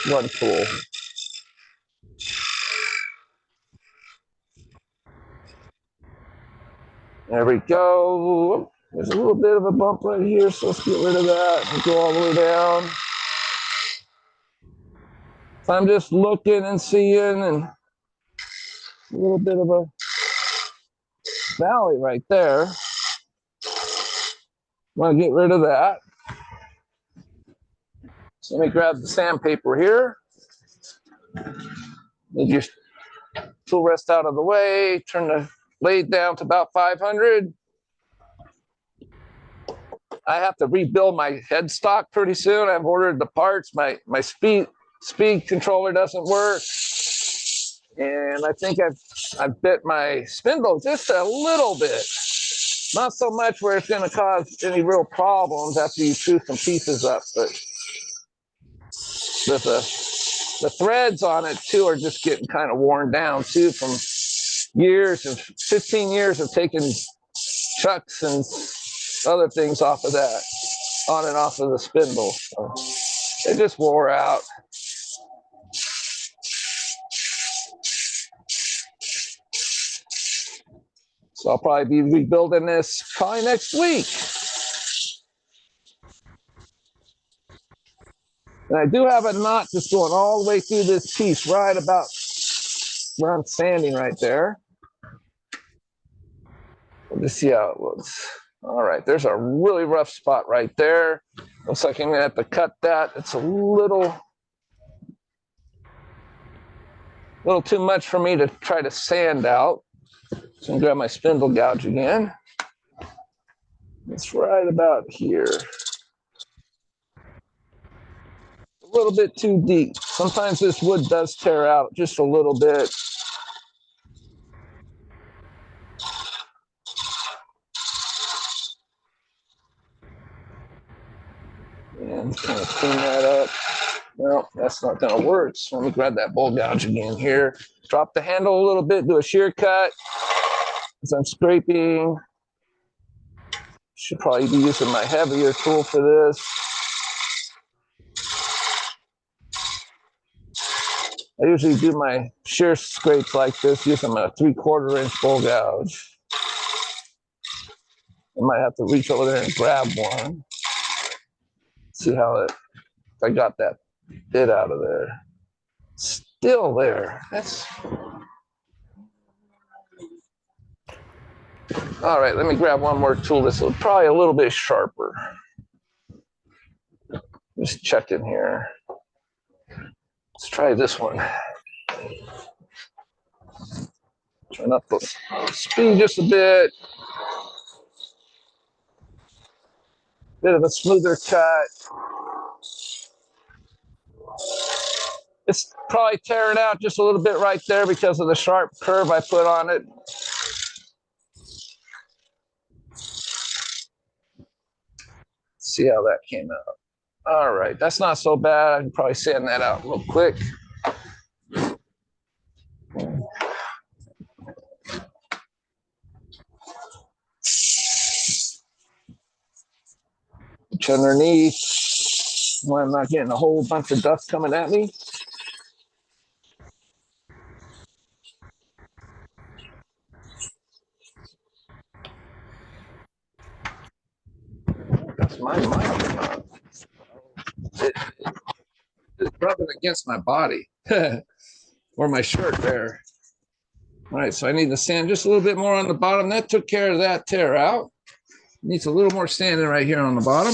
one tool. There we go. There's a little bit of a bump right here, so let's get rid of that and go all the way down. So I'm just looking and seeing, and a little bit of a valley right there. Want to get rid of that. So let me grab the sandpaper here. Move your tool rest out of the way. Turn the lathe down to about 500. I have to rebuild my headstock pretty soon. I've ordered the parts. My speed controller doesn't work, and I think I've bit my spindle just a little bit. Not so much where it's going to cause any real problems after you chew some pieces up, but the threads on it too are just getting kind of worn down too from years of 15 years of taking chucks and other things off of that, on and off of the spindle. So it just wore out. So I'll probably be rebuilding this probably next week. And I do have a knot just going all the way through this piece, right about where I'm sanding right there. Let's see how it looks. All right, there's a really rough spot right there. Looks like I'm gonna have to cut that. It's a little too much for me to try to sand out. So I'm gonna grab my spindle gouge again. It's right about here. A little bit too deep. Sometimes this wood does tear out just a little bit. And kind of clean that up. Well, that's not gonna work. So let me grab that bowl gouge again here. Drop the handle a little bit, do a shear cut. As I'm scraping, should probably be using my heavier tool for this. I usually do my shear scrapes like this using a 3/4 inch bowl gouge. I might have to reach over there and grab one. See how if I got that bit out of there. Still there. That's all right. Let me grab one more tool that's probably a little bit sharper. Just checking here. Let's try this one. Turn up the speed just a bit. Bit of a smoother cut. It's probably tearing out just a little bit right there because of the sharp curve I put on it. See how that came out. All right, that's not so bad. I can probably sand that out real quick. Reach underneath when I'm not getting a whole bunch of dust coming at me. That's my mic. It's rubbing against my body or my shirt there. All right, so I need to sand just a little bit more on the bottom. That took care of that tear out. Needs a little more sanding right here on the bottom.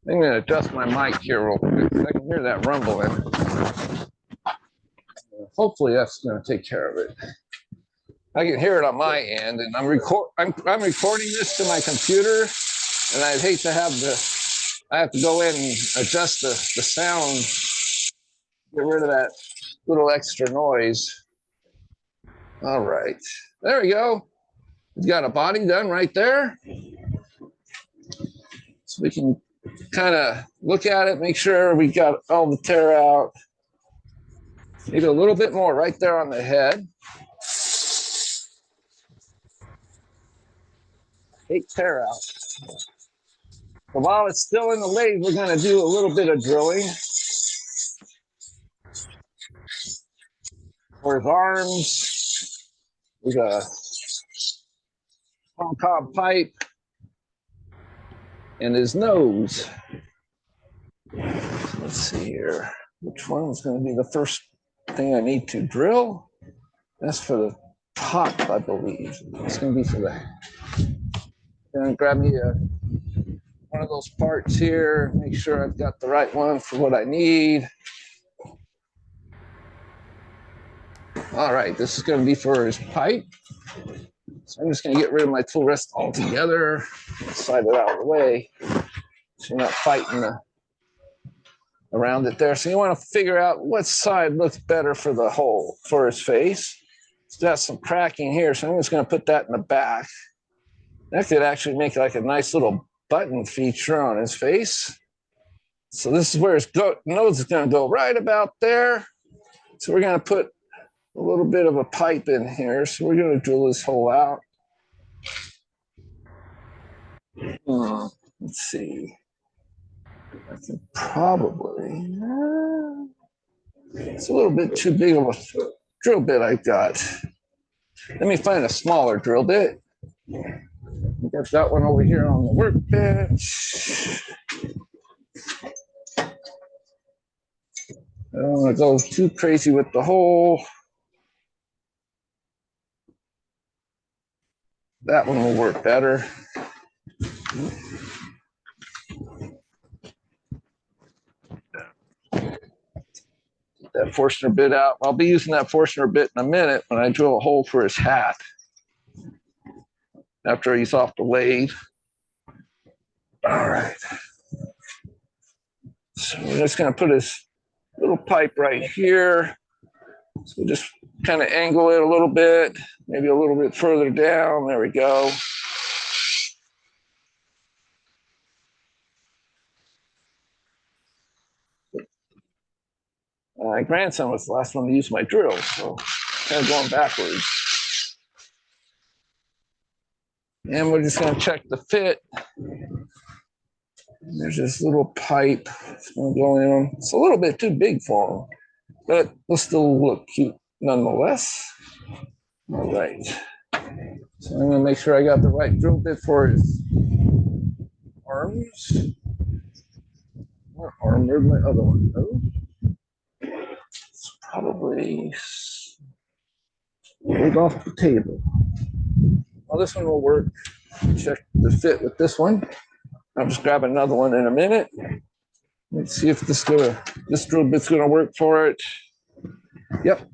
I'm going to adjust my mic here real quick. I can hear that rumbling. Hopefully that's going to take care of it. I can hear it on my end, and I'm recording this to my computer, and I'd hate to have I have to go in and adjust the sound, get rid of that little extra noise. All right, there we go. We've got a body done right there. So we can kind of look at it, make sure we got all the tear out. Maybe a little bit more right there on the head. Take tear out. But while it's still in the lathe, we're going to do a little bit of drilling. For his arms, we got a corncob pipe. And his nose. Let's see here. Which one is going to be the first thing I need to drill? That's for the top, I believe. It's going to be for the. Gonna grab me one of those parts here. Make sure I've got the right one for what I need. All right, this is going to be for his pipe. So I'm just going to get rid of my tool rest altogether. Slide it out of the way so you're not fighting around it there. So you want to figure out what side looks better for the hole, for his face. It's got some cracking here, so I'm just going to put that in the back. That could actually make like a nice little button feature on his face. So this is where his nose is going to go, right about there. So we're going to put a little bit of a pipe in here. So we're going to drill this hole out. Let's see. I can probably, it's a little bit too big of a drill bit I got. Let me find a smaller drill bit. Got that one over here on the workbench. I don't want to go too crazy with the hole. That one will work better. That Forstner bit out. I'll be using that Forstner bit in a minute when I drill a hole for his hat after he's off the lathe. All right. So we're just going to put his little pipe right here. So we just kind of angle it a little bit, maybe a little bit further down. There we go. My grandson was the last one to use my drill, so kind of going backwards. And we're just going to check the fit. There's this little pipe. It's going to go in. It's a little bit too big for him, but it'll still look cute nonetheless. All right. So I'm going to make sure I got the right drill bit for his arms. What arm? Where's my other one? Oh. It's probably right off the table. Well, this one will work. Check the fit with this one. I'll just grab another one in a minute. Let's see if this drill bit's gonna work for it. Yep.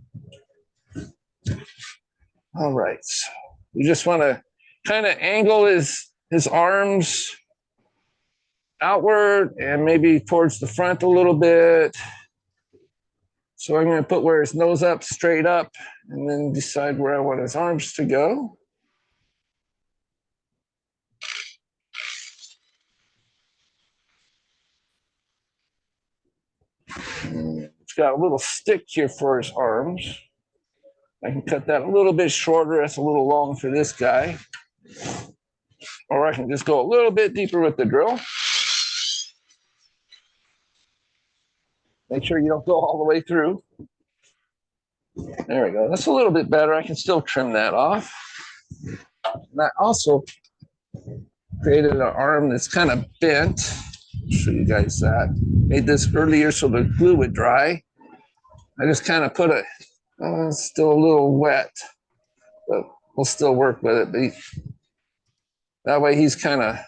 All right. So we just want to kind of angle his arms outward and maybe towards the front a little bit. So I'm going to put where his nose up, straight up, and then decide where I want his arms to go. It's got a little stick here for his arms. I can cut that a little bit shorter. That's a little long for this guy. Or I can just go a little bit deeper with the drill. Make sure you don't go all the way through. There we go. That's a little bit better. I can still trim that off. And I also created an arm that's kind of bent. I'll show you guys that. Made this earlier so the glue would dry. I just kind of put it, it's still a little wet, but we'll still work with it. But that way he's kind of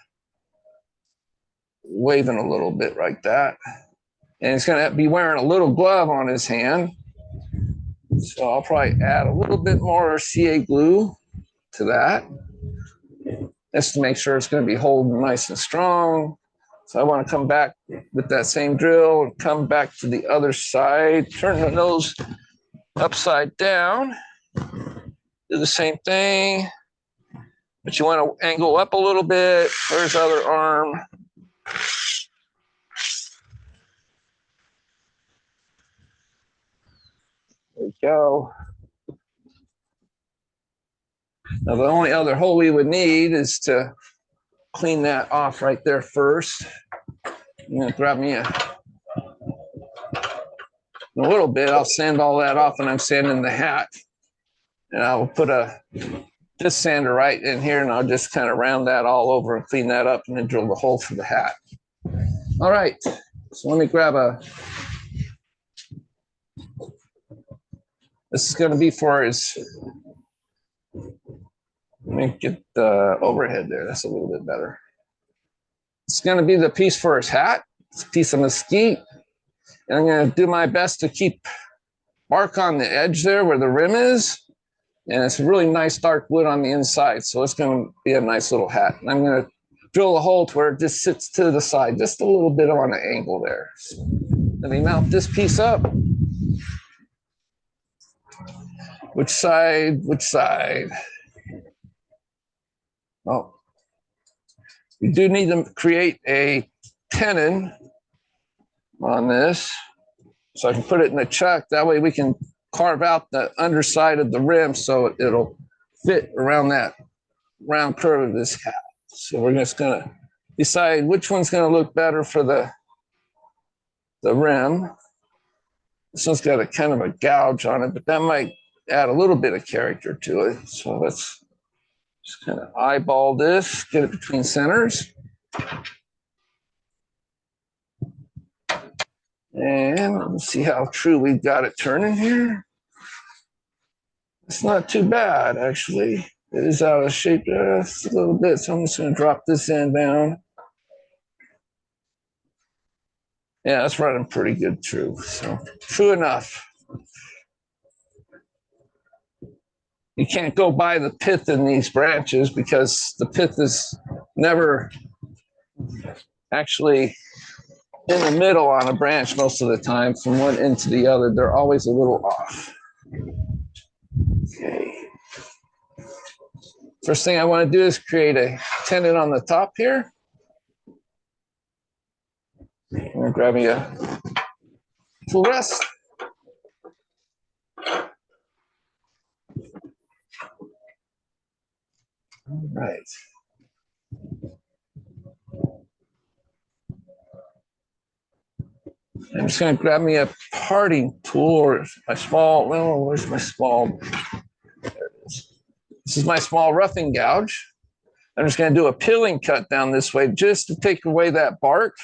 waving a little bit like that. And he's going to be wearing a little glove on his hand. So I'll probably add a little bit more CA glue to that. Just to make sure it's going to be holding nice and strong. So I want to come back with that same drill and come back to the other side, turn the nose upside down, do the same thing. But you want to angle up a little bit. Where's the other arm? There we go. Now the only other hole we would need is to clean that off right there first. I'm gonna grab me a little bit. I'll sand all that off when I'm sanding the hat. And I'll put this sander right in here and I'll just kind of round that all over and clean that up and then drill the hole for the hat. All right, so let me grab this is gonna be for his, let me get the overhead there. That's a little bit better. It's going to be the piece for his hat. It's a piece of mesquite. And I'm going to do my best to keep mark on the edge there where the rim is. And it's a really nice dark wood on the inside. So it's going to be a nice little hat. And I'm going to drill a hole to where it just sits to the side, just a little bit on an angle there. So let me mount this piece up. Which side? Which side? Oh, We do need to create a tenon on this, so I can put it in the chuck. That way we can carve out the underside of the rim so it'll fit around that round curve of this hat. So we're just gonna decide which one's gonna look better for the rim. This one's got a kind of a gouge on it, but that might add a little bit of character to it. So let's just kind of eyeball this, get it between centers. And let's see how true we've got it turning here. It's not too bad, actually. It is out of shape just a little bit, so I'm just going to drop this end down. Yeah, that's running pretty good true. So true enough. You can't go by the pith in these branches because the pith is never actually in the middle on a branch most of the time from one end to the other. They're always a little off. Okay. First thing I want to do is create a tenon on the top here. I'm going to grab me a tool rest. All right. I'm just going to grab me a parting tool or my small, well, where's my small? There it is. This is my small roughing gouge. I'm just going to do a peeling cut down this way just to take away that bark.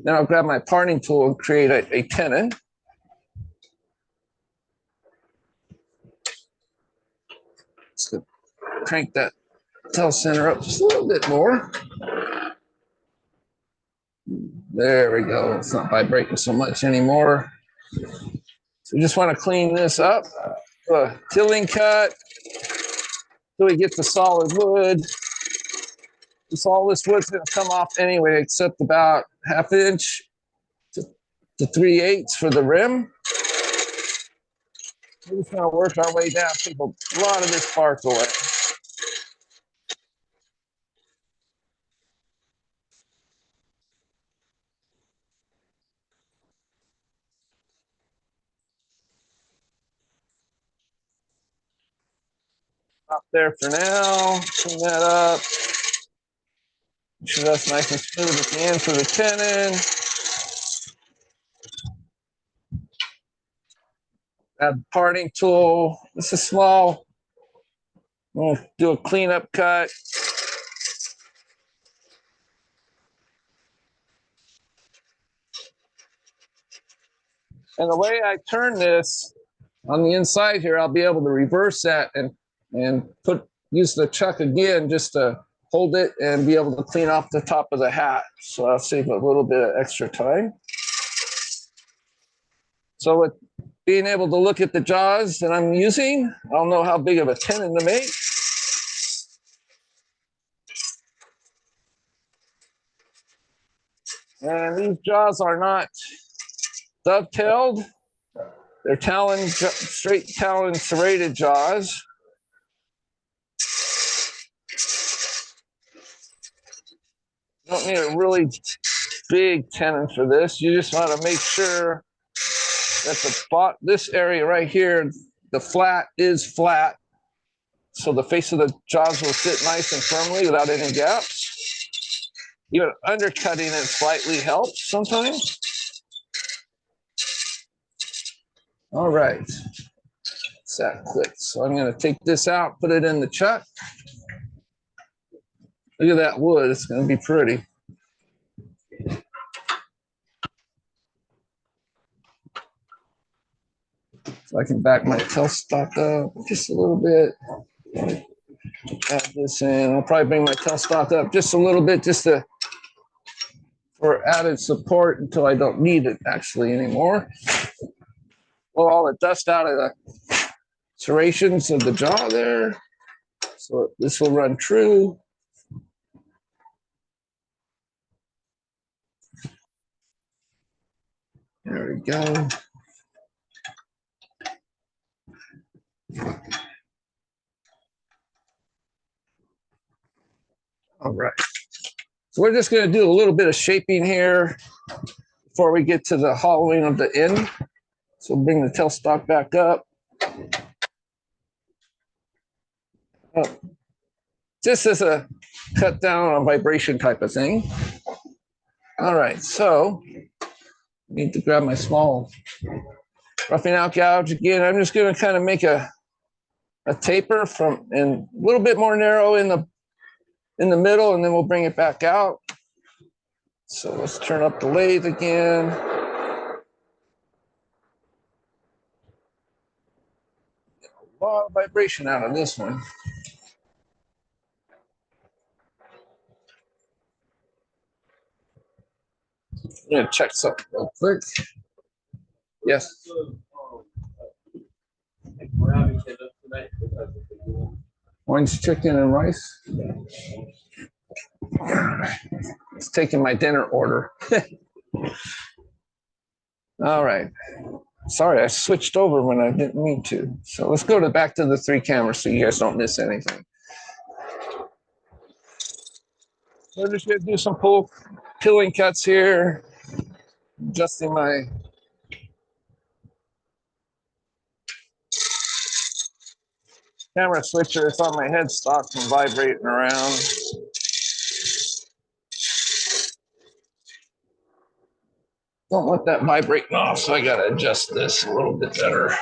Then I'll grab my parting tool and create a tenon. Just gonna crank that tail center up just a little bit more. There we go. It's not vibrating so much anymore. So we just want to clean this up. Do a tilling cut till we get the solid wood. All this wood's going to come off anyway, except about 1/2 inch to 3/8 for the rim. We're just going to work our way down, take a lot of this bark away. Stop there for now. Clean that up. Make sure that's nice and smooth at the end for the tenon. Add the parting tool. This is small. We'll do a cleanup cut. And the way I turn this on the inside here, I'll be able to reverse that and use the chuck again just to hold it and be able to clean off the top of the hat. So I'll save a little bit of extra time. So with being able to look at the jaws that I'm using, I'll know how big of a tenon to make. And these jaws are not dovetailed. They're talon, straight talon serrated jaws. You don't need a really big tenon for this. You just want to make sure that this area right here, the flat is flat. So the face of the jaws will sit nice and firmly without any gaps. Even undercutting it slightly helps sometimes. All right, that's that quick. So I'm going to take this out, put it in the chuck. Look at that wood, it's going to be pretty. So I can back my tailstock up just a little bit. Add this in. I'll probably bring my tailstock up just a little bit just for added support until I don't need it actually anymore. Blow all the dust out of the serrations of the jaw there. So this will run true. There we go. All right. So we're just going to do a little bit of shaping here before we get to the hollowing of the end. So bring the tailstock back up. Just as a cut down on vibration type of thing. All right, so I need to grab my small roughing out gouge again. I'm just going to kind of make a taper from and a little bit more narrow in the middle, and then we'll bring it back out. So let's turn up the lathe again. A lot of vibration out of this one. I'm gonna check something real quick. Yes. Orange chicken and rice. It's taking my dinner order. All right. Sorry, I switched over when I didn't mean to. So let's go back to the 3 cameras so you guys don't miss anything. We're just gonna do some peeling cuts here. Adjusting my camera switcher. It's on my headstock from vibrating around. Don't want that vibrating off, so I gotta adjust this a little bit better.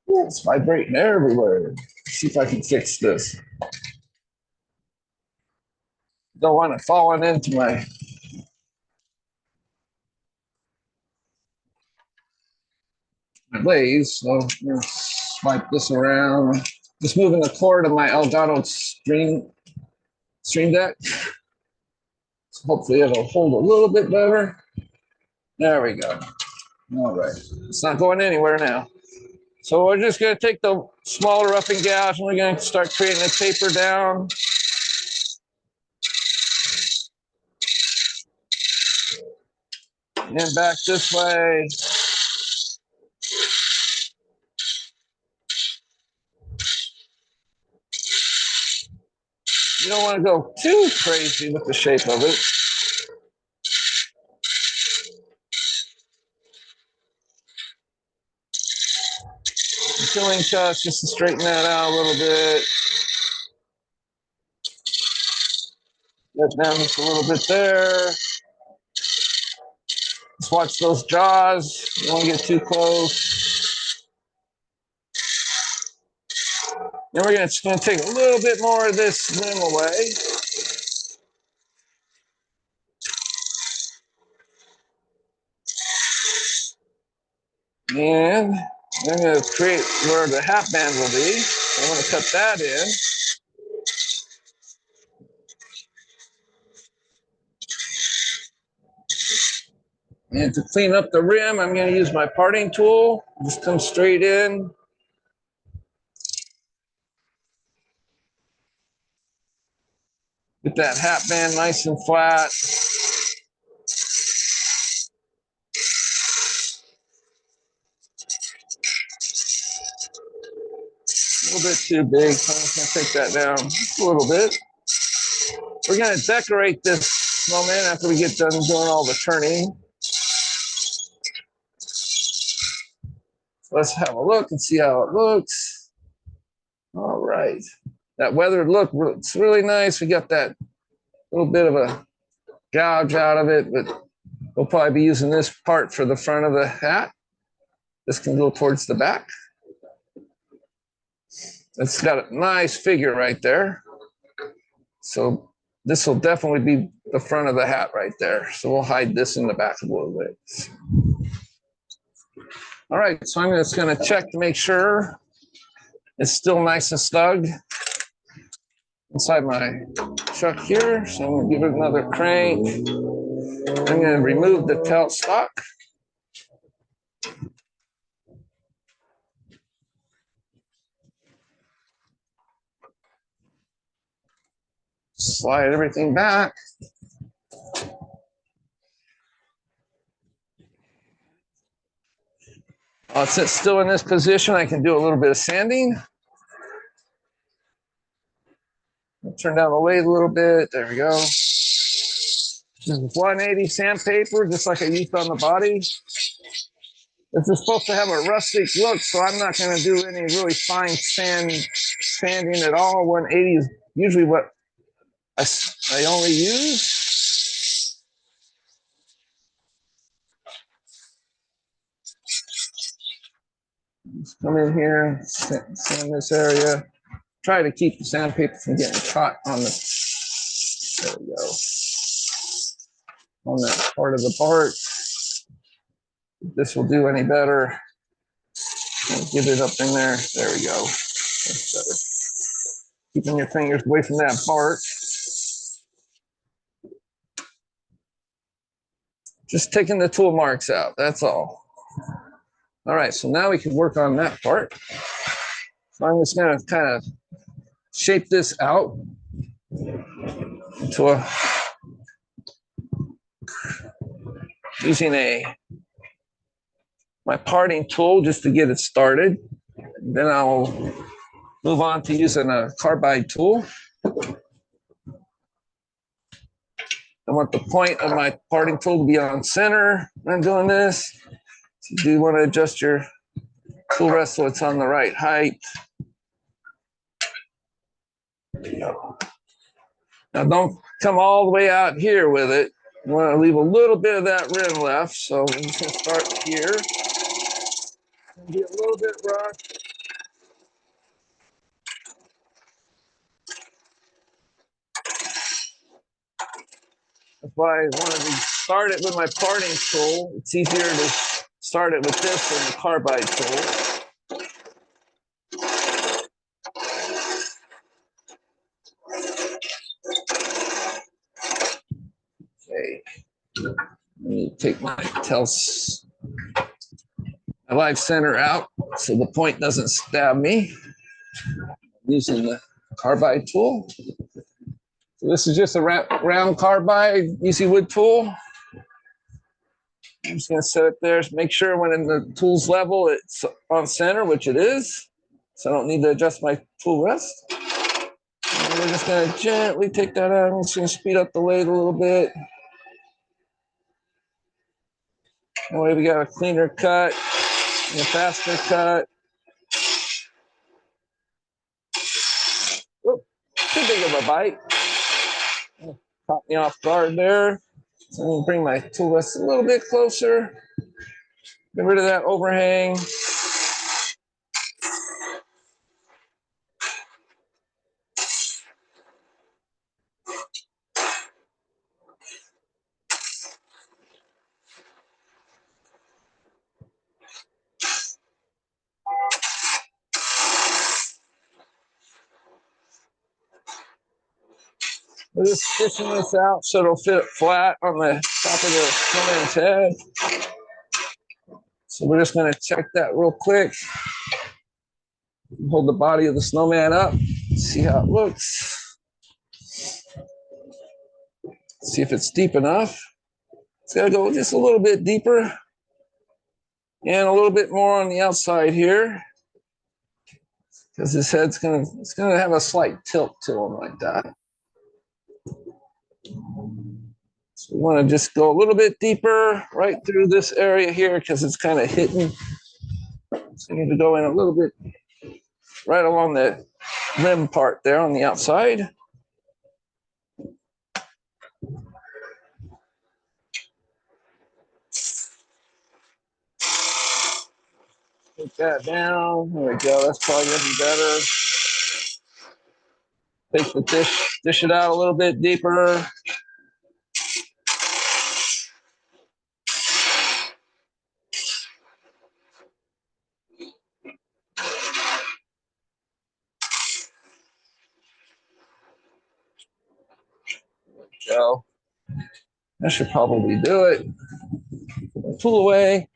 Ooh, it's vibrating everywhere. Let's see if I can fix this. Don't want it falling into my lathe, so I'm gonna swipe this around. Just moving the cord of my Elgato Stream Deck. So hopefully it'll hold a little bit better. There we go. All right, it's not going anywhere now. So we're just going to take the smaller roughing gouge and we're going to start creating a taper down. And back this way. You don't want to go too crazy with the shape of it. Filling cuts just to straighten that out a little bit. Get down just a little bit there. Just watch those jaws. You don't want to get too close. Then we're just going to take a little bit more of this limb away. And I'm going to create where the hat band will be. So I'm going to cut that in. And to clean up the rim, I'm going to use my parting tool. Just come straight in. Get that hat band nice and flat. A little bit too big, so I'm just going to take that down just a little bit. We're going to decorate this moment after we get done doing all the turning. Let's have a look and see how it looks. All right. That weathered look, it's really nice. We got that little bit of a gouge out of it, but we'll probably be using this part for the front of the hat. This can go towards the back. It's got a nice figure right there. So this will definitely be the front of the hat right there. So we'll hide this in the back a little bit. All right, so I'm just going to check to make sure it's still nice and snug inside my chuck here. So I'm going to give it another crank. I'm going to remove the tailstock. Slide everything back. While it sits still in this position, I can do a little bit of sanding. I'll turn down the lathe a little bit. There we go. This is 180 sandpaper, just like I used on the body. This is supposed to have a rustic look, so I'm not going to do any really fine sanding at all. 180 is usually what I only use. Just come in here, sand this area. Try to keep the sandpaper from getting caught on the, there we go, on that part of the bark. If this will do any better, get it up in there. There we go. That's better. Keeping your fingers away from that bark. Just taking the tool marks out, that's all. All right, so now we can work on that part. So I'm just gonna kind of shape this out into a, using my parting tool just to get it started. Then I'll move on to using a carbide tool. I want the point of my parting tool to be on center when I'm doing this. So you do want to adjust your tool rest so it's on the right height. There you go. Now don't come all the way out here with it. You want to leave a little bit of that rim left. So I'm just going to start here. And get a little bit rough. That's why I wanted to start it with my parting tool. It's easier to start it with this than the carbide tool. Okay. Let me take my live center out so the point doesn't stab me. I'm using the carbide tool. So this is just a round carbide EC wood tool. I'm just going to set it there. Make sure when in the tool's level, it's on center, which it is. So I don't need to adjust my tool rest. And we're just going to gently take that out. I'm just going to speed up the lathe a little bit. That way we got a cleaner cut and a faster cut. Whoop, too big of a bite. Caught me off guard there. So I'm going to bring my tool rest a little bit closer. Get rid of that overhang. We're just stitching this out so it'll fit flat on the top of the snowman's head. So we're just going to check that real quick. Hold the body of the snowman up, see how it looks. See if it's deep enough. It's got to go just a little bit deeper and a little bit more on the outside here, because his head's it's gonna have a slight tilt to him like that. So we want to just go a little bit deeper right through this area here because it's kind of hidden. So you need to go in a little bit right along the rim part there on the outside. Take that down. There we go. That's probably gonna be better. Take the dish it out a little bit deeper. Go. That should probably do it. Put the tool away.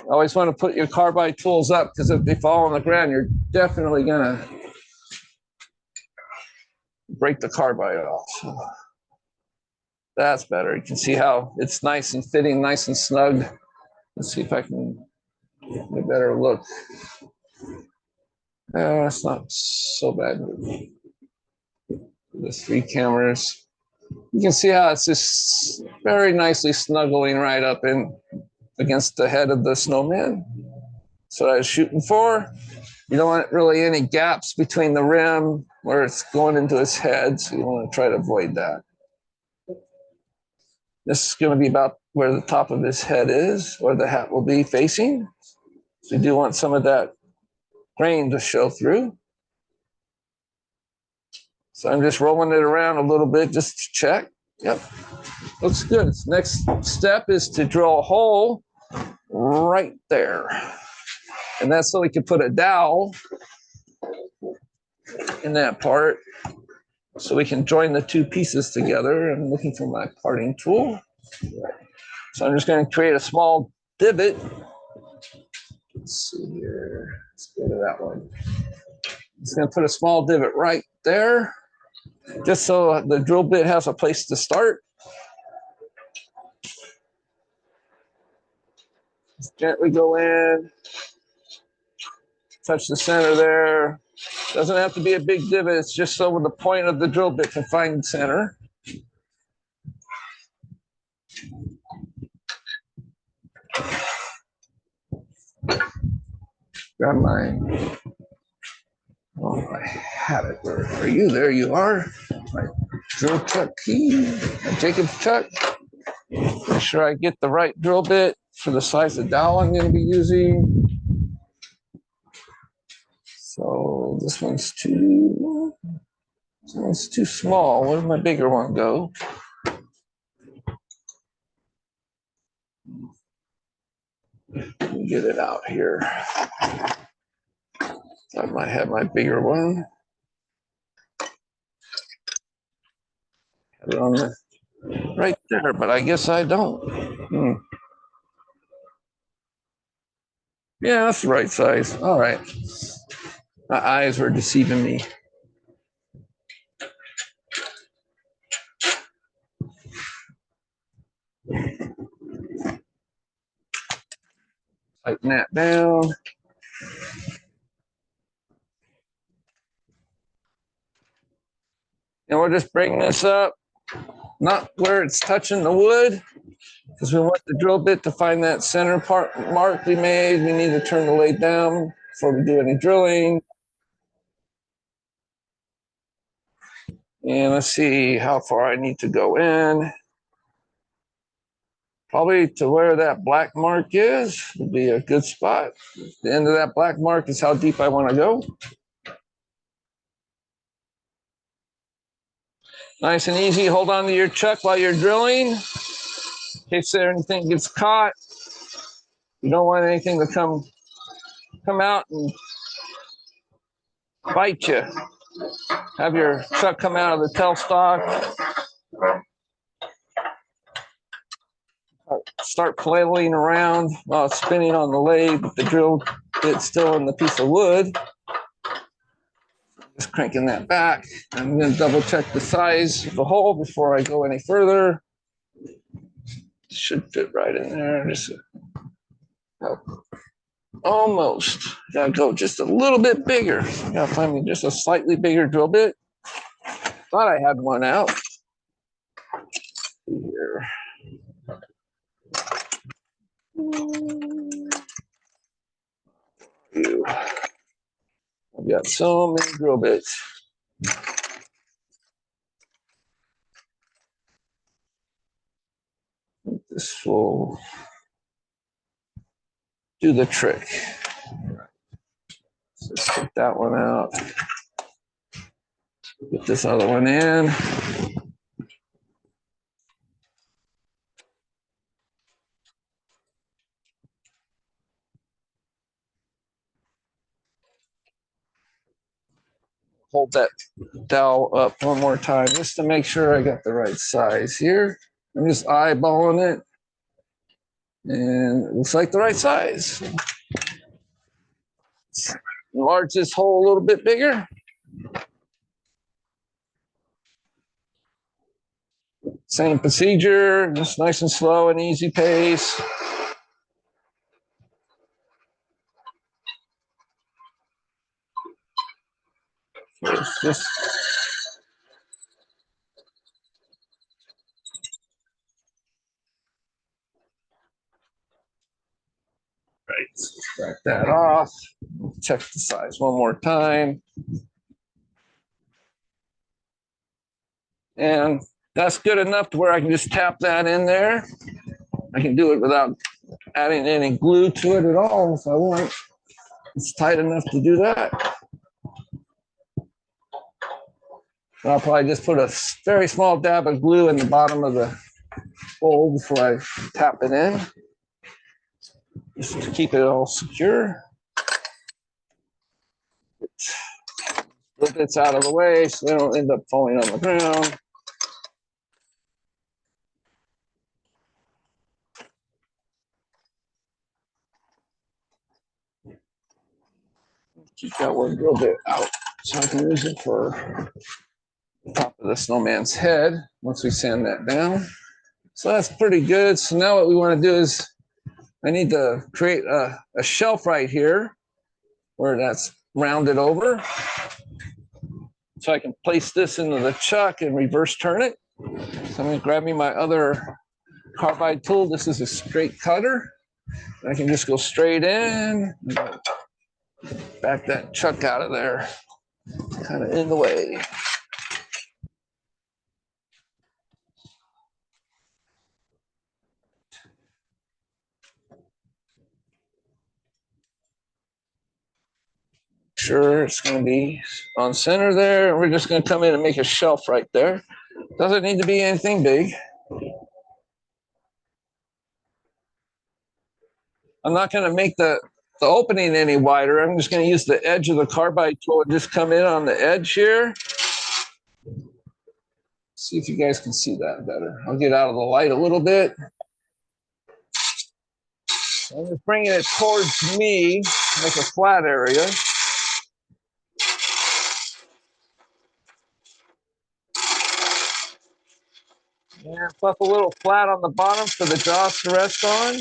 Always want to put your carbide tools up because if they fall on the ground, you're definitely gonna break the carbide off. So that's better. You can see how it's nice and fitting, nice and snug. Let's see if I can get a better look. It's not so bad. The 3 cameras. You can see how it's just very nicely snuggling right up in against the head of the snowman. That's what I was shooting for. You don't want really any gaps between the rim where it's going into his head, so you want to try to avoid that. This is going to be about where the top of his head is, where the hat will be facing. So you do want some of that grain to show through. So I'm just rolling it around a little bit just to check. Yep, looks good. Next step is to drill a hole right there. And that's so we can put a dowel in that part so we can join the 2 pieces together. I'm looking for my parting tool. So I'm just going to create a small divot. Let's see here. Let's go to that one. Just going to put a small divot right there, just so the drill bit has a place to start. Just gently go in, touch the center there. Doesn't have to be a big divot, it's just so with the point of the drill bit can find center. Grab my, oh, I had it. Where are you? There you are. My drill chuck key, my Jacob's chuck. Make sure I get the right drill bit for the size of dowel I'm going to be using. So this one's too small. Where did my bigger one go? Let me get it out here. I might have my bigger one. Have it on the right there, but I guess I don't. Yeah, that's the right size. All right. My eyes were deceiving me. Tighten that down. And we'll just bring this up, not where it's touching the wood, because we want the drill bit to find that center part mark we made. We need to turn the lathe down before we do any drilling. And let's see how far I need to go in. Probably to where that black mark is would be a good spot. The end of that black mark is how deep I want to go. Nice and easy. Hold on to your chuck while you're drilling. In case there anything gets caught. You don't want anything to come out and bite you. Have your chuck come out of the tailstock. Start flailing around while it's spinning on the lathe, but the drill bit's still in the piece of wood. Just cranking that back. I'm going to double check the size of the hole before I go any further. Should fit right in there. Just almost. Gotta go just a little bit bigger. Gotta find me just a slightly bigger drill bit. Thought I had one out. Here. I've got so many drill bits. This will do the trick. So let's take that one out. Put this other one in. Hold that dowel up one more time just to make sure I got the right size here. I'm just eyeballing it. And it looks like the right size. Enlarge this hole a little bit bigger. Same procedure, just nice and slow and easy pace. It's just right. Back that off. Check the size one more time. And that's good enough to where I can just tap that in there. I can do it without adding any glue to it at all if I want. It's tight enough to do that. I'll probably just put a very small dab of glue in the bottom of the bowl before I tap it in, just to keep it all secure. Little bits out of the way so they don't end up falling on the ground. Keep that one a little bit out so I can use it for the top of the snowman's head once we sand that down. So that's pretty good. So now what we want to do is I need to create a shelf right here where that's rounded over. So I can place this into the chuck and reverse turn it. So I'm going to grab me my other carbide tool. This is a straight cutter. I can just go straight in, back that chuck out of there, kind of in the way. Sure, it's going to be on center there. We're just going to come in and make a shelf right there. Doesn't need to be anything big. I'm not going to make the opening any wider. I'm just going to use the edge of the carbide tool and just come in on the edge here. See if you guys can see that better. I'll get out of the light a little bit. I'm just bringing it towards me, make a flat area. And flip a little flat on the bottom for the jaws to rest on.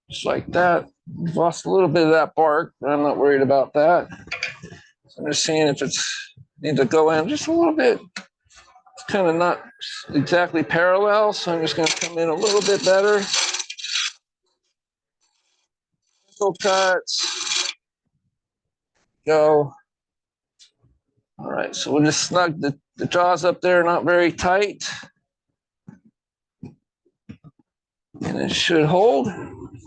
Just like that. We've lost a little bit of that bark, but I'm not worried about that. So I'm just seeing if it's need to go in just a little bit. It's kind of not exactly parallel, so I'm just going to come in a little bit better. Simple cuts. Go. All right, so we'll just snug the jaws up there, not very tight. And it should hold,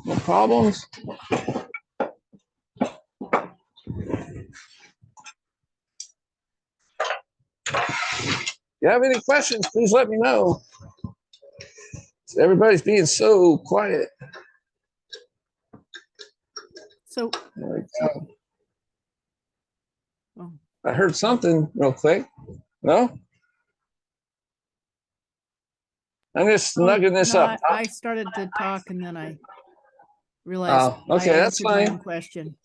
no problems. If you have any questions, please let me know. Everybody's being so quiet. So there we go. I heard something real quick. No? I'm just snugging this up. I started to talk and then I realized okay, I that's answered my fine. own question.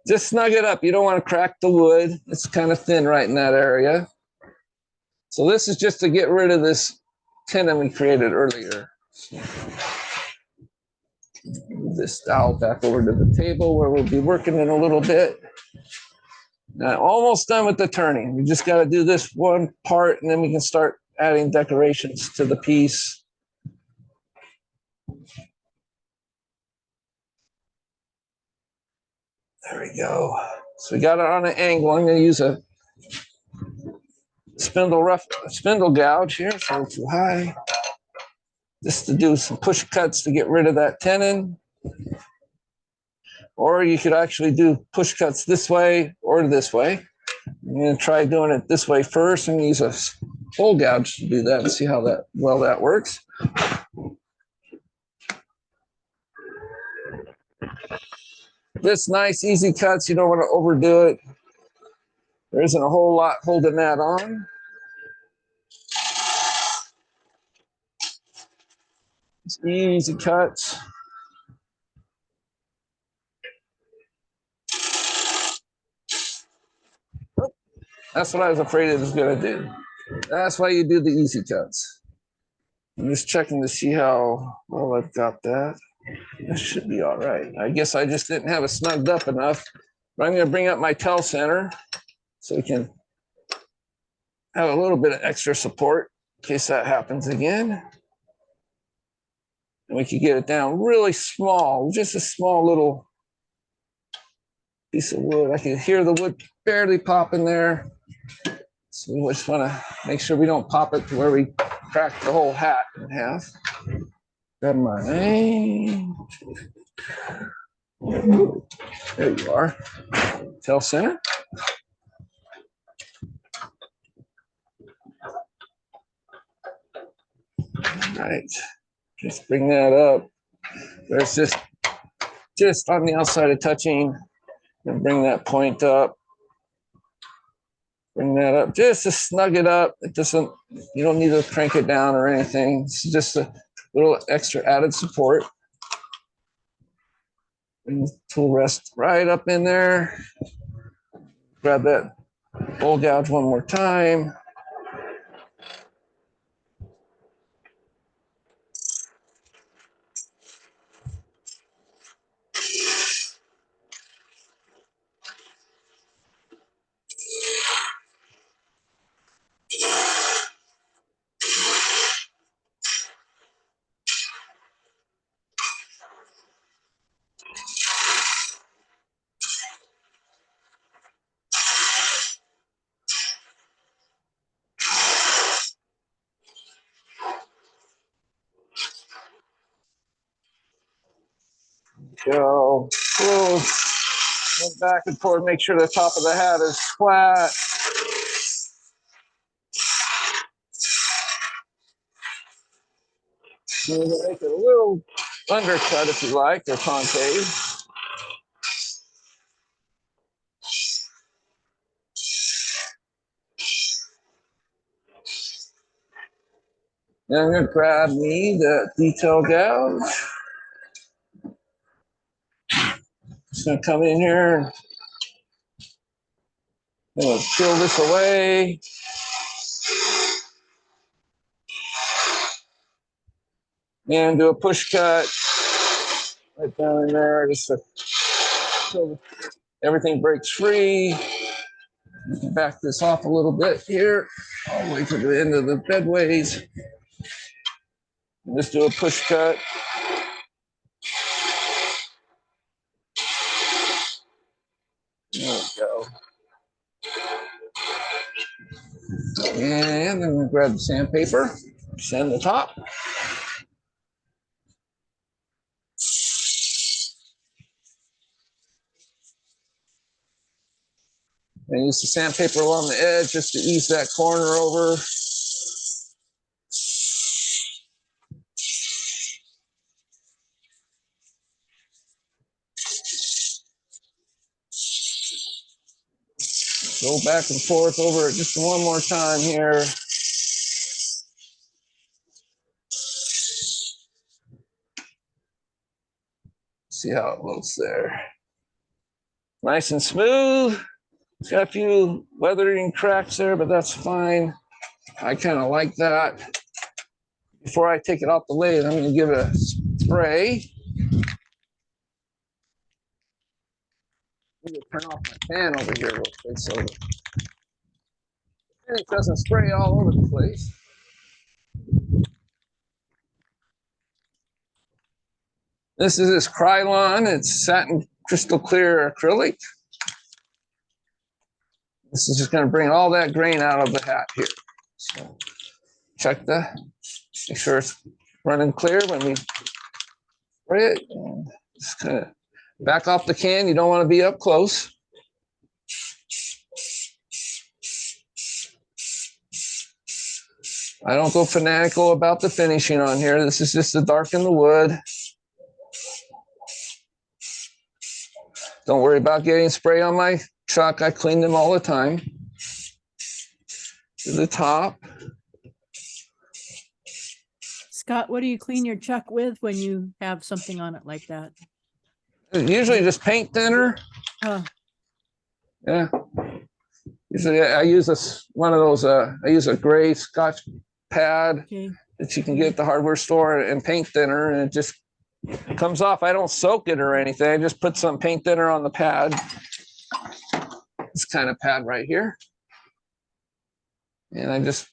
Just snug it up. You don't want to crack the wood. It's kind of thin right in that area. So this is just to get rid of this tenon we created earlier. Move this dowel back over to the table where we'll be working in a little bit. Now, almost done with the turning. We just got to do this one part and then we can start adding decorations to the piece. There we go. So we got it on an angle. I'm going to use a spindle gouge here, so too high. Just to do some push cuts to get rid of that tenon. Or you could actually do push cuts this way or this way. I'm going to try doing it this way first and use a hole gouge to do that and see how well that works. This nice, easy cuts. You don't want to overdo it. There isn't a whole lot holding that on. It's easy cuts. That's what I was afraid it was going to do. That's why you do the easy cuts. I'm just checking to see how well I've got that. This should be all right. I guess I just didn't have it snugged up enough. But I'm going to bring up my tail center so we can have a little bit of extra support in case that happens again. And we can get it down really small, just a small little piece of wood. I can hear the wood barely popping there. So we just want to make sure we don't pop it to where we crack the whole hat in half. Grab my, there you are, tail center. All right, just bring that up. There's just on the outside of touching, and bring that point up. Bring that up just to snug it up. It doesn't, you don't need to crank it down or anything. It's just a little extra added support. Bring the tool rest right up in there. Grab that bowl gouge one more time. Go back and forth, make sure the top of the hat is flat. You can make it a little undercut if you like, or concave. Then I'm going to grab me the detail gouge. Just going to come in here and I'm going to peel this away. And do a push cut right down in there, just so everything breaks free. You can back this off a little bit here, all the way to the end of the bedways. And just do a push cut. There we go. And then we'll grab the sandpaper, sand the top. And use the sandpaper along the edge just to ease that corner over. Go back and forth over it just one more time here. See how it looks there. Nice and smooth. It's got a few weathering cracks there, but that's fine. I kind of like that. Before I take it off the lathe, I'm going to give it a spray. I'm going to turn off my fan over here real quick so it doesn't spray all over the place. This is this Krylon. It's satin crystal clear acrylic. This is just going to bring all that grain out of the hat here. So check make sure it's running clear when we spray it. And just kind of back off the can. You don't want to be up close. I don't go fanatical about the finishing on here. This is just to darken the wood. Don't worry about getting spray on my truck. I clean them all the time. To the top. Scott, what do you clean your chuck with when you have something on it like that? Usually just paint thinner. Oh. Yeah. Usually I use one of those, I use a gray Scotch pad that you can get at the hardware store and paint thinner, and it just comes off. I don't soak it or anything. I just put some paint thinner on the pad. This kind of pad right here. And I just,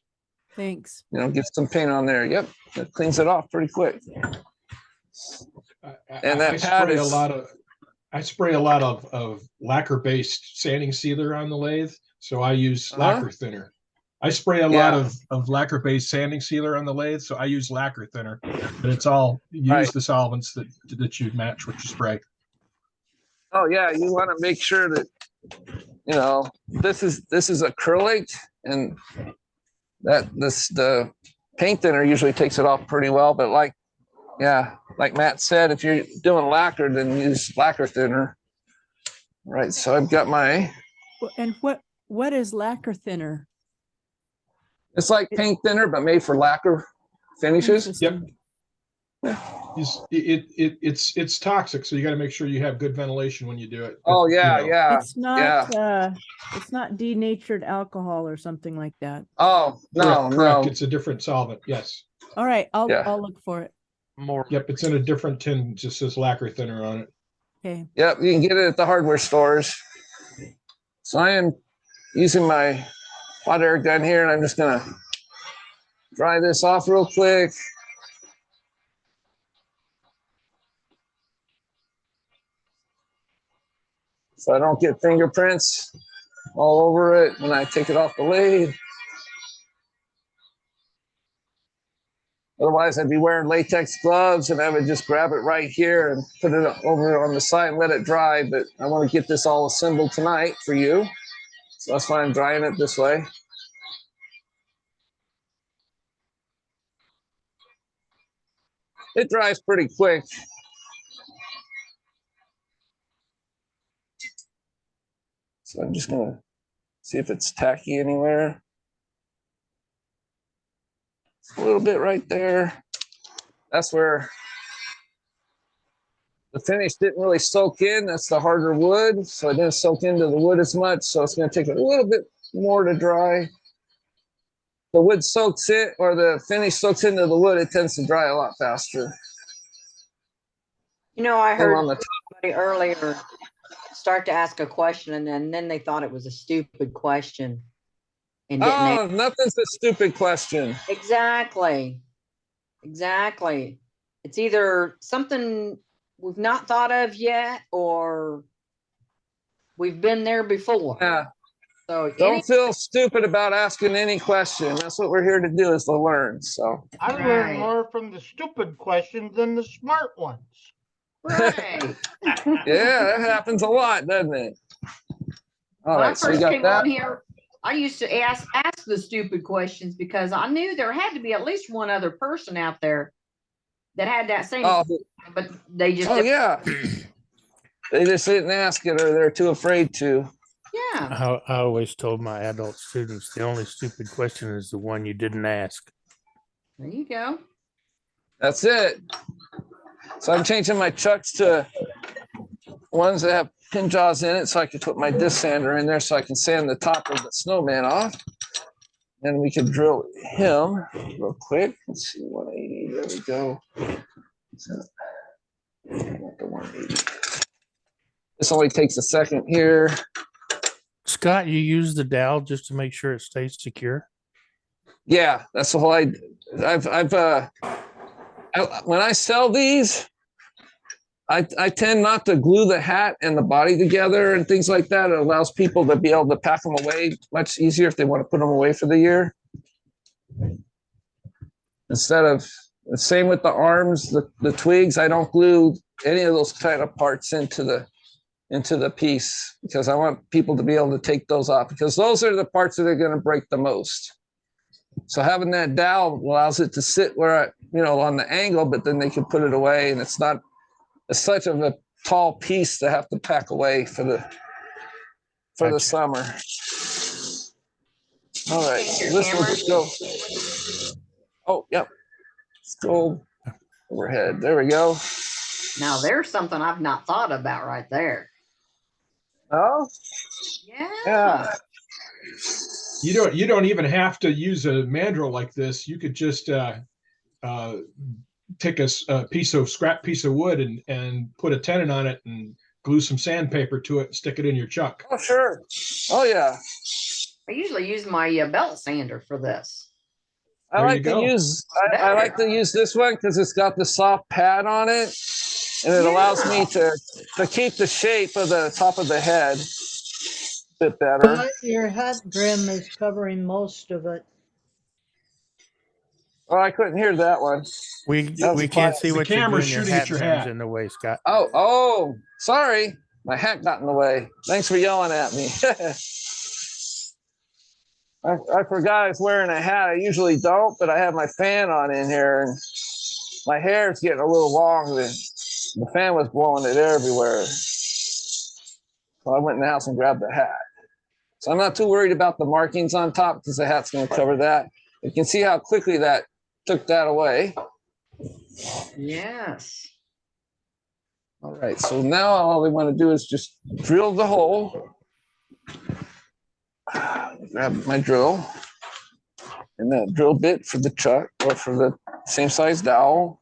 Thanks. get some paint on there. Yep, it cleans it off pretty quick. And that pad is I spray a lot of lacquer-based sanding sealer on the lathe, so I use lacquer thinner. I spray a lot of lacquer-based sanding sealer on the lathe, so I use lacquer thinner. But it's all use the solvents that you match what you spray. Oh yeah, you want to make sure that this is acrylic, and the paint thinner usually takes it off pretty well. But like Matt said, if you're doing lacquer, then use lacquer thinner. Right. So I've got my. And what is lacquer thinner? It's like paint thinner, but made for lacquer finishes. Yep. It's toxic, so you got to make sure you have good ventilation when you do it. Oh yeah. It's not denatured alcohol or something like that. Oh no, correct. It's a different solvent. Yes. All right, I'll look for it. Yep, it's in a different tin. Just says lacquer thinner on it. Okay. Yep, you can get it at the hardware stores. So I am using my hot air gun here, and I'm just gonna dry this off real quick. So I don't get fingerprints all over it when I take it off the lathe. Otherwise, I'd be wearing latex gloves and I would just grab it right here and put it over on the side and let it dry. But I want to get this all assembled tonight for you. So that's why I'm drying it this way. It dries pretty quick. So I'm just gonna see if it's tacky anywhere. A little bit right there. That's where the finish didn't really soak in. That's the harder wood, so it didn't soak into the wood as much. So it's gonna take a little bit more to dry. The wood soaks it, or the finish soaks into the wood, it tends to dry a lot faster. I heard somebody earlier start to ask a question, and then they thought it was a stupid question. And nothing's a stupid question. Exactly. It's either something we've not thought of yet, or we've been there before. Yeah. So don't feel stupid about asking any question. That's what we're here to do, is to learn. So I learn more from the stupid questions than the smart ones. Right. Yeah, that happens a lot, doesn't it? All When right, I so we first got came that. on here, I used to ask the stupid questions because I knew there had to be at least one other person out there that had that same, but they just yeah. They just didn't ask it, or they're too afraid to. Yeah. I always told my adult students the only stupid question is the one you didn't ask. There you go. That's it. So I'm changing my chucks to ones that have pin jaws in it, so I can put my disc sander in there so I can sand the top of the snowman off. And we can drill him real quick. Let's see, 180. There we go. So, the 180. This only takes a second here. Scott, you use the dowel just to make sure it stays secure? Yeah, that's the whole idea. When I sell these, I tend not to glue the hat and the body together and things like that. It allows people to be able to pack them away much easier if they want to put them away for the year. Instead of, the same with the arms, the twigs, I don't glue any of those kind of parts into the piece, because I want people to be able to take those off, because those are the parts that are going to break the most. So having that dowel allows it to sit where, on the angle, but then they can put it away, and it's not such of a tall piece to have to pack away for the summer. All right, so this will just go. Oh, yep. Let's go overhead. There we go. Now there's something I've not thought about right there. Oh? Yeah. You don't even have to use a mandrel like this. You could just take a scrap piece of wood and put a tenon on it and glue some sandpaper to it and stick it in your chuck. Oh, sure. Oh, yeah. I usually use my belt sander for this. I like to use this one because it's got the soft pad on it, and it allows me to keep the shape of the top of the head a bit better. But your hat brim is covering most of it. Oh, I couldn't hear that one. We can't see what you're doing. Your hat brim's in the way, Scott. Oh, sorry. My hat got in the way. Thanks for yelling at me. I forgot I was wearing a hat. I usually don't, but I have my fan on in here, and my hair is getting a little long. The fan was blowing it everywhere. So I went in the house and grabbed the hat. So I'm not too worried about the markings on top because the hat's going to cover that. You can see how quickly that took that away. Yes. All right, so now all we want to do is just drill the hole. Grab my drill and that drill bit for the chuck or for the same size dowel.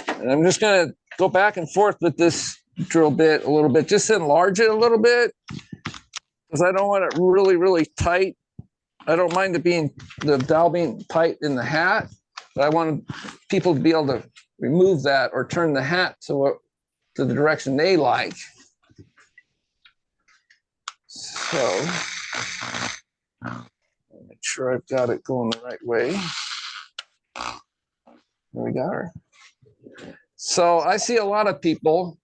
And I'm just going to go back and forth with this drill bit a little bit, just enlarge it a little bit because I don't want it really, really tight. I don't mind the dowel being tight in the hat, but I want people to be able to remove that or turn the hat to the direction they like. So make sure I've got it going the right way. There we got her. So I see a lot of people,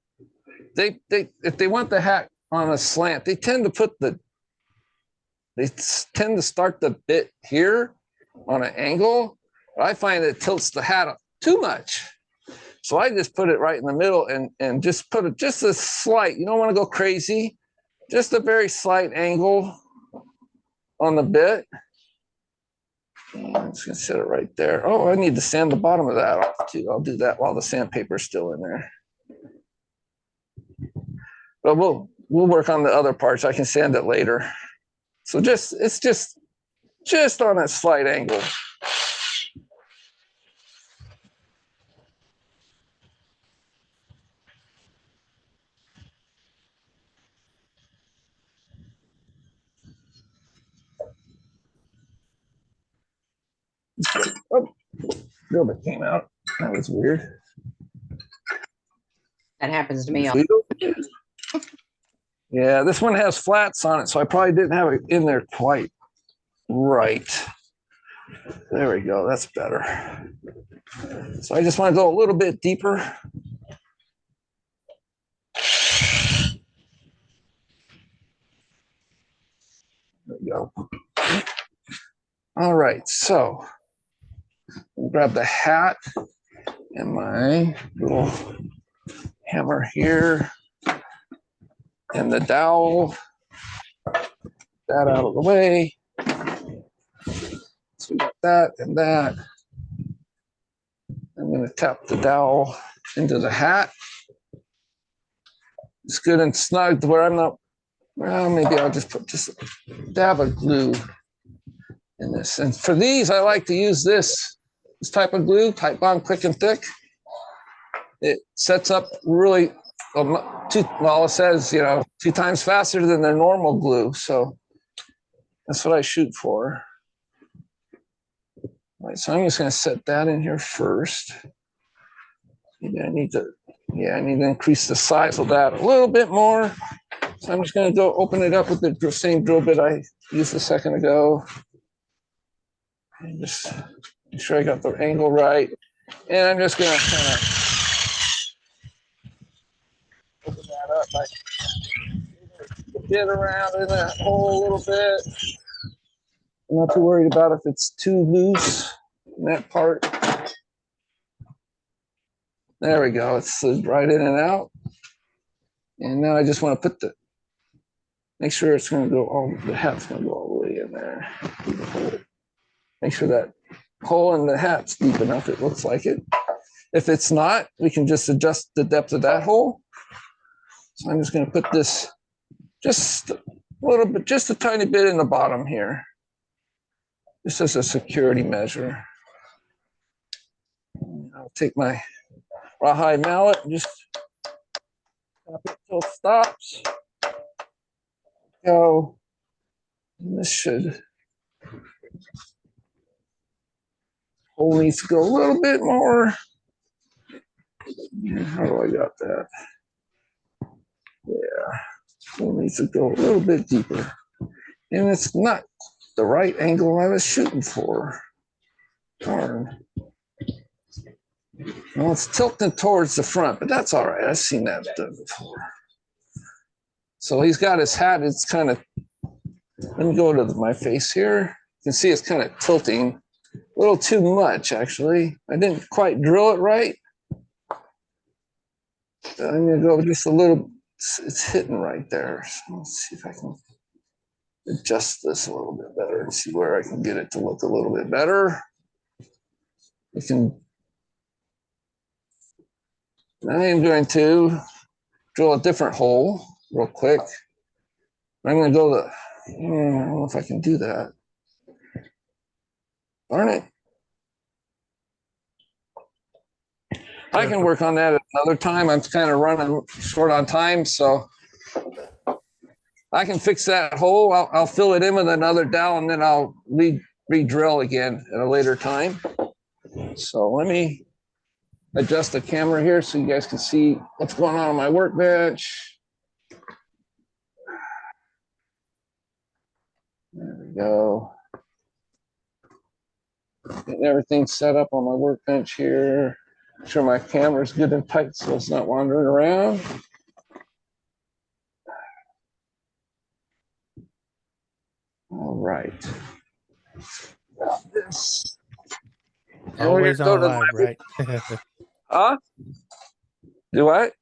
they if they want the hat on a slant, they tend to start the bit here on an angle. But I find it tilts the hat up too much. So I just put it right in the middle and just put it just a slight, you don't want to go crazy, just a very slight angle on the bit. I'm just gonna set it right there. Oh, I need to sand the bottom of that off too. I'll do that while the sandpaper's still in there. But we'll work on the other parts. I can sand it later. So it's just on a slight angle. Oh, drill bit came out. That was weird. That happens to me. Yeah, this one has flats on it, so I probably didn't have it in there quite right. There we go. That's better. So I just want to go a little bit deeper. There we go. All right, so I'll grab the hat and my little hammer here and the dowel. That out of the way. So we got that and that. I'm going to tap the dowel into the hat. It's good and snug to where I'm not, well, maybe I'll just put just a dab of glue in this. And for these, I like to use this type of glue, Titebond Quick and Thick. It sets up really, well, it says, 2 times faster than the normal glue. So that's what I shoot for. All right, so I'm just going to set that in here first. Maybe I need to increase the size of that a little bit more. So I'm just going to go open it up with the same drill bit I used a second ago. And just make sure I got the angle right. And I'm just going to kind of open that up by get around in that hole a little bit. I'm not too worried about if it's too loose in that part. There we go. It's slid right in and out. And now I just want to make sure it's going to go the hat's going to go all the way in there. Make sure that hole in the hat's deep enough. It looks like it. If it's not, we can just adjust the depth of that hole. So I'm just going to put this just a little bit, just a tiny bit in the bottom here. Just as a security measure. I'll take my rawhide mallet, just tap it till it stops. Go. And this should hole needs to go a little bit more. How do I got that? Yeah, hole needs to go a little bit deeper. And it's not the right angle I was shooting for. Darn. Well, it's tilting towards the front, but that's all right. I've seen that done before. So he's got his hat. It's kind of, let me go to my face here. You can see it's kind of tilting a little too much, actually. I didn't quite drill it right. So I'm going to go just a little, it's hitting right there. So let's see if I can adjust this a little bit better and see where I can get it to look a little bit better. I am going to drill a different hole real quick. I'm going to go to, I don't know if I can do that. Darn it. I can work on that at another time. I'm kind of running short on time, so I can fix that hole. I'll fill it in with another dowel, and then I'll re-drill again at a later time. So let me adjust the camera here so you guys can see what's going on my workbench. There we go. Getting everything set up on my workbench here. Make sure my camera's good and tight so it's not wandering around. All right. Got this. Always on live, right? Huh? Do what?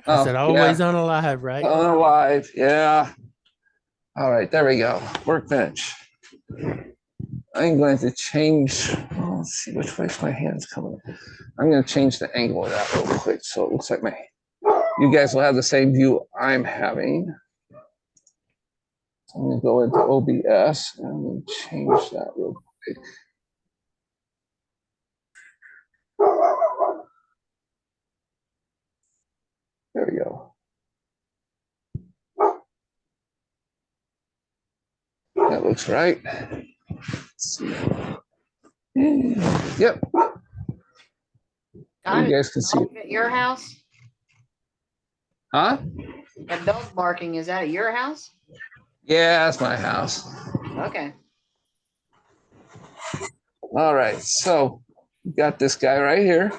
I said always on a live, right? On a live, yeah. All right, there we go. Workbench. I'm going to change. Oh, let's see which way's my hand's coming. I'm going to change the angle of that real quick so it looks like you guys will have the same view I'm having. So I'm going to go into OBS and I'm going to change that real quick. There we go. That looks right. Let's see. Yep. You guys can see it. At your house? Huh? That dog barking, is that at your house? Yeah, that's my house. Okay. All right, so we got this guy right here.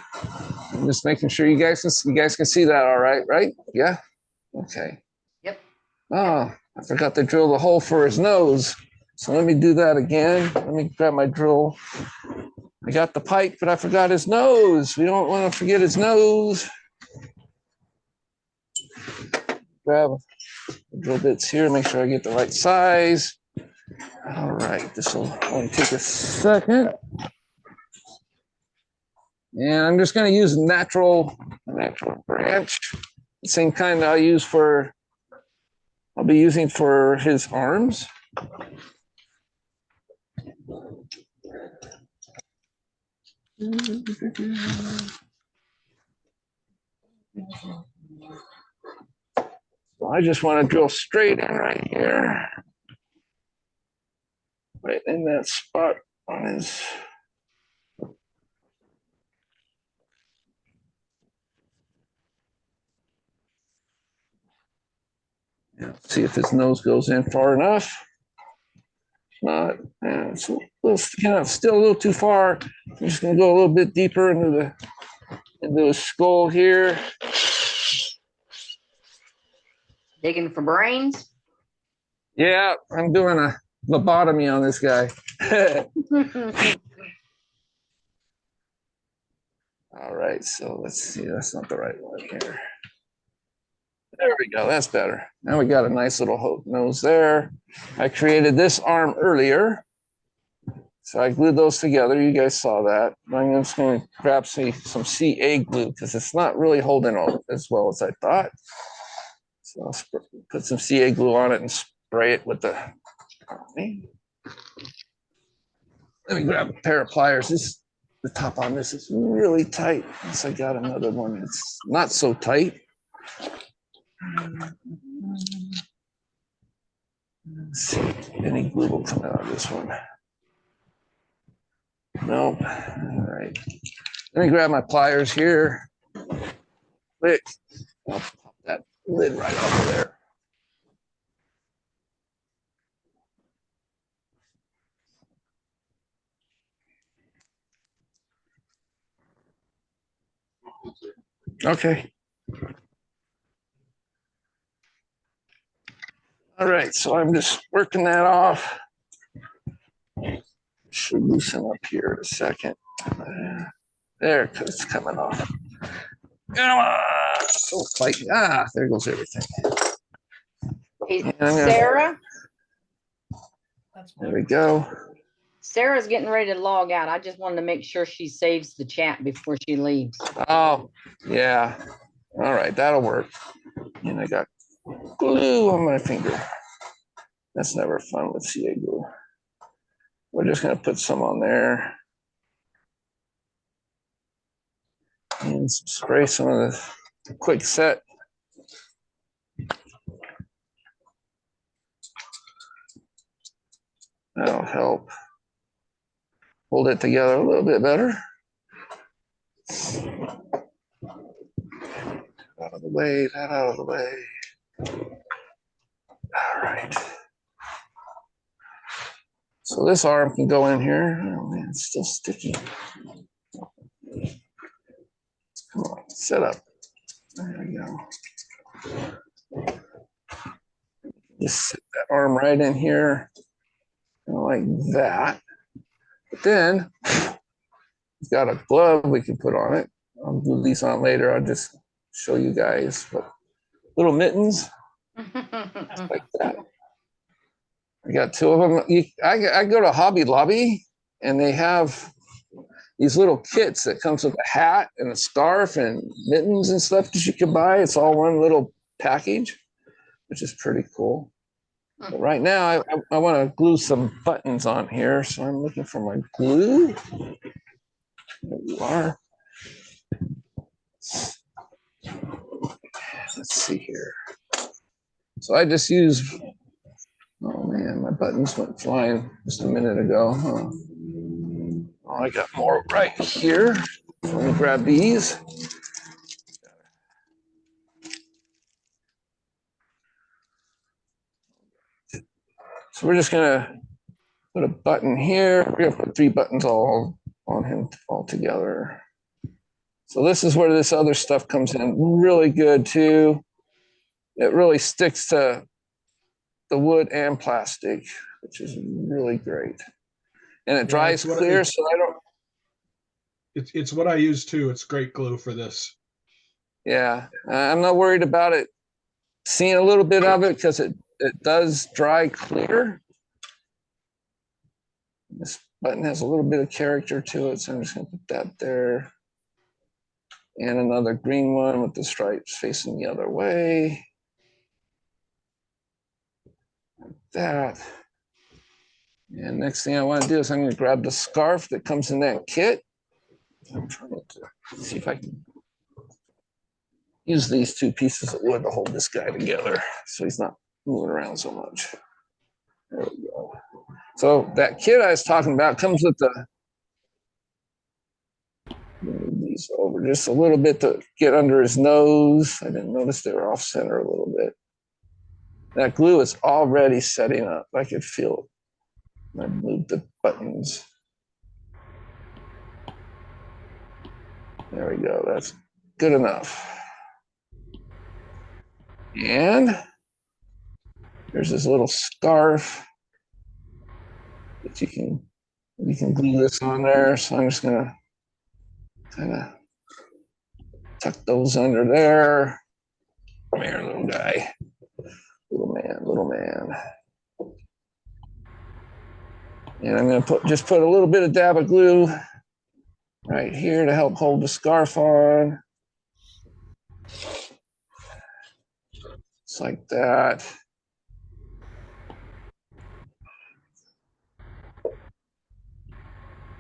I'm just making sure you guys can see that all right, right? Yeah? Okay. Yep. Oh, I forgot to drill the hole for his nose. So let me do that again. Let me grab my drill. I got the pipe, but I forgot his nose. We don't want to forget his nose. Grab the drill bits here, make sure I get the right size. All right, this will only take a second. And I'm just going to use a natural branch, the same kind I'll be using for his arms. So I just want to drill straight in right here, right in that spot on his. See if his nose goes in far enough. If not, it's a little, still a little too far. I'm just going to go a little bit deeper into the skull here. Digging for brains? Yeah, I'm doing a lobotomy on this guy. All right, so let's see. That's not the right one here. There we go. That's better. Now we got a nice little nose there. I created this arm earlier. So I glued those together. You guys saw that. I'm just going to grab some CA glue because it's not really holding on as well as I thought. So I'll put some CA glue on it and spray it with the. Let me grab a pair of pliers. the top on this is really tight. Once I got another one, it's not so tight. Let's see, any glue will come out of this one. Nope. All right. Let me grab my pliers here. Quick. I'll pop that lid right off of there. Okay. All right, so I'm just working that off. Should loosen up here in a second. There, because it's coming off. Come on. So tight. Ah, there goes everything. Hey, And I'm gonna- Sarah, There we go. Sarah's getting ready to log out. I just wanted to make sure she saves the chat before she leaves. Oh, yeah. All right, that'll work. And I got glue on my finger. That's never fun with CA glue. We're just gonna put some on there. And spray some of the quick set. That'll help hold it together a little bit better. Out of the way, that out of the way. All right. So this arm can go in here. Oh man, it's still sticky. Come on, set up. There we go. Just sit that arm right in here, like that. But then we've got a glove we can put on it. I'll glue these on later. I'll just show you guys. But little mittens like that. I got two of them. I go to Hobby Lobby and they have these little kits that comes with a hat and a scarf and mittens and stuff that you can buy. It's all one little package, which is pretty cool. But right now, I want to glue some buttons on here, so I'm looking for my glue. There you are. Let's see here. So I just use, oh man, my buttons went flying just a minute ago. Huh? Oh, I got more right here. Let me grab these. So we're just gonna put a button here. We're gonna put 3 buttons all on him all together. So this is where this other stuff comes in really good too. It really sticks to the wood and plastic, which is really great. And it dries clear, so I don't. It's what I use too. It's great glue for this. Yeah, I'm not worried about it seeing a little bit of it because it does dry clear. This button has a little bit of character to it, so I'm just gonna put that there. And another green one with the stripes facing the other way. Like that. And next thing I want to do is I'm going to grab the scarf that comes in that kit. I'm trying to see if I can use these 2 pieces of wood to hold this guy together so he's not moving around so much. There we go. So that kit I was talking about comes with the, move these over just a little bit to get under his nose. I didn't notice they were off center a little bit. That glue is already setting up. I could feel it. I moved the buttons. There we go. That's good enough. And there's this little scarf that you can glue this on there. So I'm just gonna kind of tuck those under there. Come here, little guy. Little man, little man. And I'm gonna just put a little bit of dab of glue right here to help hold the scarf on. Just like that.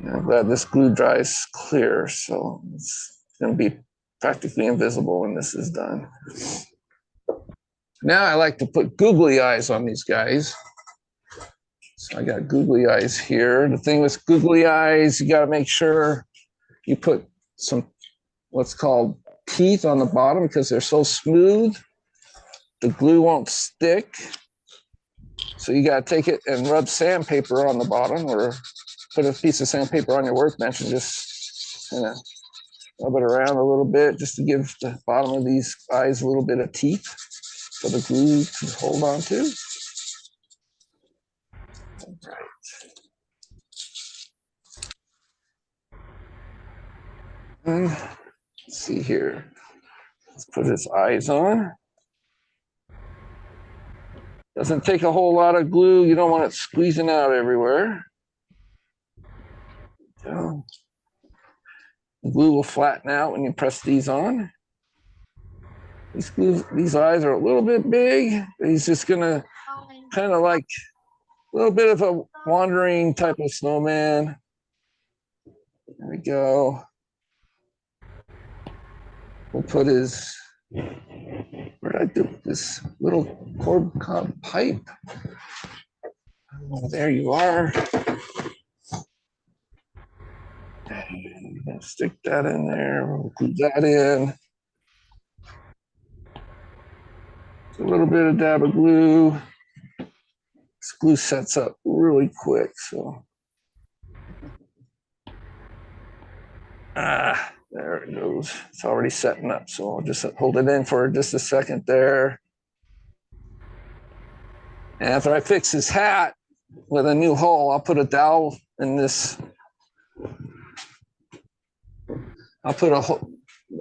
I'm glad this glue dries clear, so it's going to be practically invisible when this is done. Now I like to put googly eyes on these guys. So I got googly eyes here. The thing with googly eyes, you got to make sure you put some what's called teeth on the bottom because they're so smooth. The glue won't stick. So you got to take it and rub sandpaper on the bottom or put a piece of sandpaper on your workbench and just kind of rub it around a little bit just to give the bottom of these eyes a little bit of teeth for the glue to hold on to. All right. And let's see here. Let's put his eyes on. Doesn't take a whole lot of glue. You don't want it squeezing out everywhere. So the glue will flatten out when you press these on. These eyes are a little bit big. He's just gonna kind of like a little bit of a wandering type of snowman. There we go. We'll put his, where did I do this little corn cob pipe? Oh, there you are. Stick that in there. We'll glue that in. A little bit of dab of glue. This glue sets up really quick, so. There it goes. It's already setting up, so I'll just hold it in for just a second there. And after I fix his hat with a new hole, I'll put a dowel in this. I'll put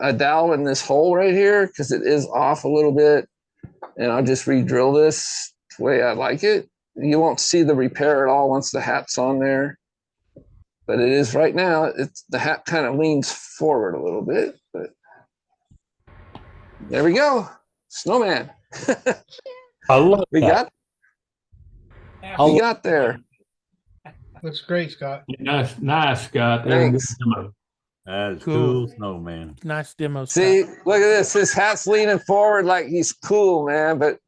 a dowel in this hole right here because it is off a little bit. And I'll just re-drill this the way I like it. You won't see the repair at all once the hat's on there. But it is right now, it's the hat kind of leans forward a little bit, but there we go. Snowman. I love we that. We got there. Looks great, Scott. Nice, Scott. Thanks. That's Cool. cool, snowman. Nice demo. See, look at this. His hat's leaning forward like he's cool, man. But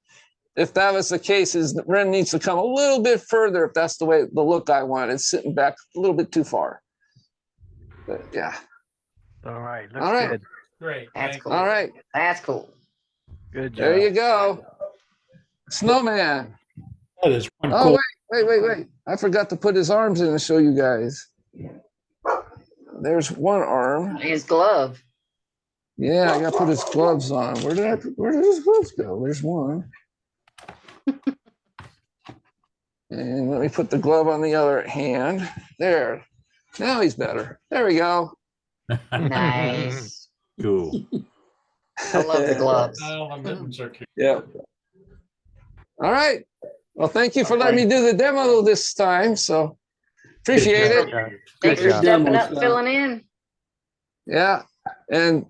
if that was the case, his rim needs to come a little bit further if that's the way the look I want. It's sitting back a little bit too far. But yeah. All right. All right. Good. Great. That's cool. All right. That's cool. Good job. There you go. Snowman. That is one Oh, cool. wait. I forgot to put his arms in to show you guys. There's one arm. His glove. Yeah, I got to put his gloves on. Where did his gloves go? There's one. And let me put the glove on the other hand. There. Now he's better. There we go. Nice. Cool. I love the gloves. Yeah. All right. Well, thank you for letting me do the demo this time. So appreciate it. Thanks for stepping up and filling in. Yeah. And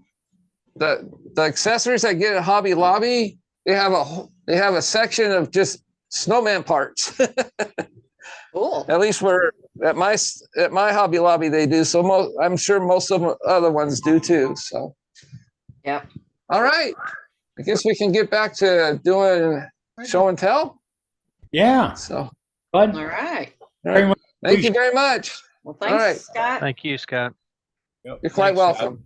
the accessories I get at Hobby Lobby, they have a section of just snowman parts. Cool. At least at my Hobby Lobby they do. So I'm sure most of the other ones do too. So yep. All right. I guess we can get back to doing show and tell. Yeah. So All right. Very much. Thank you very much. Well, All thanks, right. Scott. Thank you, Scott. You're quite welcome.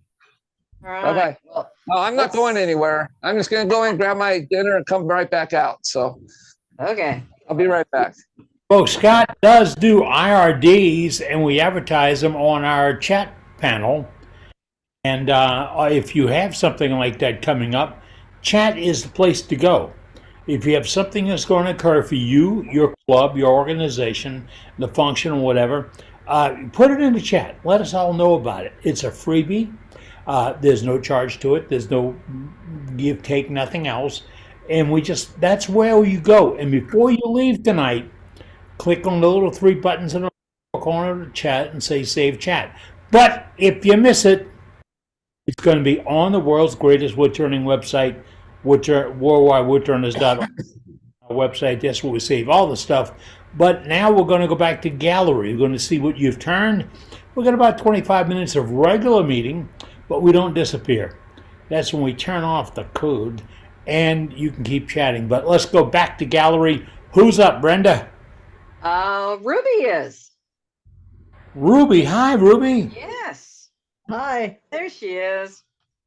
All right. Bye-bye. Well, No, I'm not going anywhere. I'm just going to go in, grab my dinner, and come right back out. So okay. I'll be right back. Well, Scott does do IRDs, and we advertise them on our chat panel. And if you have something like that coming up, chat is the place to go. If you have something that's going to occur for you, your club, your organization, the function, or whatever, put it in the chat. Let us all know about it. It's a freebie. There's no charge to it. There's no give, take, nothing else. And that's where you go. And before you leave tonight, click on the little 3 buttons in the corner of the chat and say save chat. But if you miss it, it's going to be on the world's greatest woodturning website, worldwidewoodturners.org. Our website, that's where we save all the stuff. But now we're going to go back to gallery. We're going to see what you've turned. We got about 25 minutes of regular meeting, but we don't disappear. That's when we turn off the code and you can keep chatting. But let's go back to gallery. Who's up, Brenda? Ruby is. Ruby. Hi, Ruby. Yes. Hi. There she is.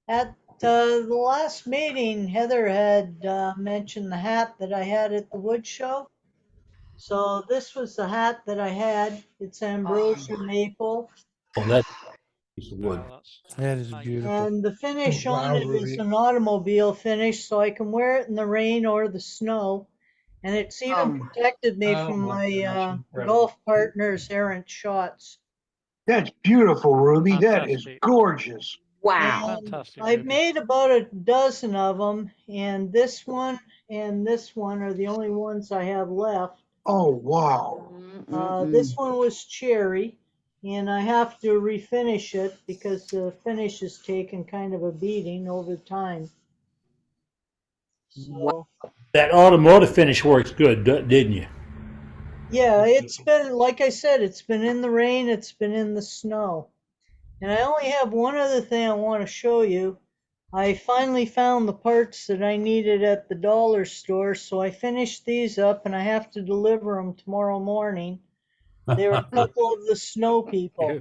At the last meeting, Heather had mentioned the hat that I had at the wood show. So this was the hat that I had. It's ambrosia maple. Oh, that's a piece of wood. That is beautiful. And the finish Wow, on it is Ruby. an automobile finish, so I can wear it in the rain or the snow. And it's even protected me Oh from my my gosh, incredible. golf partner's errant shots. That's beautiful, Ruby. That is Fantastic. gorgeous. Wow. Fantastic. I've Ruby. made about a dozen of them, and this one and this one are the only ones I have left. Oh, wow. This one was cherry, and I have to refinish it because the finish has taken kind of a beating over time. So, That automotive finish works good, didn't you? yeah, it's been, like I said, it's been in the rain, it's been in the snow. And I only have one other thing I want to show you. I finally found the parts that I needed at the dollar store, so I finished these up and I have to deliver them tomorrow morning. They were a couple of the snow people.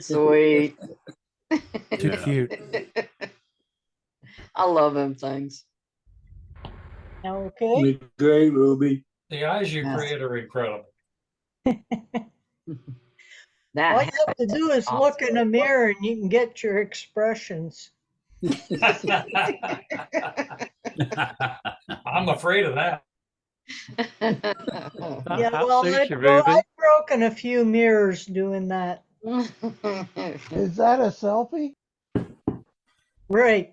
Sweet. Too cute. I love them things. Okay. Great, Ruby. The eyes you Yes. create are incredible. That All you have to do is look in a mirror and you can get your expressions. I'm afraid of that. Yeah, That well, suits you, Ruby. I've broken a few mirrors doing that. Is that a selfie? Right.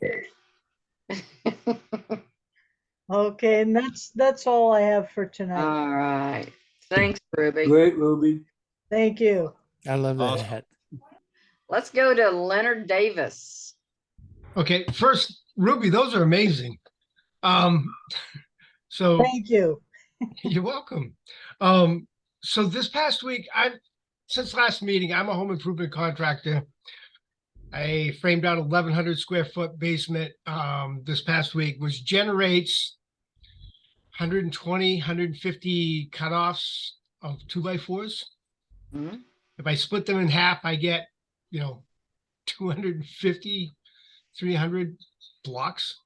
Okay, and that's all I have for tonight. All right. Thanks, Ruby. Great, Ruby. Thank you. I love that hat. Let's go to Leonard Davis. Okay, first, Ruby, those are amazing. So Thank you. you're welcome. So this past week, since last meeting, I'm a home improvement contractor. I framed out 1,100 square foot basement this past week, which generates 120, 150 cutoffs of 2x4s. Mhm. If I split them in half, I get, 250, 300 blocks.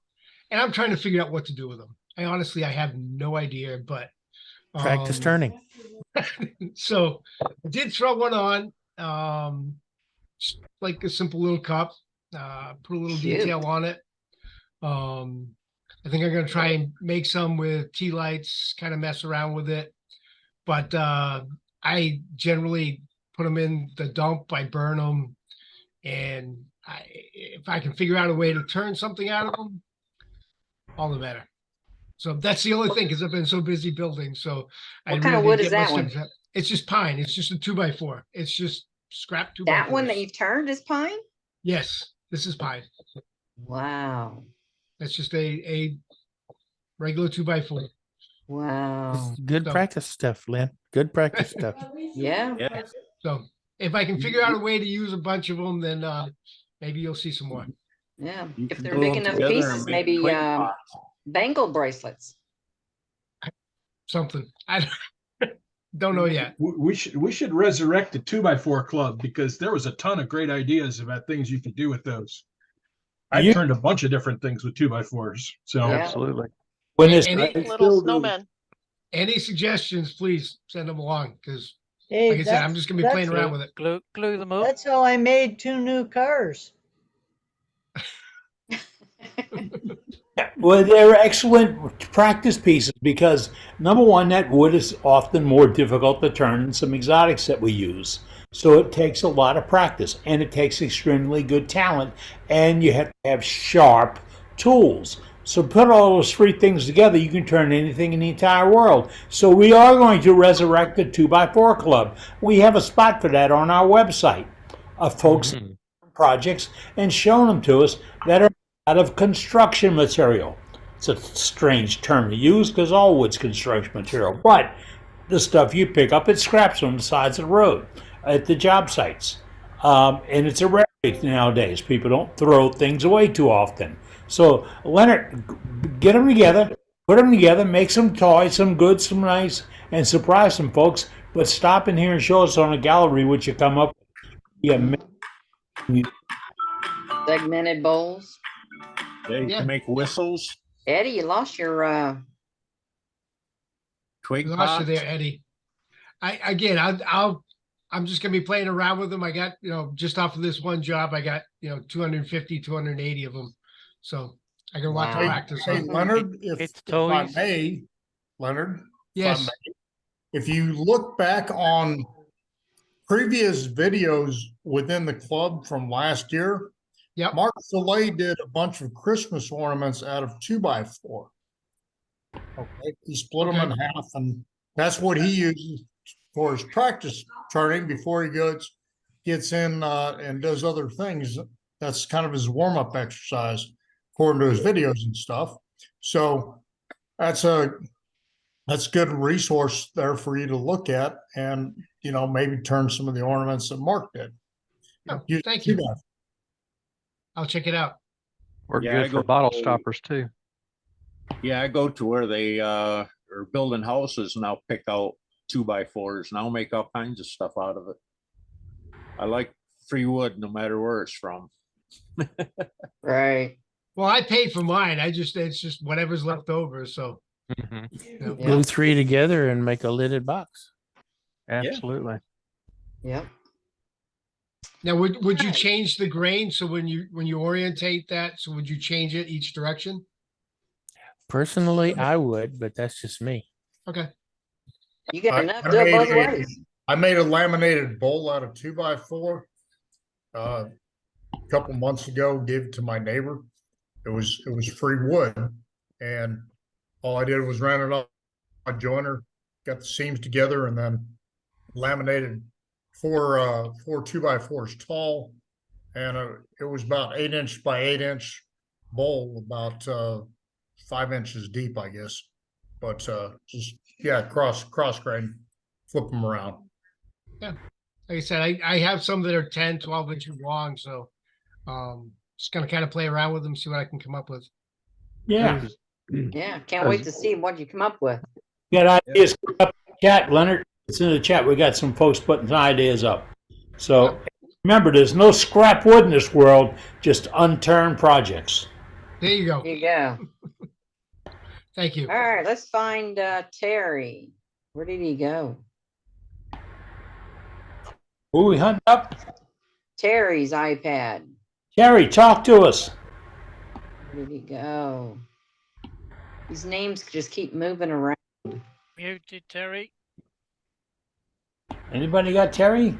And I'm trying to figure out what to do with them. I have no idea, but Practice turning. so I did throw one on, just like a simple little cup, put a little Cute. detail on it. I think I'm gonna try and make some with tea lights, kind of mess around with it. But I generally put them in the dump, I burn them, and if I can figure out a way to turn something out of them, all the better. So that's the only thing, because I've been so busy building. So What kind of wood is that much one? time to- It's just pine. It's just a 2x4. It's just scrap 2x4. That one that you've turned is pine? Yes, this is pine. Wow. That's just a regular 2x4. Wow. Good So- practice stuff, Lynn. Good practice stuff. Yeah. So if I can figure out a way to use a bunch of them, then maybe you'll see some more. Yeah. You If can they're glue big them enough together and pieces, make maybe quick pots. bangle bracelets. Something. I don't know yet. We should resurrect the 2x4 club because there was a ton of great ideas about things you could do with those. I Yeah. turned a bunch of different things with 2x4s. So Yeah. Absolutely. When it's Any, Little snowman. any suggestions, please send them along, because Hey, like I said, I'm just gonna be playing around with it. Glue them up. That's how I made 2 new cars. Well, they're excellent practice pieces because number one, that wood is often more difficult to turn than some exotics that we use. So it takes a lot of practice and it takes extremely good talent, and you have to have sharp tools. So put all those three things together, you can turn anything in the entire world. So we are going to resurrect the 2x4 Club. We have a spot for that on our website of folks projects and showing them to us that are out of construction material. It's a strange term to use because all wood's construction material, but the stuff you pick up at scraps on the sides of the road. at the job sites. And it's a rarity nowadays. People don't throw things away too often. So Leonard, get them together, put them together, make some toys, some good, some nice, and surprise some folks. But stop in here and show us on a gallery what you come up with. Yeah. Segmented bowls. Yeah, you can make whistles, Eddie, you lost your twig Lost you pots. there, Eddie. I'm just gonna be playing around with them. I got, just off of this one job, I got, 250, 280 of them. So I got a lot to Wow. practice Hey, on. Leonard, It's if I toys. may, Leonard. Yes. If you look back on previous videos within the club from last year, Yep. Mark Soleil did a bunch of Christmas ornaments out of 2x4. Okay, he split them in half, and that's what he uses for his practice turning before he gets in and does other things. That's kind of his warm-up exercise, according to his videos and stuff. So that's good resource there for you to look at, and maybe turn some of the ornaments that Mark did. Oh, Use thank you. 2x4. I'll check it out. Work Yeah, I good for go- bottle stoppers too. Yeah, I go to where they are building houses and I'll pick out 2x4s and I'll make all kinds of stuff out of it. I like free wood no matter where it's from. right. Well, I paid for mine. It's just whatever's left over. So Mhm. yeah. Glue three together and make a lidded box. Absolutely. Yep. Now, would you change the grain? So when you orientate that, so would you change it each direction? Personally, I would, but that's just me. Okay. You got I- enough I to do it made both a- ways. I made a laminated bowl out of 2x4 a couple months ago, gave it to my neighbor. It was free wood, and all I did was ran it off a joiner, got the seams together, and then laminated four 2x4s tall, and it was about 8-inch by 8-inch bowl, about 5 inches deep, I guess. But just cross grain, flip them around. Yeah. Like I said, I have some that are 10, 12 inches long. So just gonna kind of play around with them, see what I can come up with. Yeah. Yeah. Can't wait to see what you come up with. Got ideas up in the chat, Leonard? It's in the chat. We got some folks putting some ideas up. So remember, there's no scrap wood in this world, just unturned projects. There you go. There you go. Thank you. All right, let's find Terry. Where did he go? Who we hunting up? Terry's iPad. Terry, talk to us. Where did he go? These names just keep moving around. Muted, Terry. Anybody got Terry?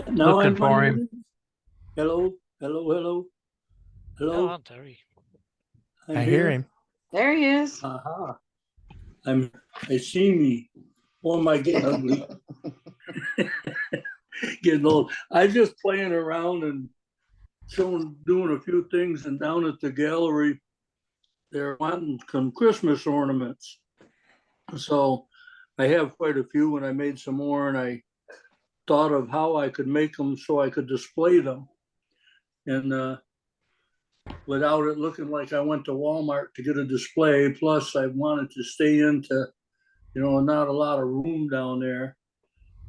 No, Looking I'm for him. unmuted. Hello, hello, hello, Go hello. on, Terry. I'm I hear here. him. There he is. Aha. I see me. Oh, am I getting ugly? Getting old. I just playing around and doing a few things, and down at the gallery, they're wanting some Christmas ornaments. So I have quite a few, and I made some more, and I thought of how I could make them so I could display them. And without it looking like I went to Walmart to get a display. Plus, I wanted to stay into, not a lot of room down there.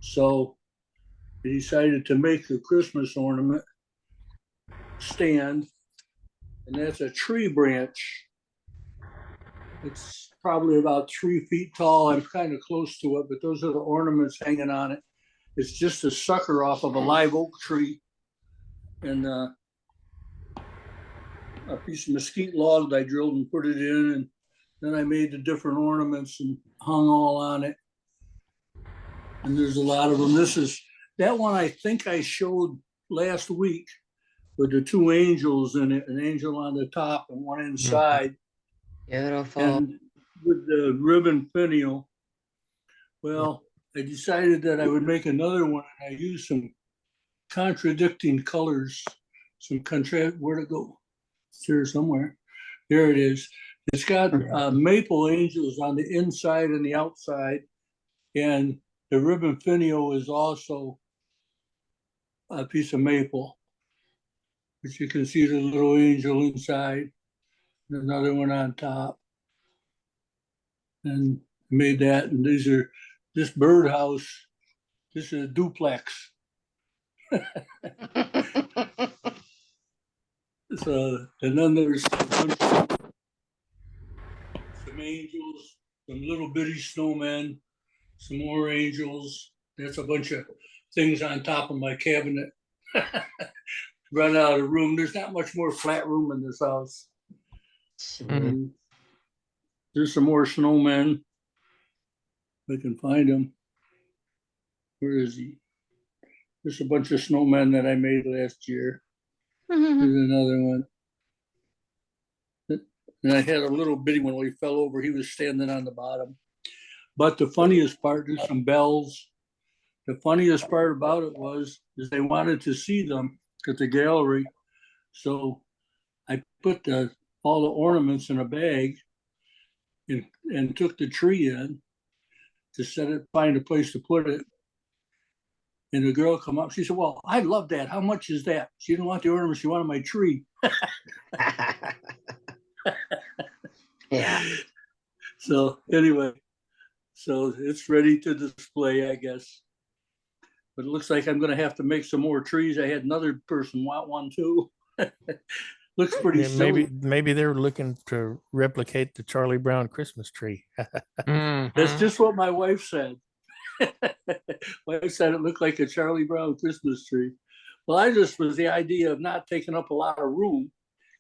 So I decided to make a Christmas ornament stand, and that's a tree branch. It's probably about 3 feet tall. I'm kind of close to it, but those are the ornaments hanging on it. It's just a sucker off of a live oak tree, and a piece of mesquite log that I drilled and put it in, and then I made the different ornaments and hung all on it. And there's a lot of them. That one I think I showed last week with the two angels in it, an angel on the top and one inside. Beautiful. And with the ribbon finial, well, I decided that I would make another one, and I used some contradicting colors, where'd it go? It's here somewhere. There it is. It's got maple angels on the inside and the outside, and the ribbon finial is also a piece of maple. But you can see the little angel inside, and another one on top. And made that, and this birdhouse, this is a duplex. So, and then there's some angels, some little bitty snowmen, some more angels. There's a bunch of things on top of my cabinet. Run out of room. There's not much more flat room in this house. And there's some more snowmen. I can find them. Where is he? There's a bunch of snowmen that I made last year. There's another one. And I had a little bitty one when he fell over. He was standing on the bottom. But the funniest part, there's some bells. The funniest part about it is they wanted to see them at the gallery. So I put all the ornaments in a bag and took the tree in to find a place to put it. And the girl come up, she said, well, I love that. How much is that? She didn't want the ornaments, she wanted my tree. Yeah. So anyway, so it's ready to display, I guess. But it looks like I'm gonna have to make some more trees. I had another person want one too. Looks pretty silly. Maybe they're looking to replicate the Charlie Brown Christmas tree. That's just what my wife said. Wife said it looked like a Charlie Brown Christmas tree. Well, I just was the idea of not taking up a lot of room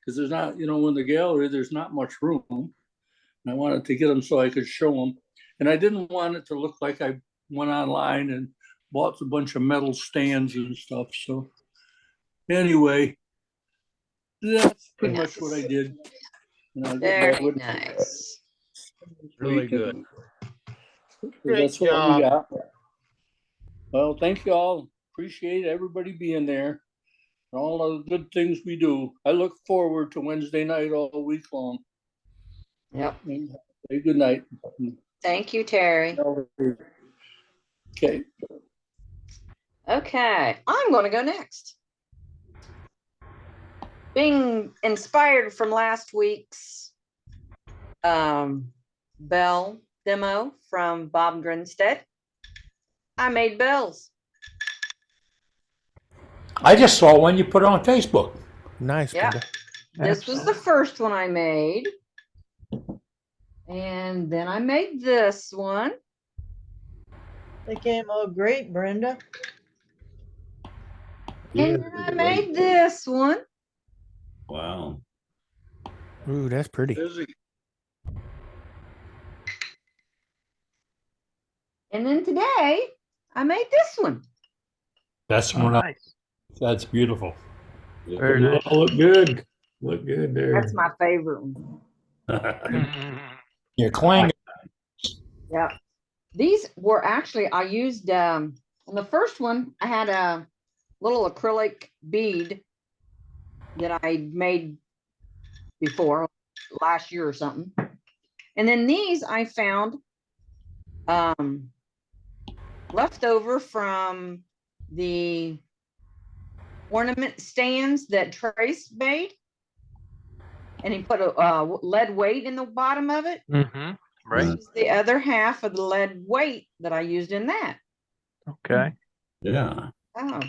because there's not, in the gallery, there's not much room. And I wanted to get them so I could show them. And I didn't want it to look like I went online and bought a bunch of metal stands and stuff. So anyway, that's pretty much what I did. Very nice. Really good. That's what we got. Well, thank you all. Appreciate everybody being there. All the good things we do. I look forward to Wednesday night all week long. Yep. Say good night. Thank you, Terry. Okay. Okay, I'm going to go next. Being inspired from last week's bell demo from Bob Grinstead, I made bells. I just saw one you put on Facebook. Nice. Yeah, this was the first one I made. And then I made this one. They came out great, Brenda. And then I made this one. Wow. Ooh, that's pretty. And then today I made this one. That's one. That's beautiful. Very nice. Look good. Look good there. That's my favorite one. You're clanging. Yeah. These were actually, I used, on the first one, I had a little acrylic bead that I made before last year or something. And then these I found left over from the ornament stands that Trace made. And he put a lead weight in the bottom of it. Right. This is the other half of the lead weight that I used in that. Okay. Yeah. Oh.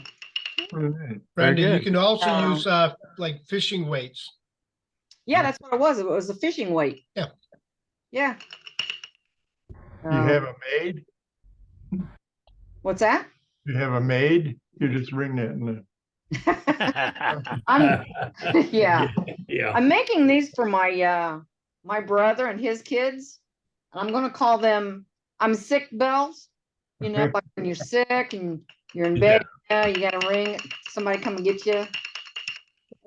Brenda, you good. can also use like fishing weights. Yeah, that's what it was. It was a fishing weight. Yeah. Yeah. You have a maid? What's that? You have a maid? You just ring that in the. I'm yeah. Yeah. I'm making these for my my brother and his kids. I'm gonna call them I'm sick bells. You know, like when you're sick and you're in bed, you gotta ring, somebody come and get you.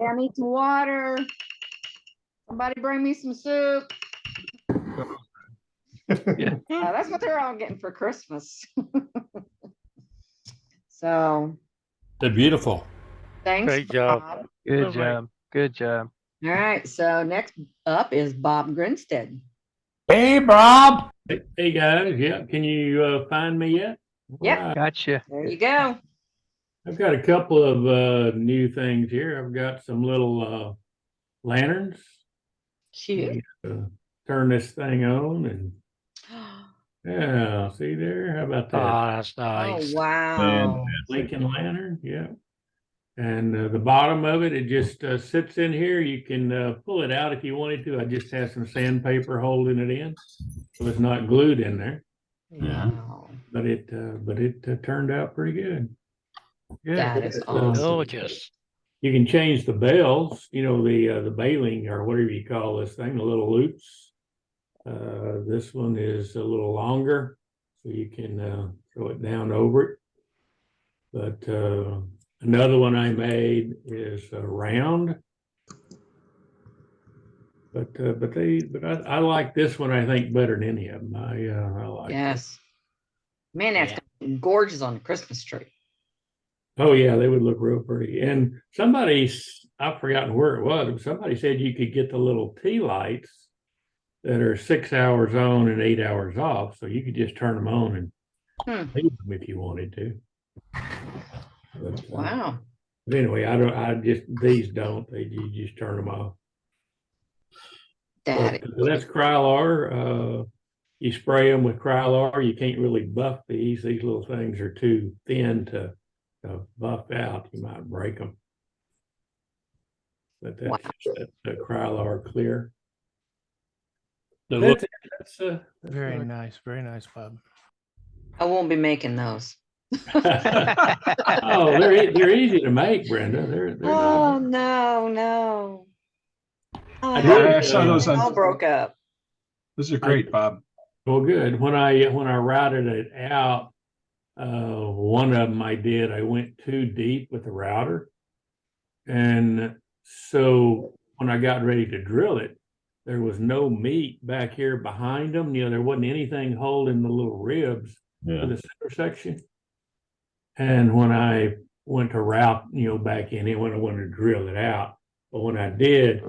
Yeah, I need some water. Somebody bring me some soup. That's what they're all getting for Christmas. So They're beautiful. thanks. Great job. Bob. Good job. Good job. All right, so next up is Bob Grinstead. Hey, Bob. Hey, guys. Yeah. Can you find me yet? Yep. Gotcha. There you go. I've got a couple of new things here. I've got some little lanterns. Cute. Turn this thing on and yeah, see there? How about that? Oh, that's Oh, nice. wow. Lincoln lantern, yeah. And the bottom of it, it just sits in here. You can pull it out if you wanted to. I just have some sandpaper holding it in, so it's not glued in there. Wow. But it turned out pretty good. That is Gorgeous. You can change the bells, you know, the baling or whatever you call this thing, the little loops. This one is a little longer, so you can throw it down over it. But another one I made is round. But I like this one, I think, better than any of them. I like it. Yes. Man, that's gorgeous on the Christmas tree. Oh yeah, they would look real pretty. And I've forgotten where it was, but somebody said you could get the little tea lights that are 6 hours on and 8 hours off. So you could just turn them on and leave them if you wanted to. But, Wow. But anyway, these don't. You just turn them off. But, that's Krylar. You spray them with Krylar. You can't really buff these. These little things are too thin to buff out. You might break them. But that's the Krylar clear. Very nice, Bob. I won't be making those. Oh, they're easy to make, Brenda. They're Oh no. Oh, I saw those all on. broke up. Those are great, Bob. Well, good. When I routed it out, one of them I went too deep with the router. And so when I got ready to drill it, there was no meat back here behind them. You know, there wasn't anything holding the little ribs for the center section. And when I went to route, back in it, when I wanted to drill it out, but when I did,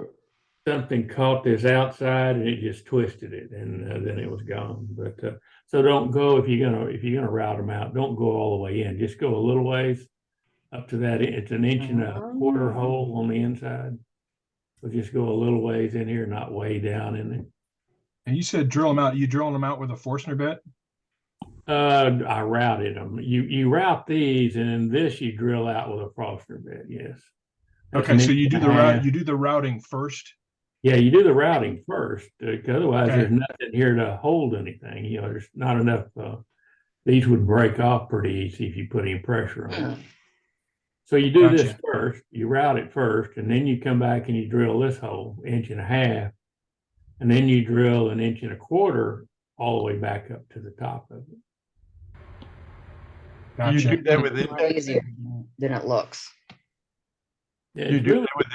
something caught this outside and it just twisted it, and then it was gone. But so don't go if you're gonna route them out. Don't go all the way in. Just go a little ways up to that. It's an inch and a quarter hole on the inside. So just go a little ways in here, not way down in there. And you said drill them out. You drilling them out with a Forstner bit? I routed them. You route these, and then this you drill out with a Forstner bit. Yes. Okay, so you do the route. You do the routing first. Yeah, you do the routing first. Otherwise, there's nothing here to hold anything. There's not enough. These would break off pretty easy if you put any pressure on them. So you do this first. You route it first, and then you come back and you drill this hole, 1.5 inches, and then you drill 1.25 inches all the way back up to the top of it. Gotcha. You do that with index easier than it looks. Yeah, you do it with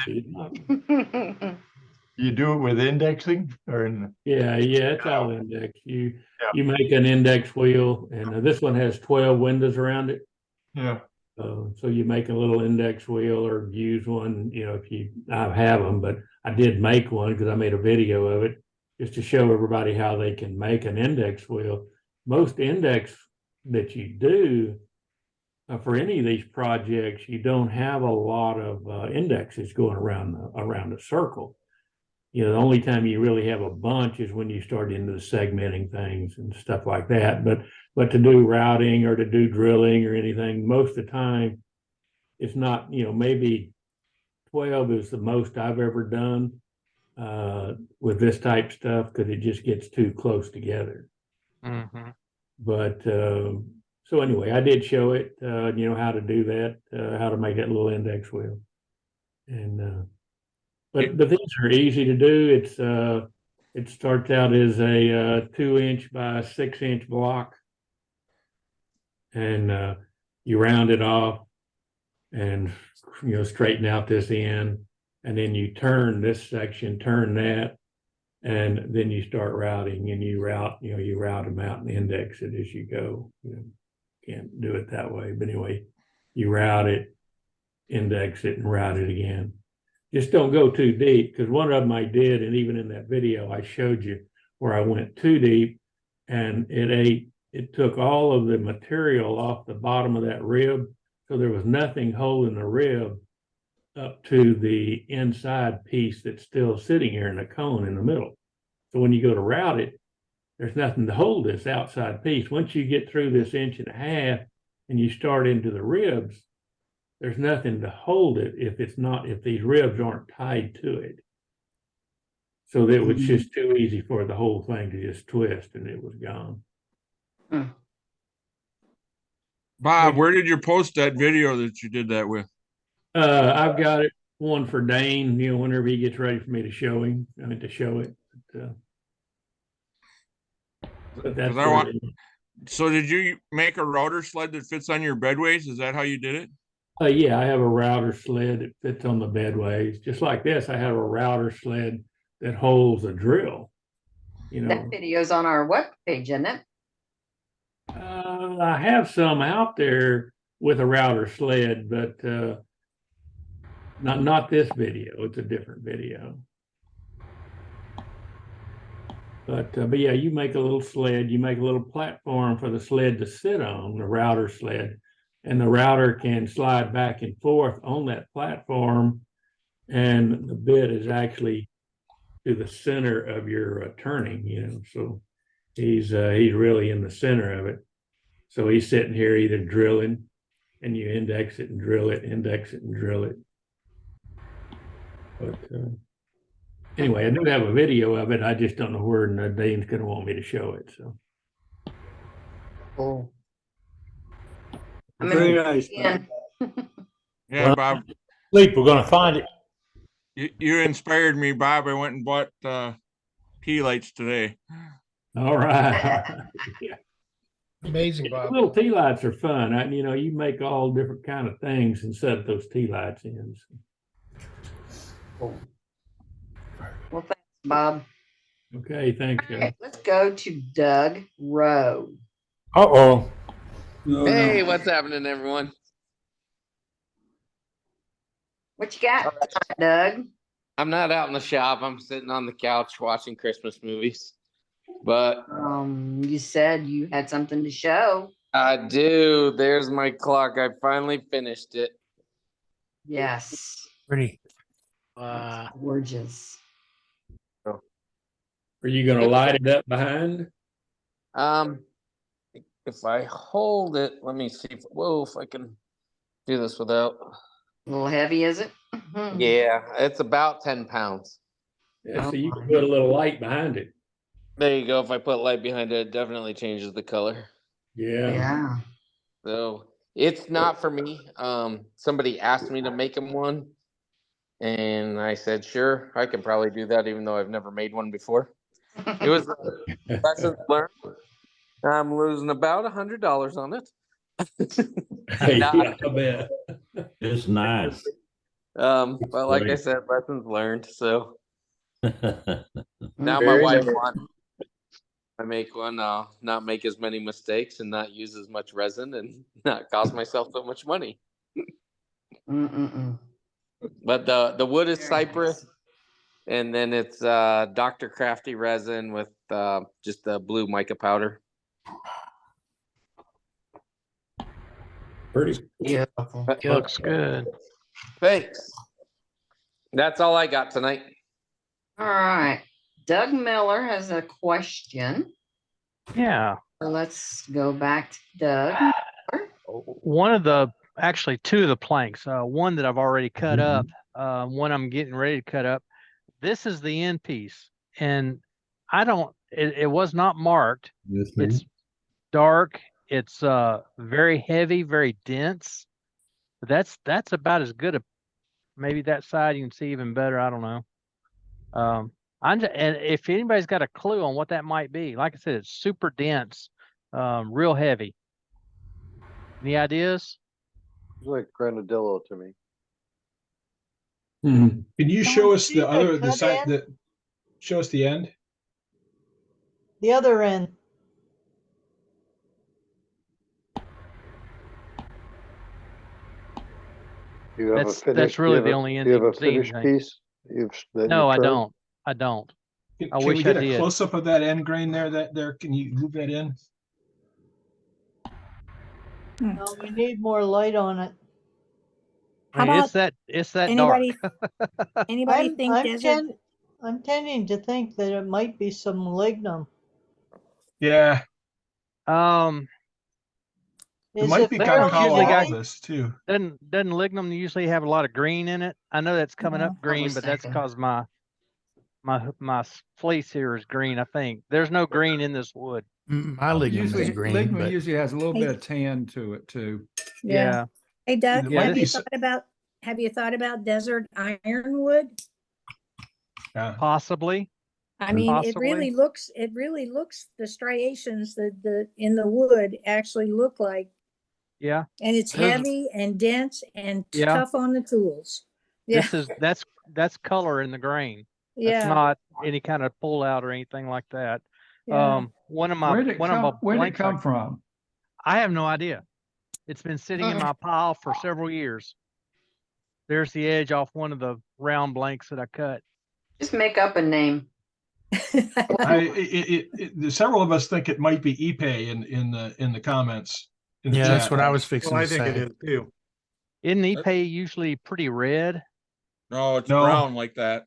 You do it with indexing or in? Yeah, it's all index. You make an index wheel, and this one has 12 windows around it. Yeah. So you make a little index wheel or use one, I have them, but I did make one because I made a video of it just to show everybody how they can make an index wheel. Most index that you do for any of these projects, you don't have a lot of indexes going around a circle. The only time you really have a bunch is when you start into the segmenting things and stuff like that. But to do routing or to do drilling or anything, most of the time, it's not, maybe 12 is the most I've ever done with this type stuff because it just gets too close together. Mm-hmm. But so anyway, I did show it, how to do that, how to make that little index wheel. And but these are easy to do. It starts out as a 2-inch by 6-inch block, and you round it off and straighten out this end, and then you turn this section, turn that, and then you start routing, and you route them out and index it as you go. Can't do it that way, but anyway, you route it, index it, and route it again. Just don't go too deep, because one of them I did, and even in that video I showed you where I went too deep, and it took all of the material off the bottom of that rib, So there was nothing holding the rib up to the inside piece that's still sitting here in the cone in the middle. So when you go to route it, there's nothing to hold this outside piece. Once you get through this 1.5 inches and you start into the ribs, there's nothing to hold it if these ribs aren't tied to it. So that it was just too easy for the whole thing to just twist and it was gone. Bob, where did you post that video that you did that with? I've got it one for Dane, whenever he gets ready for me to show him, to show it. But that's where it is. So did you make a router sled that fits on your bedways? Is that how you did it? Yeah, I have a router sled that fits on the bedways. Just like this, I have a router sled that holds a drill. That video's on our webpage, isn't it? I have some out there with a router sled, but not this video. It's a different video. But yeah, you make a little sled, you make a little platform for the sled to sit on, the router sled, and the router can slide back and forth on that platform, and the bit is actually to the center of your turning, so he's really in the center of it. So he's sitting here either drilling, and you index it and drill it, index it and drill it. But anyway, I do have a video of it. I just don't know where Dane's going to want me to show it. So. Cool. Very nice. Yeah, Yeah, Bob. Sleep, we're going to find it. You inspired me, Bob. I went and bought tea lights today. All right. Yeah. Amazing, Bob. Little tea lights are fun. You make all different kind of things and set those tea lights in. Cool. Well, thanks, Bob. Okay, thanks. All right, let's go to Doug Rowe. Uh-oh. Hey, what's happening, everyone? What you got, Doug? I'm not out in the shop. I'm sitting on the couch watching Christmas movies. But you said you had something to show. I do. There's my clock. I finally finished it. Yes. Pretty. Gorgeous. Are you going to light it up behind? If I hold it, let me see if I can do this without. A little heavy, is it? Yeah, it's about 10 pounds. Yeah, so you can put a little light behind it. There you go. If I put light behind it, it definitely changes the color. Yeah. Yeah. So it's not for me. Somebody asked me to make him one, and I said, sure, I can probably do that, even though I've never made one before. It was lessons learned. I'm losing about $100 on it. Yeah, I bet. It's nice. But like I said, lessons learned. So now my wife wants I make one, not make as many mistakes and not use as much resin and not cost myself so much money. But the wood is cypress, and then it's Dr. Crafty resin with just the blue mica powder. Pretty beautiful. Looks good. Thanks. That's all I got tonight. All right. Doug Miller has a question. Yeah. So let's go back to Doug. Actually two of the planks, one that I've already cut up, one I'm getting ready to cut up. This is the end piece, and it was not marked. It's dark. It's very heavy, very dense. But that's about as good. Maybe that side you can see even better. I don't know. And if anybody's got a clue on what that might be, like I said, it's super dense, real heavy. Any ideas? It's like granadillo to me. Can you show us the side show us the end? The other end. You have That's really the only end you have you a can see finished anything. piece? No, I don't. I don't. Can I wish we get I a did. close up of that end grain there? Can you move that in? No, we need more light on it. I mean, it's that anybody- dark. Anybody think desert? I'm tending to think that it might be some lignum. Yeah, it Is might it be fairly Guycala heavy? algus too. Doesn't lignum usually have a lot of green in it? I know that's coming up green, but that's because my fleece here is green. I think there's no green in this wood. My lignum is Usually, green, lignum but usually has a little Hey. bit of tan to it too. Yeah. Hey Doug, It might have be you s- thought about desert ironwood? Possibly. I mean, it Possibly. really looks, the striations, the in the wood actually look like, Yeah. and it's There's- heavy and dense and Yeah. tough on the tools. Yeah, That's color in the grain. That's Yeah. not any kind of pull out or anything like that. Yeah. One of my Where'd it blanks come from? I have no idea. It's been sitting in my pile for several years. There's the edge off one of the round blanks that I cut. Just make up a name. Several of us think it might be Ipe in the comments. In the yeah, that's chat. what I was fixing Well, I to think it say. is too. Isn't Ipe usually pretty red? No, it's No. brown like that.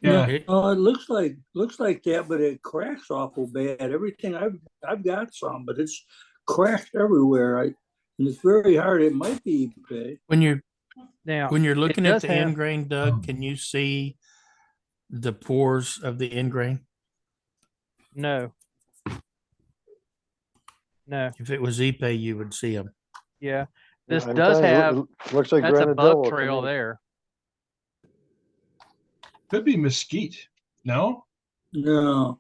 Yeah. No, it looks like that, but it cracks awful bad. Everything I've got some, but it's cracked everywhere. And it's very hard. It might be bad. When you're Now, looking at does the have- end grain, Doug, can you see the pores of the end grain? No. No. If it was Ipe, you would see them. Yeah. This I'm does telling you, have it looks like that's a granadillo bug to trail me. there. Could be mesquite. No. No.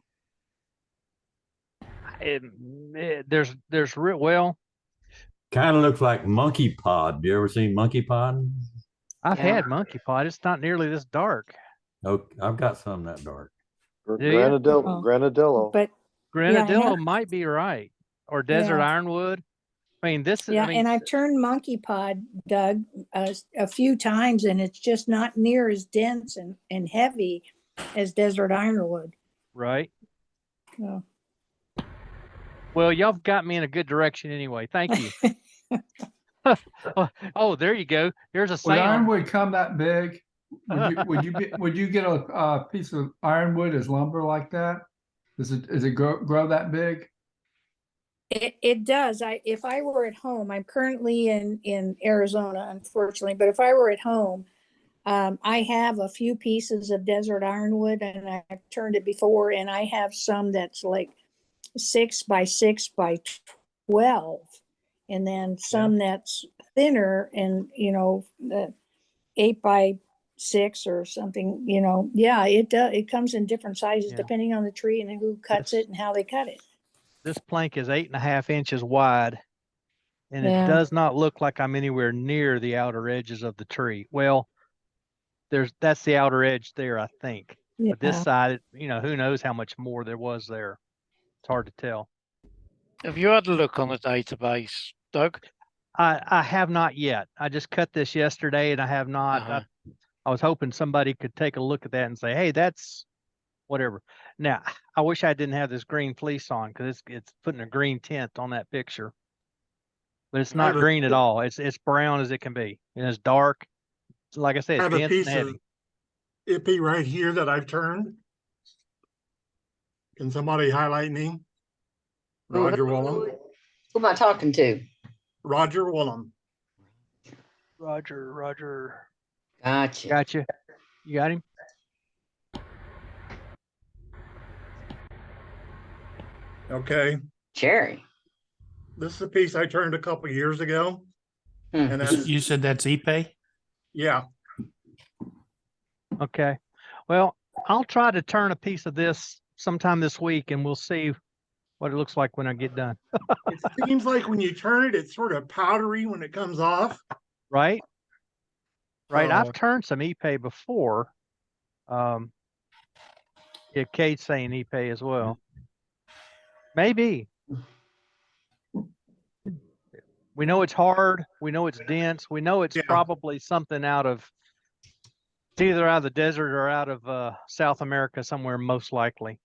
There's real well. Kind of looks like monkey pod. You ever seen monkey pod? I've Yeah. had monkey pod. It's not nearly this dark. Oh, I've got some that dark. Do you? Granadillo. But Granadillo might be right, or desert Yeah. ironwood. I mean, this is. yeah, I mean, and I've turned monkey pod, Doug, a few times, and it's just not near as dense and heavy as desert ironwood. right. So, Well, y'all have got me in a good direction anyway. Thank you. Oh, there you go. There's a Would sound. ironwood come that big? Would you get a piece of ironwood as lumber like that? Does it grow that big? It does. If I were at home, I'm currently in Arizona, unfortunately, but if I were at home, I have a few pieces of desert ironwood and I've turned it before, and I have some that's like 6 by 6 by 12, and then some that's thinner and, 8 by 6 or something, yeah, it comes in different sizes Yeah. depending on the tree and who cuts it and how they cut it. This plank is 8.5 inches wide, and Yeah. it does not look like I'm anywhere near the outer edges of the tree. Well, that's the outer edge there, I think. But this Yeah. side, who knows how much more there was there. It's hard to tell. Have you had a look on the database, Doug? I have not yet. I just cut this yesterday, and I have not. Uh-huh. I was hoping somebody could take a look at that and say, hey, that's whatever. Now, I wish I didn't have this green fleece on, because it's putting a green tint on that picture. But it's I not have a- green at all. It's brown as it can be. And it's dark. Like I said, I it's have a dense and piece heavy. of Ippy right here that I've turned. Can somebody highlight me? Roger Willem. Who am I talking to? Roger Willem. Roger. Gotcha. Gotcha. You got him? Okay. Cherry. This is a piece I turned a couple years ago. And that's, You said that's Ipe? yeah, Okay. Well, I'll try to turn a piece of this sometime this week, and we'll see what it looks like when I get done. it seems like when you turn it, it's sort of powdery when it comes off. Right? Right. So- I've turned some Ipe before. Yeah, Kate's saying Ipe as well. Maybe. We know it's hard. We know it's dense. We know it's probably something it's either out of the desert or out of South America somewhere, most likely.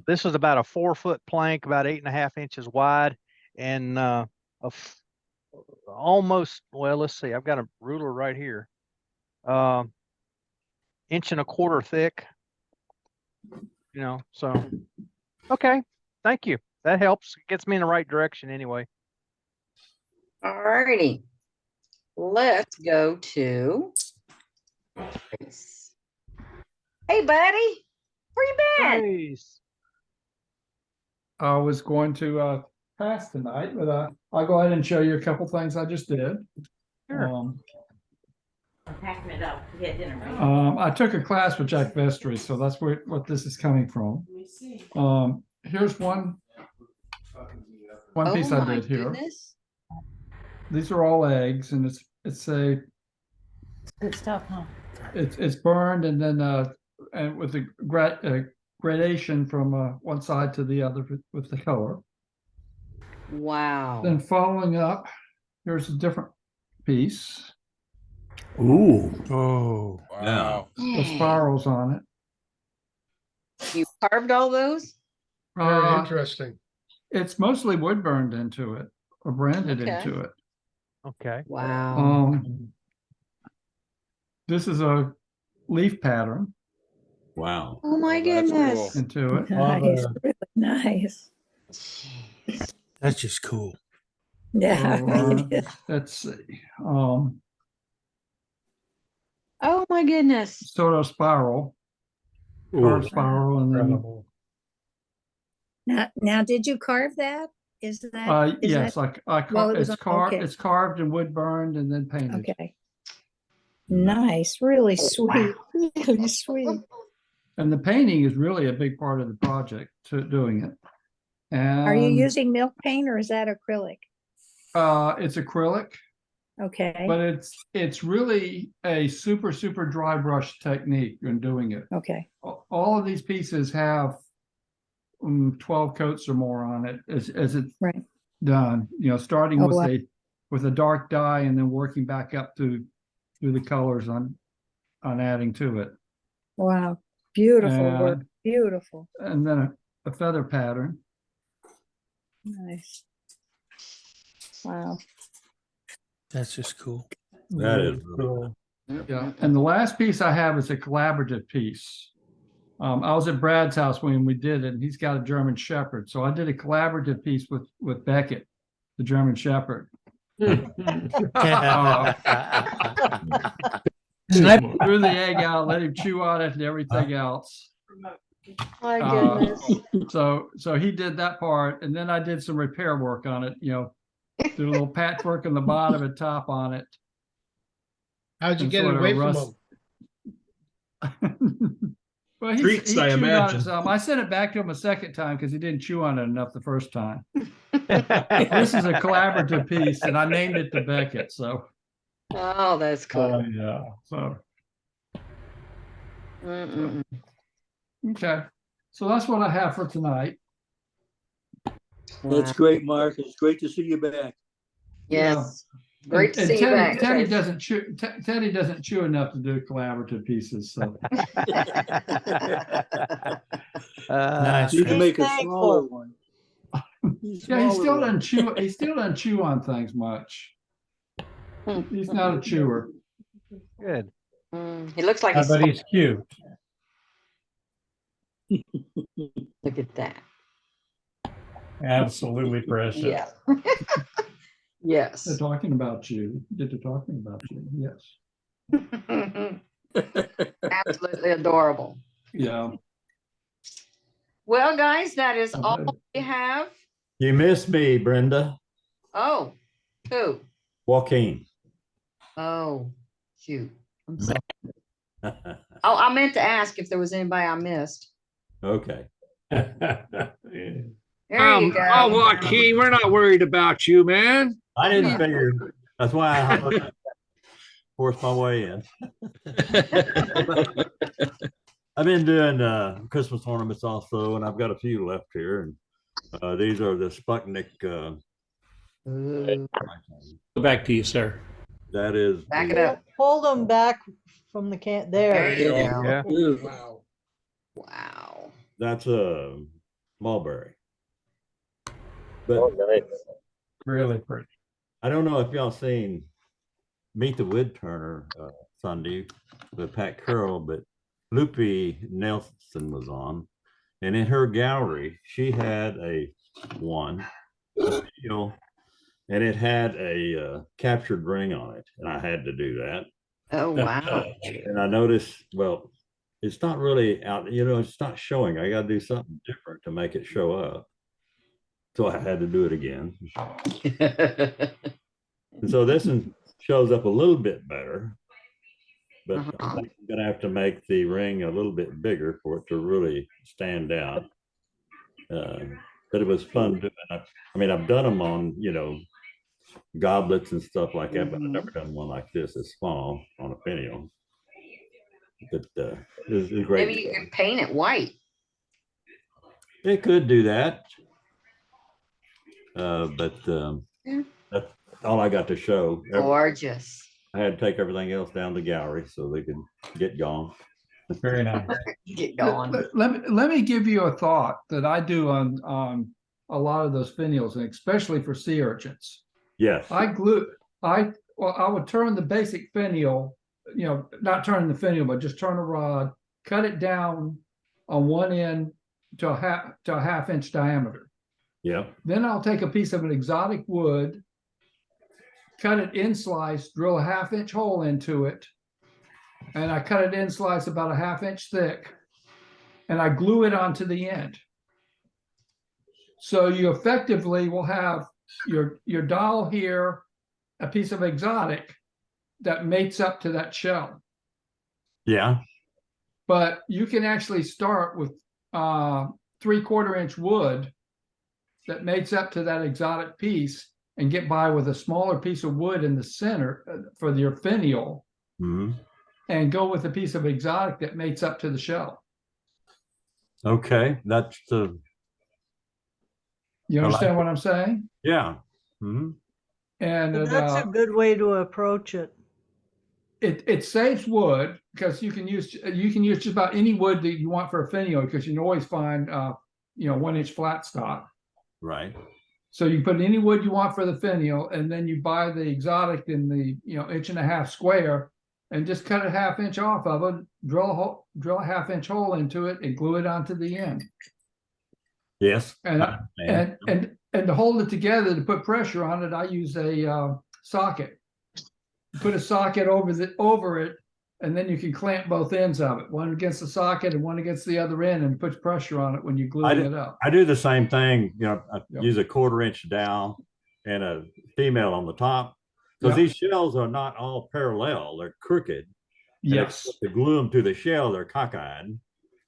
This is about a 4-foot plank, about 8.5 inches wide, and almost, well, let's see, I've got a ruler right here. 1.25 inches thick. You know, so, okay, thank you. That helps. Gets me in the right direction anyway. All righty. Let's go to. Hey, buddy. Where you been? Nice. I was going to pass tonight, but I'll go ahead and show you a couple things I just did. Sure. Packing it up to get dinner ready. I took a class with Jack Vestry, so that's what this is coming from. Here's one piece I did here. These are all eggs, and it's Good stuff, huh? it's burned, and then and with the gradation from one side to the other with the color. Wow. Then following up, here's a different piece. Ooh. Oh. Wow. With spirals on it. You carved all those? Very interesting. It's mostly wood burned into it or branded Okay. into it. Okay. Wow. This is a leaf pattern Wow. Oh my goodness. into it. Nice, really nice. That's just cool. Yeah. it is. Let's see. Oh my goodness. Sort of spiral. Carved spiral and then Now, did you carve that? Is that? is yes, that- I it was it's carved okay. it's carved and wood burned and then painted. Okay. Nice, really sweet, really sweet. And the painting is really a big part of the project to doing it. And Are you using milk paint or is that acrylic? it's acrylic, Okay, but it's really a super dry brush technique in doing it. okay, All of these pieces have 12 coats or more on it as it's right. done. You know, starting Oh, with wow. a dark dye and then working back up through the colors on adding to it. Wow, beautiful work, And- beautiful. And then a feather pattern. Nice. Wow. That's just cool. That is really Yeah, and the last piece I have is a collaborative piece. I was at Brad's house when we did it, and he's got a German Shepherd. So I did a collaborative piece with Beckett, the German Shepherd. Threw the egg out, let him chew on it and everything else. My goodness. So he did that part, and then I did some repair work on it, you know, did a little patchwork on the bottom and top on it. How'd you And get it sort of away from rust- them? Well, he Treats, I chewed on it imagine. some. I sent it back to him a second time because he didn't chew on it enough the first time. This is a collaborative piece, and I named it to Beckett. So Oh, that's cool. yeah. So Mm-mm. okay. So that's what I have for tonight. That's great, Mark. It's great to see you back. Yes. Great to And see you Teddy, back. Teddy Chris. doesn't chew. Teddy doesn't chew enough to do collaborative pieces. So Nice. You can make a Thankful. smaller one. yeah, he still doesn't chew. He still doesn't chew on things much. He's not a chewer. Good. He looks like he's. But he's cute. Look at that. Absolutely precious. Yeah. Yes. They're talking about you. They're talking about you. Yes. Absolutely adorable. Yeah. Well, guys, that is all we have. You missed me, Brenda. Oh, who? Joaquin. Oh, shoot. I'm sorry. Oh, I meant to ask if there was anybody I missed. Okay. There you go. Oh, Joaquin, we're not worried about you, man. I didn't figure. That's why I forced my way in. I've been doing Christmas ornaments also, and I've got a few left here. And these are the Sputnik. Go back to you, sir. That is. Back it up. Hold them back from the can. There. There you go. Yeah. Wow. Wow. That's a mulberry. But Really pretty. I don't know if y'all seen Meet the Wood Turner Sunday with Pat Curl, but Lupe Nelson was on, and in her gallery she had a seal, and it had a captured ring on it, and I had to do that. Oh, wow. And I noticed, well, it's not really out, it's not showing. I got to do something different to make it show up. So I had to do it again. And so this one shows up a little bit better, but I think I'm gonna have to make the ring a little bit bigger for it to really stand out. But it was fun doing. I mean, I've done them on, goblets and stuff like that, but I've never done one like this, as small on a finial. But it was great. Maybe you can paint it white. It could do that. But that's all I got to show. Gorgeous. I had to take everything else down the gallery so they could get gone. Very nice. Get going. Let me give you a thought that I do on a lot of those finials, and especially for sea urchins. Yes. I would turn the basic finial, not turn the finial, but just turn a rod, cut it down on one end to a half inch diameter. Yeah. Then I'll take a piece of an exotic wood, cut it in slice, drill a half-inch hole into it, and I cut it in slice about a half-inch thick, and I glue it onto the end. So you effectively will have your doll here, a piece of exotic that mates up to that shell. Yeah. But you can actually start with 3/4 inch wood that mates up to that exotic piece and get by with a smaller piece of wood in the center for your finial, and go with a piece of exotic that mates up to the shell. Okay, that's the. You understand what I'm saying? Yeah. And that's a good way to approach it. It saves wood because you can use just about any wood that you want for a finial, because you can always find 1 inch flat stock. Right. So you put any wood you want for the finial, and then you buy the exotic in the 1.5 inch square, and just cut a half-inch off of it, drill a half-inch hole into it, and glue it onto the end. Yes. And to hold it together, to put pressure on it, I use a socket. Put a socket over it, and then you can clamp both ends of it, one against the socket and one against the other end, and puts pressure on it when you're gluing it up. I do the same thing. I use a 1/4 inch dowel and a female on the top, because these shells are not all parallel; they're crooked. Yes. To glue them to the shell, they're cockeyed.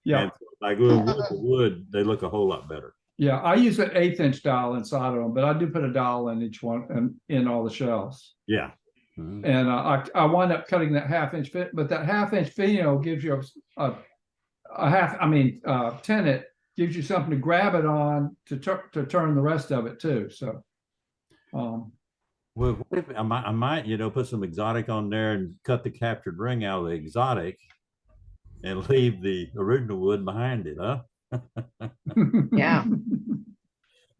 Yeah. And if I glue them wood to wood, they look a whole lot better. Yeah, I use an 1/8 inch dowel inside of them, but I do put a dowel in each one and in all the shells. Yeah. And I wind up cutting that half-inch fit, but that half-inch finial gives you tenon gives you something to grab it on to turn the rest of it too. So, well, what if I might, put some exotic on there and cut the captured ring out of the exotic, and leave the original wood behind it, huh? Yeah.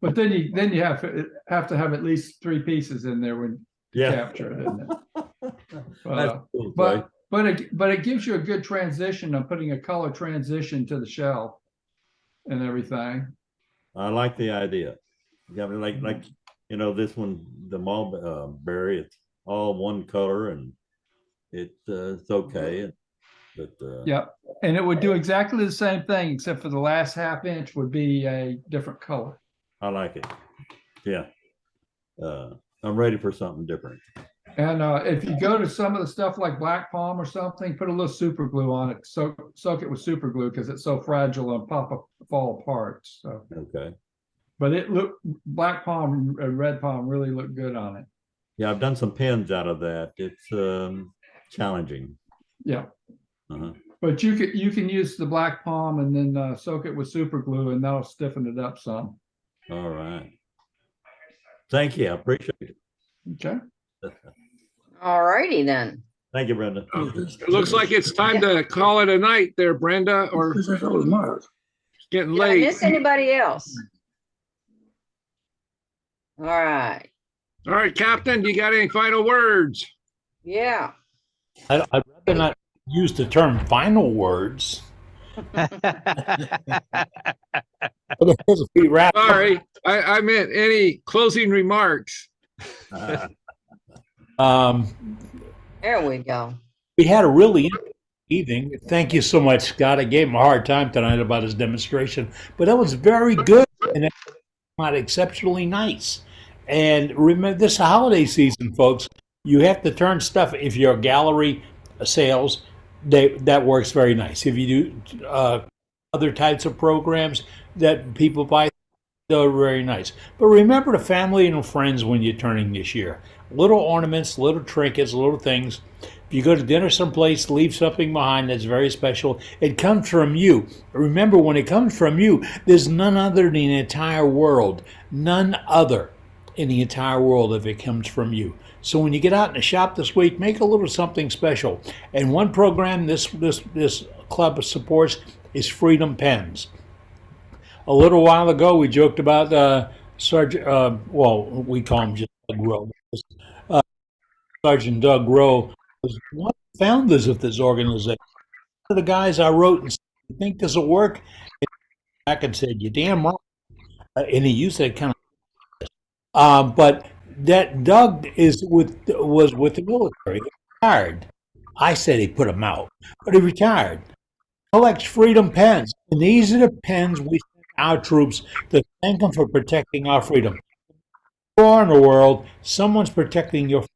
But then you have to have at least 3 pieces in there when you capture it, isn't it? Cool, but it gives you a good transition of putting a color transition to the shell and everything. I like the idea. Yeah, like this one, the mulberry, it's all one color, and it's okay. But yeah, and it would do exactly the same thing, except for the last half-inch would be a different color. I like it. Yeah. I'm ready for something different. And if you go to some of the stuff like black palm or something, put a little super glue on it. Soak it with super glue, because it's so fragile and fall apart. So okay. But black palm and red palm really look good on it. Yeah, I've done some pins out of that. It's challenging. Yeah. But you can use the black palm and then soak it with super glue, and that'll stiffen it up some. All right. Thank you. I appreciate it. Okay. All righty then. Thank you, Brenda. It looks like it's time to call it a night there, Brenda, or it's getting late. Did I miss anybody else? All right. All right, Captain, you got any final words? Yeah. I'd rather not use the term final words. Sorry, I meant any closing remarks. There we go. We had a really interesting evening. Thank you so much, Scott. I gave him a hard time tonight about his demonstration, but that was very good and it was exceptionally nice. And remember, this holiday season, folks, you have to turn stuff. If you're a gallery sales, that works very nice. If you do other types of programs that people buy, they're very nice. But remember the family and friends when you're turning this year. Little ornaments, little trinkets, little things. If you go to dinner someplace, leave something behind that's very special. It comes from you. Remember, when it comes from you, there's none other in the entire world. None other in the entire world if it comes from you. So when you get out in the shop this week, make a little something special. And one program this club supports is Freedom Pens. A little while ago, we joked about Sergeant, well, we call him just Doug Rowe. Sergeant Doug Rowe was one of the founders of this organization. One of the guys I wrote and said, "You think this will work?" And back and said, "You're damn right." And he used that kind of. But that Doug was with the military. He retired. I said he put him out, but he retired. Collects Freedom Pens, and these are the pens we send our troops to thank them for protecting our freedom. War in the world, someone's protecting your freedom.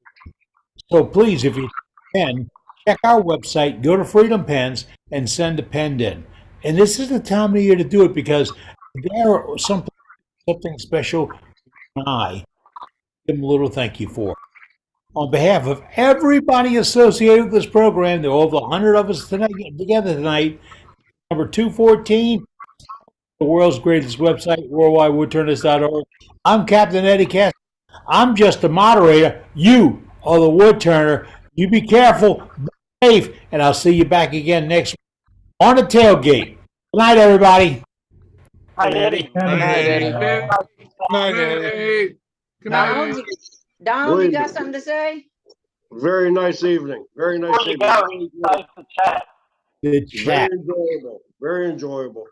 So please, if you can, check our website, go to Freedom Pens, and send a pen in. And this is the time of year to do it because there are something special. I give them a little thank you for. On behalf of everybody associated with this program, there are over 100 of us together tonight. Number 214, the world's greatest website, worldwidewoodturners.org. I'm Captain Eddie Cass. I'm just a moderator. You are the woodturner. You be careful, be safe, and I'll see you back again next week on the tailgate. Good night, everybody. Hi, Eddie. Good night, Eddie. Good night, Eddie. Good night. Donald, you got something to say? Very nice evening. Very nice evening. Good chat. Very enjoyable. Very enjoyable.